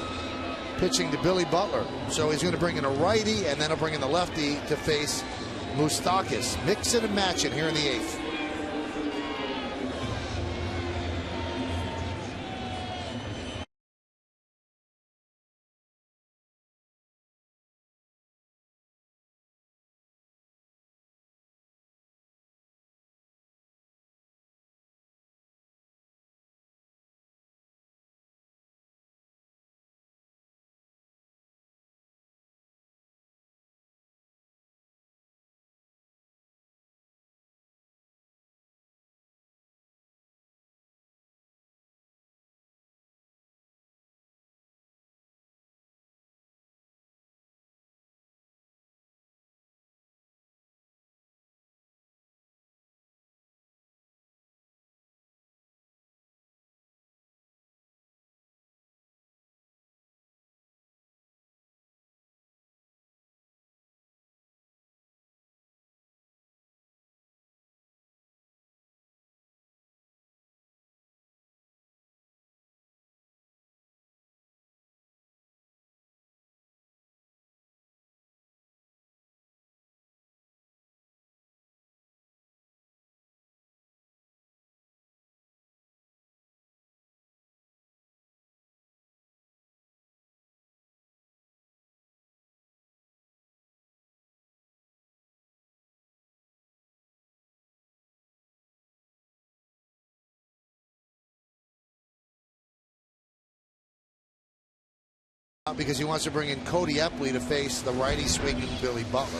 pitching to Billy Butler. So he's going to bring in a righty, and then he'll bring in the lefty to face Moustakas. Mix it and match it here in the 8th. Because he wants to bring in Cody Epley to face the righty swinging Billy Butler.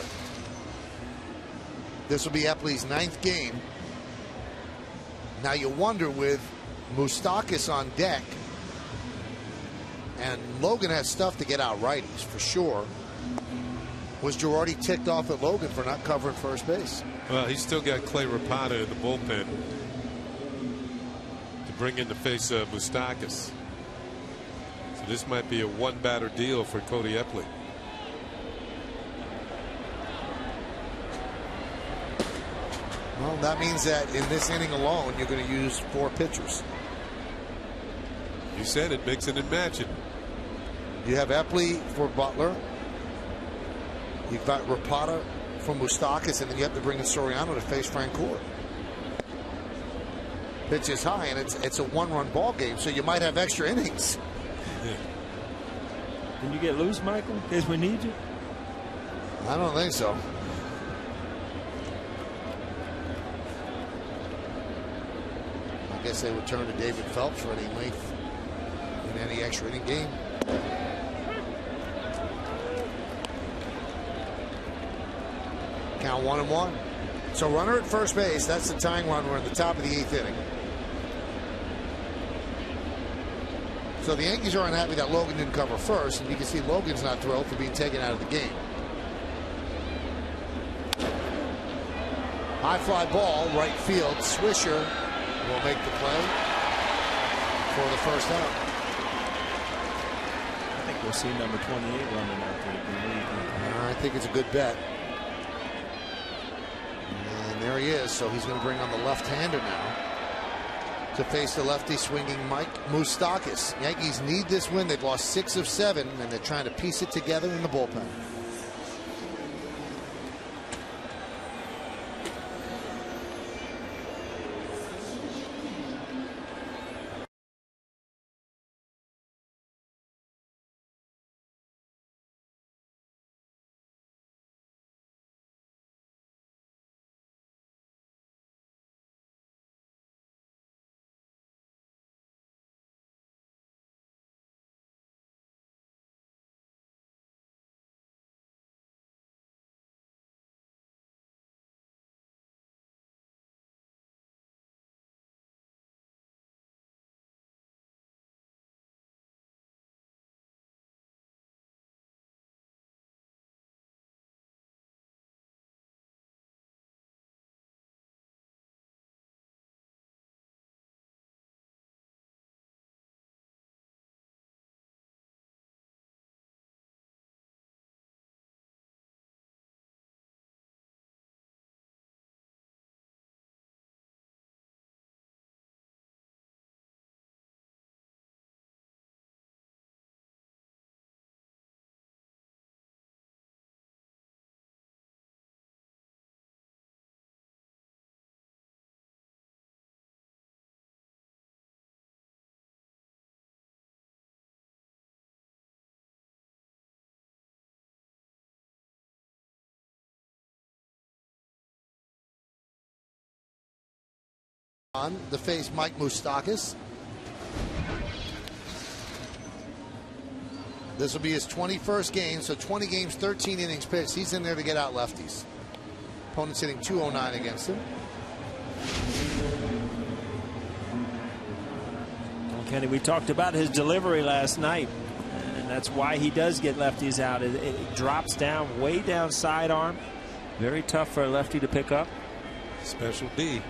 This will be Epley's 9th game. Now you wonder, with Moustakas on deck, and Logan has stuff to get out righties for sure. Was Girardi ticked off at Logan for not covering first base? Well, he's still got Clay Rapata in the bullpen to bring in to face Moustakas. So this might be a one-batter deal for Cody Epley. Well, that means that in this inning alone, you're going to use 4 pitchers. You said it, mix it and match it. You have Epley for Butler. You've got Rapata from Moustakas, and then you have to bring in Soriano to face Francoeur. Pitch is high, and it's a one-run ball game, so you might have extra innings. Can you get loose, Michael, in case we need you? I don't think so. I guess they would turn to David Phelps for any length in any extra inning game. Count 1-1. So runner at first base. That's the tying run. We're in the top of the 8th inning. So the Yankees are unhappy that Logan didn't cover first, and you can see Logan's not thrilled for being taken out of the game. High fly ball, right field. Swisher will make the play for the first out. I think we'll see number 28 running out there. I think it's a good bet. And there he is. So he's going to bring on the left-hander now to face the lefty swinging Mike Moustakas. Yankees need this win. They've lost 6 of 7, and they're trying to piece it together in the bullpen. On to face Mike Moustakas. This will be his 21st game, so 20 games, 13 innings pitched. He's in there to get out lefties. Opponent's hitting .209 against him. Well, Kenny, we talked about his delivery last night, and that's why he does get lefties out. It drops down, way down sidearm. Very tough for a lefty to pick up. Special D.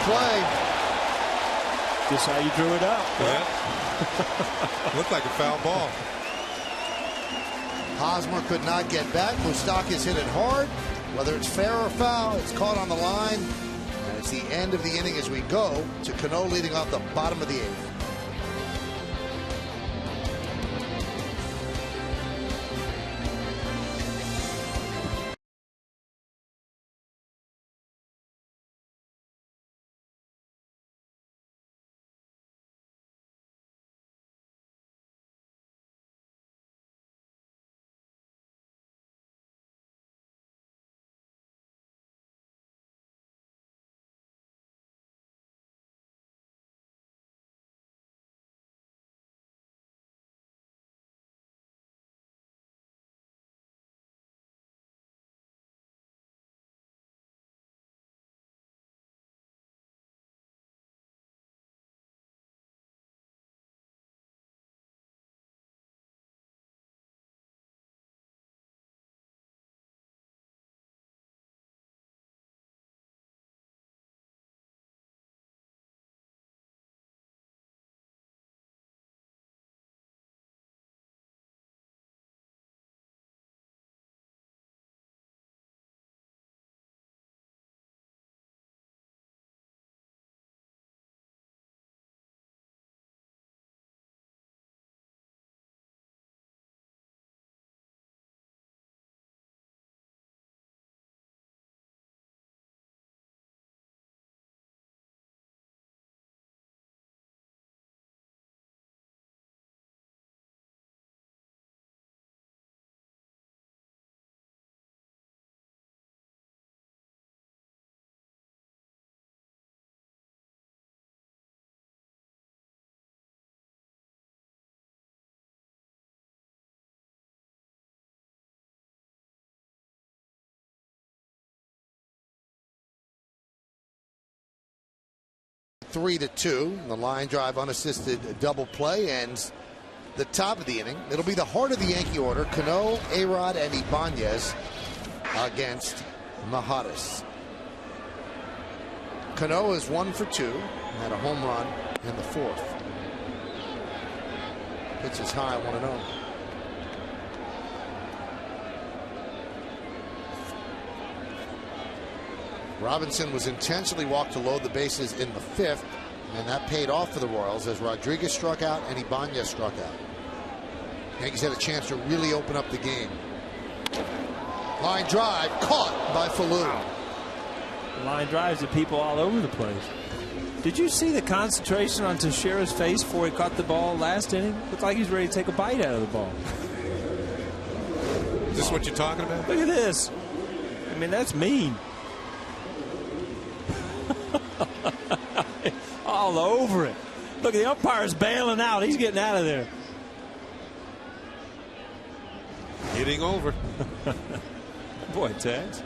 Play. Just how you drew it up. Yeah. Looked like a foul ball. Hosmer could not get back. Moustakas hit it hard. Whether it's fair or foul, it's caught on the line. And it's the end of the inning as we go to Cano leading off the bottom of the 8th. 3-2. The line drive unassisted double play ends the top of the inning. It'll be the heart of the Yankee order. Cano, A-Rod, and Ibanez against Mahadas. Cano is 1 for 2. Had a home run in the fourth. Pitch is high, 1-0. Robinson was intentionally walked to load the bases in the fifth, and that paid off for the Royals as Rodriguez struck out and Ibanez struck out. Yankees had a chance to really open up the game. Line drive caught by Falou. Line drives at people all over the place. Did you see the concentration on Teixeira's face before he caught the ball last inning? Looked like he's ready to take a bite out of the ball. Is this what you're talking about? Look at this. I mean, that's mean. All over it. Look, the umpire's bailing out. He's getting out of there. Hitting over. Boy, Tex.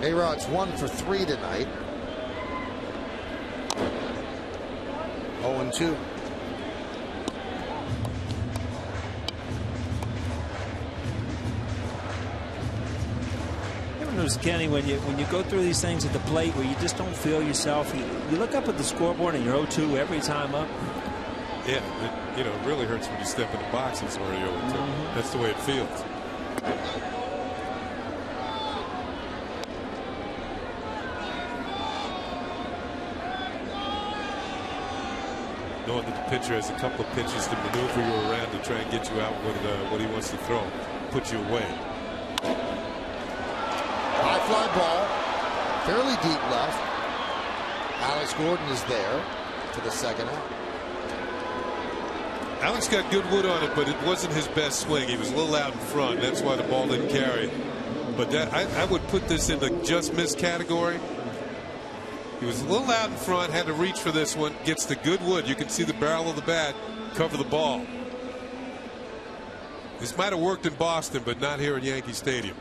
A-Rod's 1 for 3 tonight. 0-2. You ever notice, Kenny, when you go through these things at the plate where you just don't feel yourself, you look up at the scoreboard and you're 0-2 every time up? Yeah, it really hurts when you step in the boxes where you're 0-2. That's the way it feels. Knowing that the pitcher has a couple of pitches to maneuver you around to try and get you out what he wants to throw, put you away. High fly ball, fairly deep left. Alex Gordon is there for the second out. Alex got good wood on it, but it wasn't his best swing. He was a little out in front. That's why the ball didn't carry. But I would put this in the just missed category. He was a little out in front, had to reach for this one, gets the good wood. You can see the barrel of the bat cover the ball. This might have worked in Boston, but not here at Yankee Stadium.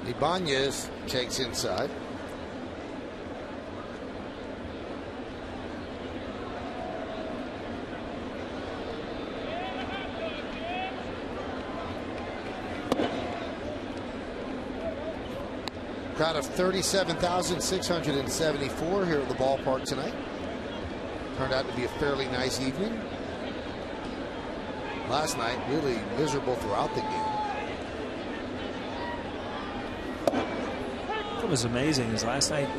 Ibanez takes inside. Crowd of 37,674 here at the ballpark tonight. Turned out to be a fairly nice evening. Last night, really miserable throughout the game. What was amazing is last night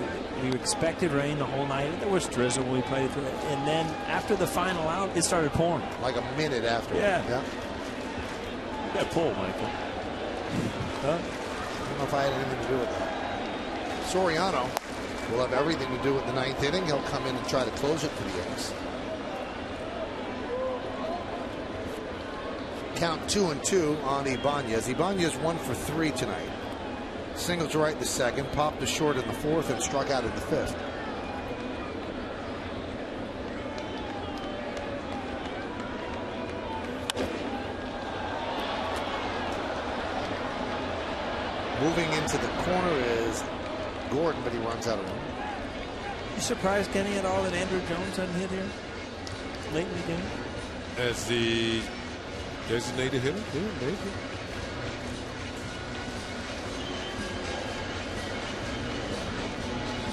we expected rain the whole night. There was drizzle when we played through it. And then after the final out, it started pouring. Like a minute after. Yeah. Yeah. That pull, Michael. Huh? I don't know if I had anything to do with that. Soriano will have everything to do with the ninth inning. He'll come in and try to close it for the Yankees. Count 2-2 on Ibanez. Ibanez 1 for 3 tonight. Single to right the second, popped to short in the fourth, and struck out in the fifth. Moving into the corner is Gordon, but he runs out of room. You surprised, Kenny, at all that Andrew Jones hadn't hit here late in the game? As the designated hitter? Yeah, maybe.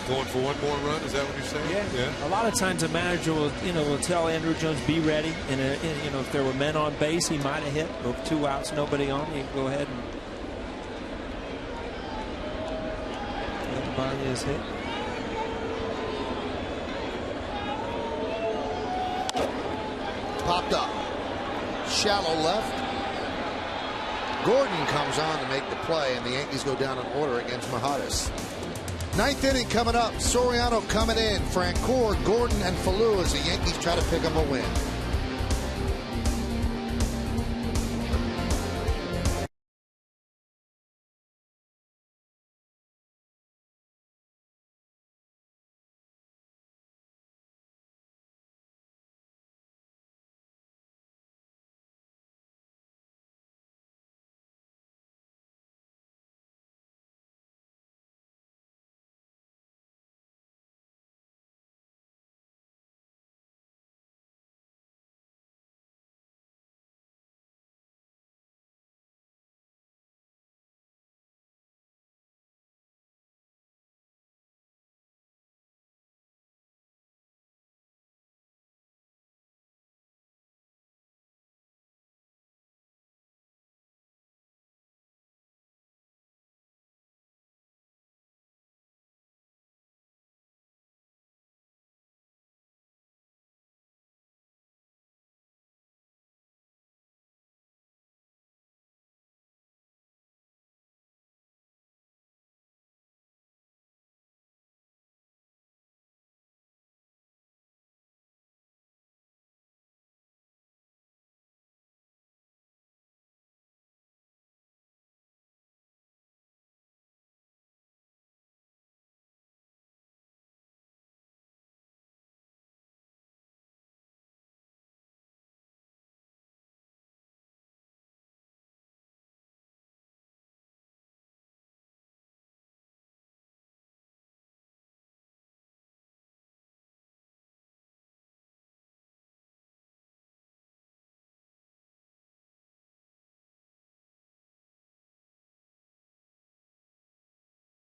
Going for one more run? Is that what you're saying? Yeah. A lot of times a manager will tell Andrew Jones be ready, and if there were men on base, he might have hit. Or 2 outs, nobody on, he can go ahead and let Ibanez hit. Popped up, shallow left. Gordon comes on to make the play, and the Yankees go down in order against Mahadas. Ninth inning coming up. Soriano coming in. Francoeur, Gordon, and Falou as the Yankees try to pick up a win.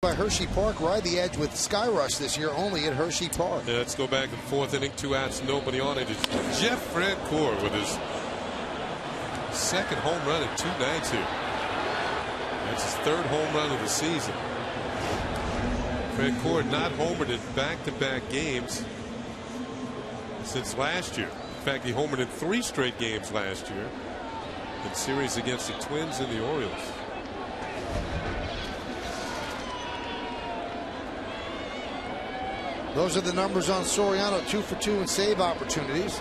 By Hershey Park, ride the edge with Sky Rush this year only at Hershey Park. Yeah, let's go back to the fourth inning. 2 outs, nobody on it. It's Jeff Francoeur with his second home run in 2 nights here. That's his 3rd home run of the season. Francoeur not homered in back-to-back games since last year. In fact, he homered in 3 straight games last year in series against the Twins and the Orioles. Those are the numbers on Soriano. 2 for 2 in save opportunities.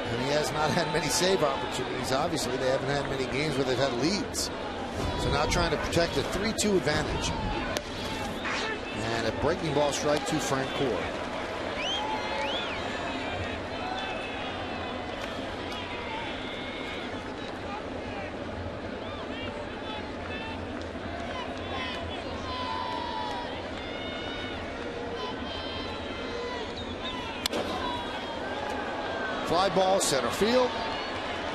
And he has not had many save opportunities. Obviously, they haven't had many games where they've had leads. So now trying to protect a 3-2 advantage. And a breaking ball strike to Francoeur. Fly ball, center field.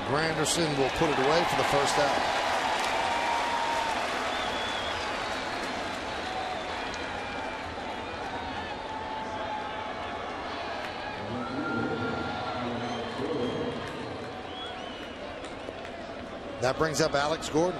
Granderson will put it away for the first out. That brings up Alex Gordon.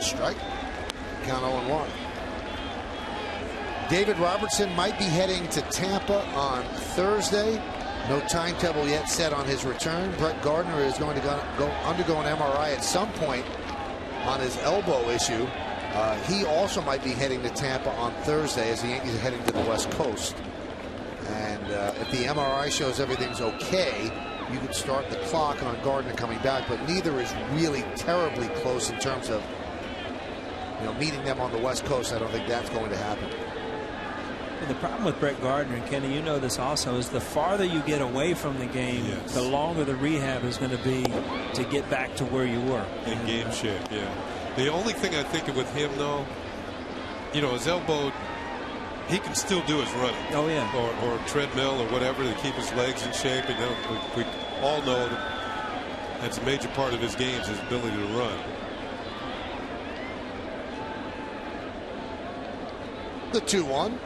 Strike. Count 0-1. David Robertson might be heading to Tampa on Thursday. No timetable yet set on his return. Brett Gardner is going to go undergo an MRI at some point on his elbow issue. He also might be heading to Tampa on Thursday as the Yankees are heading to the West Coast. And if the MRI shows everything's okay, you could start the clock on Gardner coming back. But neither is really terribly close in terms of meeting them on the West Coast. I don't think that's going to happen. And the problem with Brett Gardner, and Kenny, you know this also, is the farther you get away from the game, yes, the longer the rehab is going to be to get back to where you were. In game shape, yeah. The only thing I think of with him, though, his elbow, he can still do his running. Oh, yeah. Or treadmill or whatever to keep his legs in shape. And we all know that that's a major part of his game, is his ability to run. The 2-1.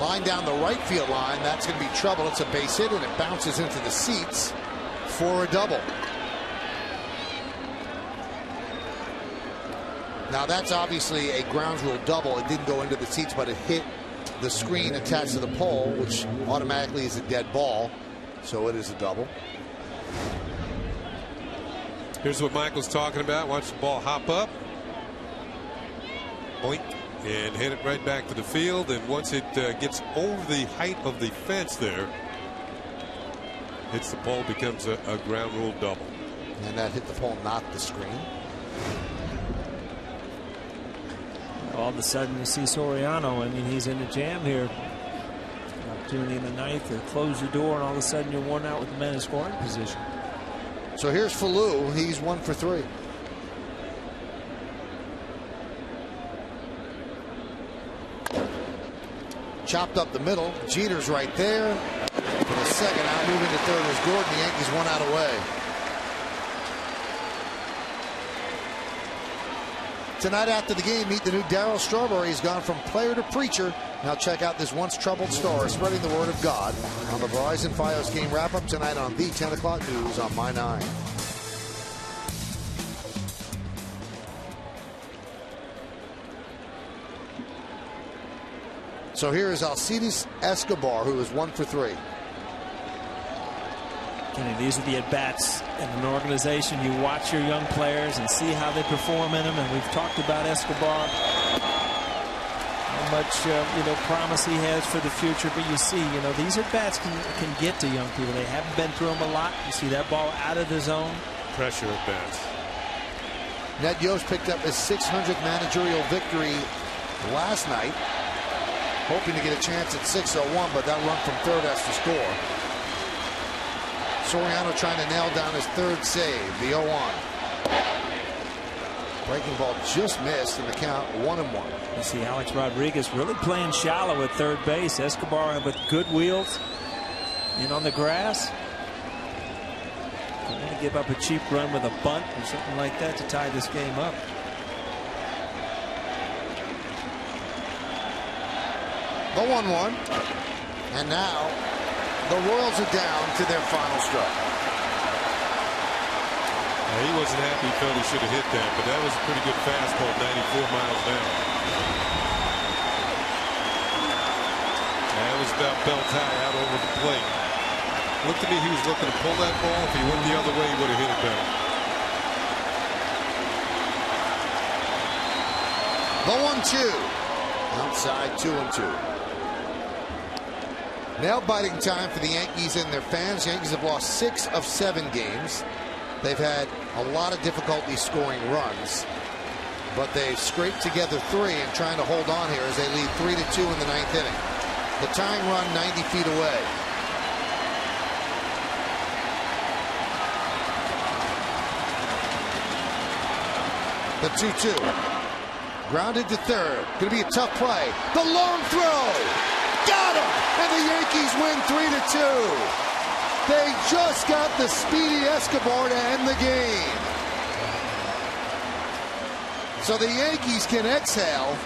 Line down the right field line. That's going to be trouble. It's a base hit, and it bounces into the seats for a double. Now, that's obviously a ground rule double. It didn't go into the seats, but it hit the screen attached to the pole, which automatically is a dead ball. So it is a double. Here's what Michael's talking about. Watch the ball hop up. Boink. And hit it right back to the field. And once it gets over the height of the fence there, hits the pole, becomes a ground rule double. And that hit the pole, not the screen. All of a sudden you see Soriano. I mean, he's in a jam here. Opportunity in the ninth to close your door, and all of a sudden you're worn out with the men in scoring position. So here's Falou. He's 1 for 3. Chopped up the middle. Jeter's right there. For the second out, moving to third was Gordon. The Yankees 1 out away. Tonight after the game, meet the new Darryl Strawberry. He's gone from player to preacher. Now check out this once troubled star spreading the word of God on the Verizon Fios game wrap-up tonight on the 10 o'clock news on My 9. So here is Alcides Escobar, who is 1 for 3. Kenny, these are the at-bats in an organization. You watch your young players and see how they perform in them, and we've talked about Escobar, how much promise he has for the future. But you see, these at-bats can get to young people. They haven't been through them a lot. You see that ball out of the zone. Pressure at-bats. Ned Yost picked up his 600th managerial victory last night, hoping to get a chance at 601, but that run from third has to score. Soriano trying to nail down his third save, the 0-1. Breaking ball just missed in the count, 1-1. You see Alex Rodriguez really playing shallow at third base. Escobar with good wheels in on the grass. Don't want to give up a cheap run with a bunt or something like that to tie this game up. The 1-1. And now the Royals are down to their final strike. He wasn't happy. He felt he should have hit that, but that was a pretty good fastball, 94 miles an hour. That was about belt high out over the plate. Looked to me, he was looking to pull that ball. If he went the other way, he would have hit it better. The 1-2. Outside, 2-2. Nail-biting time for the Yankees and their fans. The Yankees have lost 6 of 7 games. They've had a lot of difficulty scoring runs, but they've scraped together 3 and trying to hold on here as they lead 3-2 in the 9th inning. The tying run 90 feet away. The 2-2. Grounded to third. Going to be a tough play. The long throw. Got him! And the Yankees win 3-2. They just got the speedy Escobar to end the game. So the Yankees can exhale,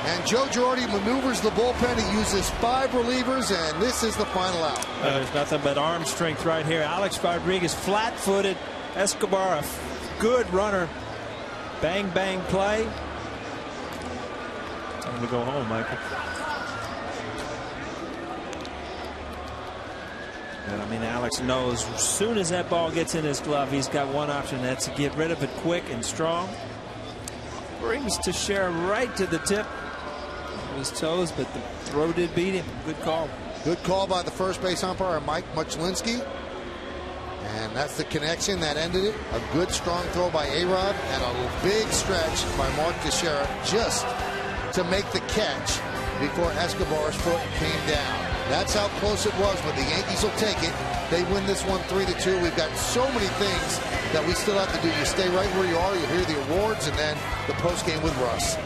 and Joe Girardi maneuvers the bullpen. He uses 5 relievers, and this is the final out. There's nothing but arm strength right here. Alex Rodriguez flat-footed. Escobar, a good runner. Bang, bang play. Time to go home, Michael. And I mean, Alex knows as soon as that ball gets in his glove, he's got one option. That's to get rid of it quick and strong. Brings Teixeira right to the tip of his toes, but the throw did beat him. Good call. Good call by the first base umpire, Mike Muchlinski. And that's the connection that ended it. A good strong throw by A-Rod and a big stretch by Mark Teixeira just to make the catch before Escobar's foot came down. That's how close it was, but the Yankees will take it. They win this one 3-2. We've got so many things that we still have to do. You stay right where you are. You hear the awards and then the postgame with Russ.